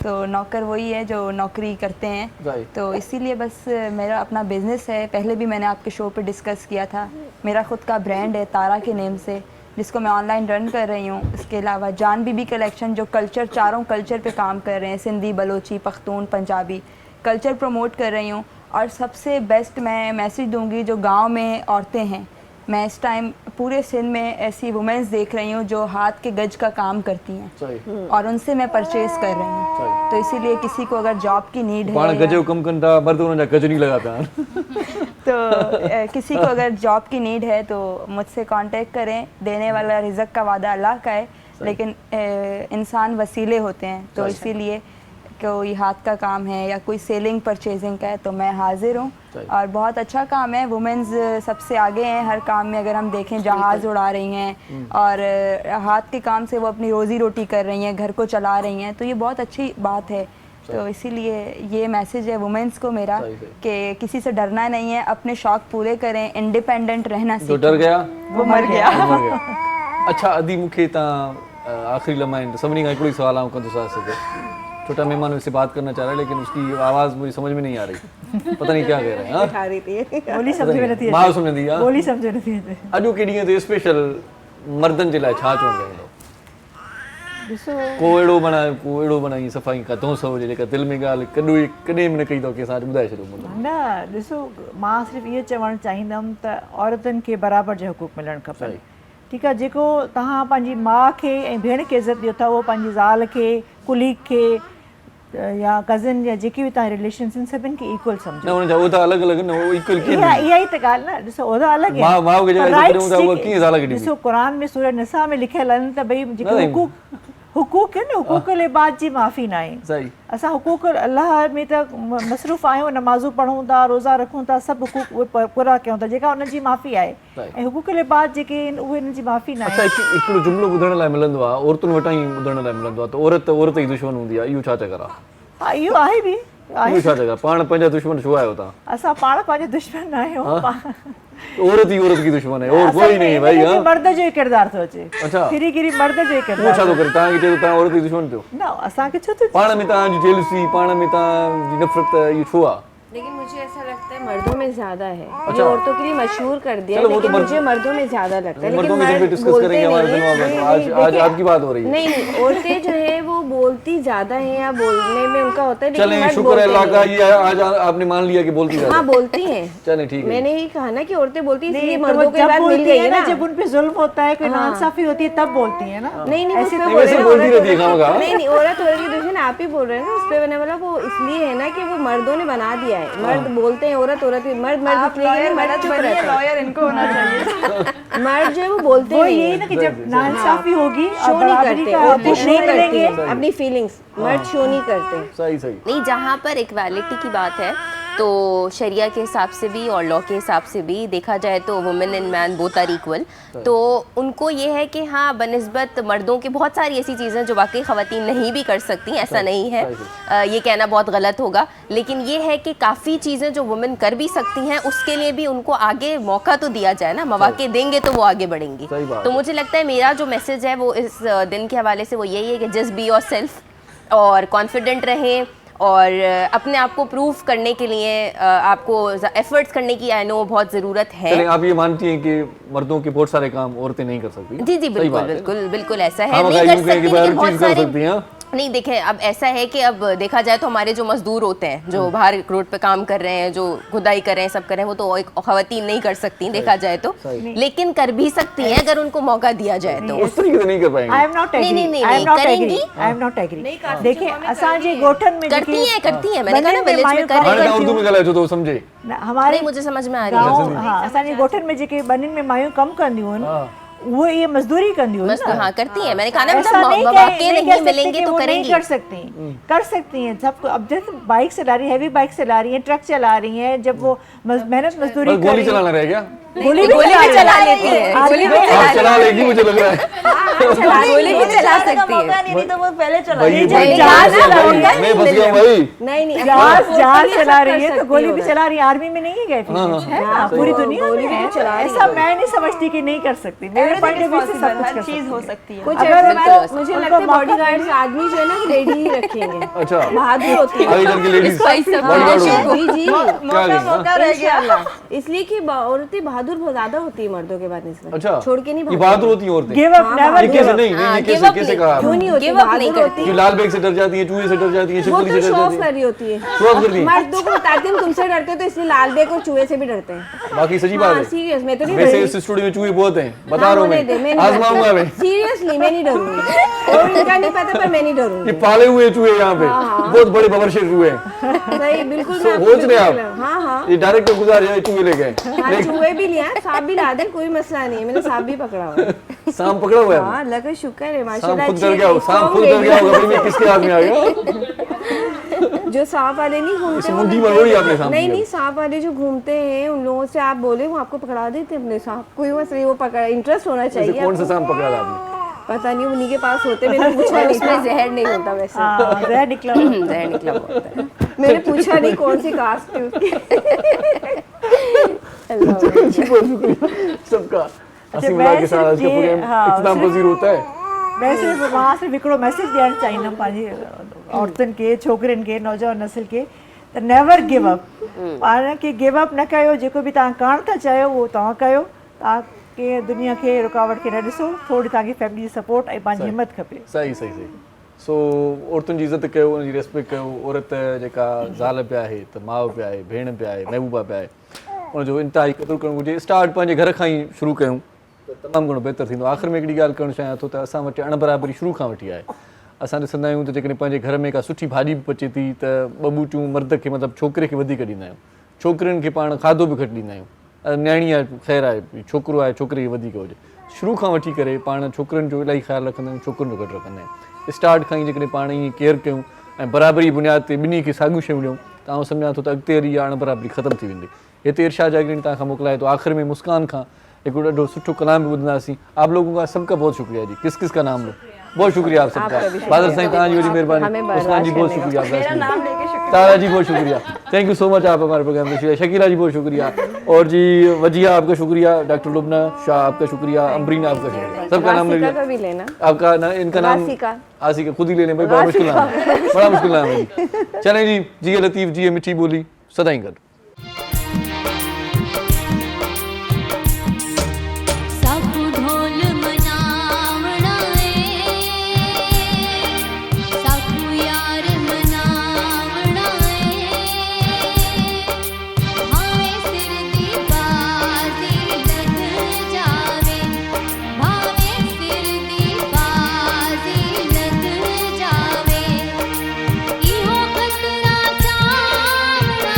तो नौकर वही है जो नौकरी करते हैं। तो इसीलिए बस मेरा अपना बिजनेस है। पहले भी मैंने आपके शो पे डिस्कस किया था। मेरा खुद का ब्रांड है तारा के नेम से, जिसको मैं ऑनलाइन रन कर रही हूँ। इसके अलावा जान बीबी कलेक्शन जो कल्चर, चारों कल्चर पे काम कर रहे हैं, सिंधी, बलोची, पख्तून, पंजाबी कल्चर प्रमोट कर रही हूँ। और सबसे बेस्ट मैं मैसेज दूंगी जो गांव में औरतें हैं। मैं इस टाइम पूरे सिंध में ऐसी वुमेन्स देख रही हूँ जो हाथ के गज का काम करती हैं और उनसे मैं परचेज कर रही हूँ। तो इसीलिए किसी को अगर जॉब की नीड है गजो कम करता मर्द उन्होंने गज नहीं लगाता तो किसी को अगर जॉब की नीड है तो मुझसे कांटेक्ट करें। देने वाला रिज़्क का वादा अल्लाह का है, लेकिन इंसान वसीले होते हैं। तो इसीलिए कोई हाथ का काम है या कोई सेलिंग परचेजिंग का है तो मैं हाजिर हूँ। और बहुत अच्छा काम है। वुमेन्स सबसे आगे हैं हर काम में। अगर हम देखें जहाज़ उड़ा रही हैं और हाथ के काम से वो अपनी रोज़ी रोटी कर रही हैं, घर को चला रही हैं। तो ये बहुत अच्छी बात है। तो इसीलिए ये मैसेज है वुमेन्स को मेरा कि किसी से डरना नहीं है, अपने शौक पूरे करें, इंडिपेंडेंट रहना सीखें। जो डर गया वो मर गया। अच्छा अदी मूंखे तव्हां आख़िरी लम्हा सभिनी खां हिकिड़ो ई सुवाल आउं कंदुसि से। छोटा मेहमान उससे बात करना चाह रहा है लेकिन उसकी आवाज़ मुझे समझ में नहीं आ रही, पता नहीं क्या कह रहे हैं। बोली समझ में नथी मां सम्झंदी आहे, बोली समझ नथी अचे। अॼु के ॾींहं ते स्पेशल मर्दनि जे लाइ छा चवणु चाहींदो? ॾिसो को अहिड़ो माना ईअं सफ़ाई का दोस्त हुजे जेका दिलि में ॻाल्हि कॾहिं बि न कई अथव कंहिं सां ॿुधाए छॾियो मुंहिंजो। न ॾिसो मां सिर्फ़ु इहो चवणु चाहींदमि त औरतुनि खे बराबरि जा हुक़ूक़ मिलणु खपनि। ठीकु आहे, जेको तव्हां पंहिंजी माउ खे ऐं भेण खे इज़त ॾियो था उहो पंहिंजी ज़ाल खे, कुलीग खे या कज़िन या जेके बि तव्हां रिलेशन्स आहिनि सभिनि खे इक्वल सम्झो। न उन जा उहिदा अलॻि अलॻि न, उहो इक्वल कीअं? इहा ई त ॻाल्हि न। ॾिसो उहिदा अलॻि माउ खे आहिनि, जॾहिं इज़त ॾियूं था उहा कीअं ज़ाल खे ॾिबी? ॾिसो क़ुरान में सूरह निसा में लिखियल आहिनि त भई जेके हुकूक आहिनि न, हुकूक इबाद जी माफ़ी न आहे। सही। असां हुकूक अल्लाह में त मसरूफ़ आहियूं, नमाज़ूं पढ़ूं था, रोज़ा रखूं था, सभु हुकूक उहे पूरा कयूं था, जेका उन्हनि जी माफ़ी आहे। ऐं हुकूक इबाद जेके आहिनि उहे उन्हनि जी माफ़ी न आहे। अच्छा हिकिड़ो जुमिलो ॿुधण लाइ मिलंदो आहे, औरतुनि वटां ई ॿुधण लाइ मिलंदो आहे त औरत ई दुश्मन हूंदी आहे। इहो छा चकर आहे? हा इहो आहे बि। इहो छा चकर? पाण पंहिंजा दुश्मन छो आहियो तव्हां? असां पाण पंहिंजे दुश्मन न आहियूं। औरत की दुश्मन है और कोई नहीं है भाई। हाँ मर्द जो किरदार थो अचे। अच्छा गिरी गिरी मर्द जो किरदार। छा थो करे तव्हांखे चए तव्हां औरत जी दुश्मन थियो? न असांखे छो थो पाण में तव्हांजी जेलसी, पाण में तव्हांजी नफ़रत इहो छो आहे? लेकिन मुझे ऐसा लगता है मर्दों में ज्यादा है। ये औरतों के लिए मशहूर कर दिया है, लेकिन मुझे मर्दों में ज्यादा लगता है। लेकिन मर्द बोलते नहीं। आज आपकी बात हो रही है। नहीं औरतें जो है वो बोलती ज्यादा है या बोलने में उनका होता है। चलें शुक्र है अल्लाह का, ये आज आपने मान लिया कि बोलती है। हाँ बोलती हैं। चलें ठीक है। मैंने ही कहा ना कि औरतें बोलती है, इसलिए मर्दों के बाद मिल गई है ना। जब उन पे जुल्म होता है, कोई नाइंसाफी होती है तब बोलती है ना। नहीं ऐसे बोलती रहती है। नहीं औरत की दुश्मन आप ही बोल रहे हैं ना। उस पे मैंने बोला वो इसलिए है ना कि वो मर्दों ने बना दिया है। मर्द बोलते हैं, औरत मर्द मर्द चुप रहता है। लॉयर इनको होना चाहिए। मर्द जो है वो बोलते वो यही ना कि जब नाइंसाफी होगी शो नहीं करते, अपनी फीलिंग्स मर्द शो नहीं करते। सही सही। नहीं, जहाँ पर इक्वालिटी की बात है तो शरिया के हिसाब से भी और लॉ के हिसाब से भी देखा जाए तो women and man both are equal. तो उनको ये है कि हाँ बनिस्बत मर्दों की बहुत सारी ऐसी चीज़ें जो वाकई ख़वातीन नहीं भी कर सकती, ऐसा नहीं है, ये कहना बहुत गलत होगा। लेकिन ये है कि काफ़ी चीज़ें जो वुमेन कर भी सकती हैं उसके लिए भी उनको आगे मौका तो दिया जाए ना। मौके देंगे तो वो आगे बढ़ेंगी। तो मुझे लगता है मेरा जो मैसेज है वो इस दिन के हवाले से वो यही है कि जस्ट बी योर सेल्फ और कॉन्फिडेंट रहें और अपने आप को प्रूव करने के लिए आपको एफर्ट्स करने की आई नो बहुत ज़रूरत है। चलिए आप ये मानती हैं कि मर्दों के बहुत सारे काम औरतें नहीं कर सकती? जी जी बिल्कुल बिल्कुल बिल्कुल ऐसा है, नहीं कर सकती, लेकिन बहुत सारे नहीं देखें, अब ऐसा है कि अब देखा जाए तो हमारे जो मजदूर होते हैं जो बाहर रोड पे काम कर रहे हैं, जो खुदाई कर रहे हैं, सब कर रहे हैं, वो तो एक खवातीन नहीं कर सकती देखा जाए तो, लेकिन कर भी सकती हैं अगर उनको मौका दिया जाए तो। उस तरीके से नहीं कर पाएंगे। आई एम नॉट एग्री, नहीं करेंगी। I am not agree. देखिए असांजे गोठन में करती हैं, मैंने कहा ना विलेज में कर रही हैं। उर्दू में ॻाल्हाए तो समझे हमारे मुझे समझ में आ रही है। हाँ, असांजे गोठन में जेके बनिन में मायूं कम कंदियूं आहिनि वो ये मजदूरी कंदियूं आहिनि ना। हाँ करती हैं, मैंने कहा ना ऐसा नहीं मौके नहीं कह मिलेंगे सकते कि तो वो करेंगी। नहीं कर सकती हैं सबको। अब जैसे बाइक चला रही है, हैवी बाइक चला रही है, ट्रक चला रही है, जब वो मेहनत मजदूरी कर गोली रही है, चलाना रह गया। गोली भी चला लेती है, गोली भी आप चला लेगी मुझे लग रहा है। गोली भी चला सकती है। मौका नहीं तो वो पहले चला भाई, जहाज चला रही है, मैं फंस गया भाई। नहीं जहाज चला रही है तो गोली भी चला रही है। आर्मी में नहीं गए है ना, पूरी दुनिया में है। ऐसा मैं नहीं समझती कि नहीं कर सकती। मेरे पॉइंट ऑफ व्यू से सब कुछ हर कर चीज हो सकती सकती है। कुछ अगर ऐसे मुझे उनको लगता है मौका बॉडीगार्ड्स आदमी जो है ना रेडी ही रखेंगे। अच्छा, बहादुर होती है। आगे चल के लेडीज जी जी मौका रह गया। इसलिए कि औरतें बहादुर बहुत ज्यादा होती है मर्दों के बाद निस्बत। अच्छा, छोड़ के नहीं ये बहादुर होती हैं औरतें। गिव अप नेवर ये कैसे नहीं, ये कैसे कैसे कहा क्यों नहीं होती? Give up नहीं बहादुर होती कि लाल बैग से डर जाती है, चूहे से डर जाती है, वो छिपकली तो से डर शो ऑफ जाती कर है। रही होती है। शो ऑफ कर रही है। मर्दों को बताती हूँ तुमसे डरते हो तो इसलिए लाल बैग और चूहे से भी डरते हैं। बाकी सच्ची बात है। सीरियस, मैं तो नहीं वैसे डरूंगी। इस स्टूडियो में चूहे बहुत हैं, बता रहा हूँ मैं, आजमाऊंगा मैं। सीरियसली मैं नहीं डरूंगी। और इनका नहीं पता पर मैं नहीं ये डरूंगी। पाले हुए चूहे यहाँ पे बहुत बड़े बबरशेर चूहे हैं। सही बिल्कुल। सोच रहे आप? हाँ हाँ ये डायरेक्टर गुजार जाए चूहे ले गए, हाँ, चूहे भी लिया, सांप भी ला दे, कोई मसला नहीं है। मैंने सांप भी पकड़ा हुआ है। सांप पकड़ा हुआ है। हाँ लगा शुक्र है सांप माशाल्लाह। खुद डर गया हो, सांप खुद डर गया होगा, भाई मैं किसके हाथ में आ गया। जो सांप वाले नहीं घूमते इसे मुंडी मरोड़ी आपने सांप नहीं की। नहीं सांप वाले जो घूमते हैं उन लोगों से आप बोले वो आपको पकड़ा देते हैं अपने सांप। कोई मसला नहीं, वो पकड़ा, इंटरेस्ट होना वैसे चाहिए। कौन सा सांप पकड़ा था आपने? पता नहीं उन्हीं के पास होते, मैंने पूछा नहीं। उसमें जहर नहीं होता वैसे। जहर निकला जहर निकला होता है। मैंने पूछा नहीं कौन सी कास्ट थी उसकी। सबका हंसी मैं मजाक के साथ आज का सिर्फ ये- प्रोग्राम हाँ, इतना पजीर होता है। मैं सिर्फ वहाँ से हिकिड़ो मैसेज ॾियणु चाहींदमि पंहिंजी औरतुनि खे, छोकिरियुनि खे, नौजवान नस्ल खे त नेवर गिव अप। पाण खे गिव अप न कयो। जेको बि तव्हां करणु था चाहियो उहो तव्हां कयो। तव्हांखे दुनिया खे रुकावट खे न ॾिसो। थोरी तव्हांखे फैमिली जी सपोर्ट ऐं पंहिंजी हिमत खपे। सही सही सही। सो औरतुनि जी इज़त कयो, उनजी रेस्पेक्ट कयो। औरत जेका ज़ाल पिया आहे त माउ पिया आहे, भेण पिया आहे, महबूबा पिया आहे, उनजो इंतिहाई क़दुरु करणु घुरिजे। स्टार्ट पंहिंजे घर खां ई शुरू कयूं त तमामु घणो बहितर थींदो। आख़िर में हिकिड़ी ॻाल्हि करणु चाहियां थो त असां वटि अणबराबरी शुरू खां वठी आहे। असां ॾिसंदा आहियूं त जेकॾहिं पंहिंजे घर में का सुठी भाॼी बि पचे थी त ॿ ॿूटियूं मर्द खे मतिलबु छोकिरे खे वधीक ॾींदा आहियूं। छोकिरियुनि खे पाण खाधो बि घटि ॾींदा आहियूं। न्याणी आहे, ख़ैर आहे, छोकिरो आहे, छोकिरे खे वधीक हुजे। शुरू खां वठी करे पाण छोकिरनि जो इलाही ख़्यालु रखंदा आहियूं, छोकिरुनि जो घटि रखंदा आहियूं। स्टार्ट खां ई जेकॾहिं पाण ईअं केयर कयूं ऐं बराबरी बुनियाद ते ॿिन्ही खे साॻियूं शयूं ॾियूं त आउं सम्झां थो त अॻिते हली इहा अणबराबरी ख़तमु थी वेंदी। हिते इरशाद जागीरनी तव्हां खां मोकिलाए थो। आख़िर में मुस्कान खां हिकिड़ो ॾाढो सुठो कलाम बि ॿुधंदासीं। आप लोगों का सबका बहुत शुक्रिया जी। किस किस का नाम लो? बहुत शुक्रिया आप सबका। बादल साईं तव्हांजी वॾी महिरबानी। उस्मान जी बहुत शुक्रिया। तारा जी बहुत शुक्रिया। थैंक यू सो मच, आप हमारे प्रोग्राम में। शकीला जी बहुत शुक्रिया। और जी वजिया आपका शुक्रिया। डॉक्टर लुबना शाह आपका शुक्रिया। अम्बरीन आपका शुक्रिया। सबका नाम ले लिया आपका ना, इनका नाम आसिका खुद ही ले लें भाई, बड़ा मुश्किल नाम है, बड़ा मुश्किल नाम है। चलें जी, जिए लतीफ़ जिए मिठी बोली सदाई गॾु। साकू ढोल मनावणा साकू यार मनावणा भावे सिर दी बाजी लग जावे, भावे सिर दी बाजी लग जावे। इहो खतरा चावणा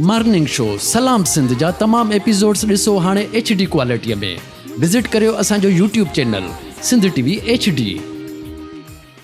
मॉर्निंग शो सलाम सिंध जा तमाम एपिसोड्स ॾिसो हाणे HD क्वालिटीअ में। विज़िट करियो असांजो YouTube channel Sindh TV HD।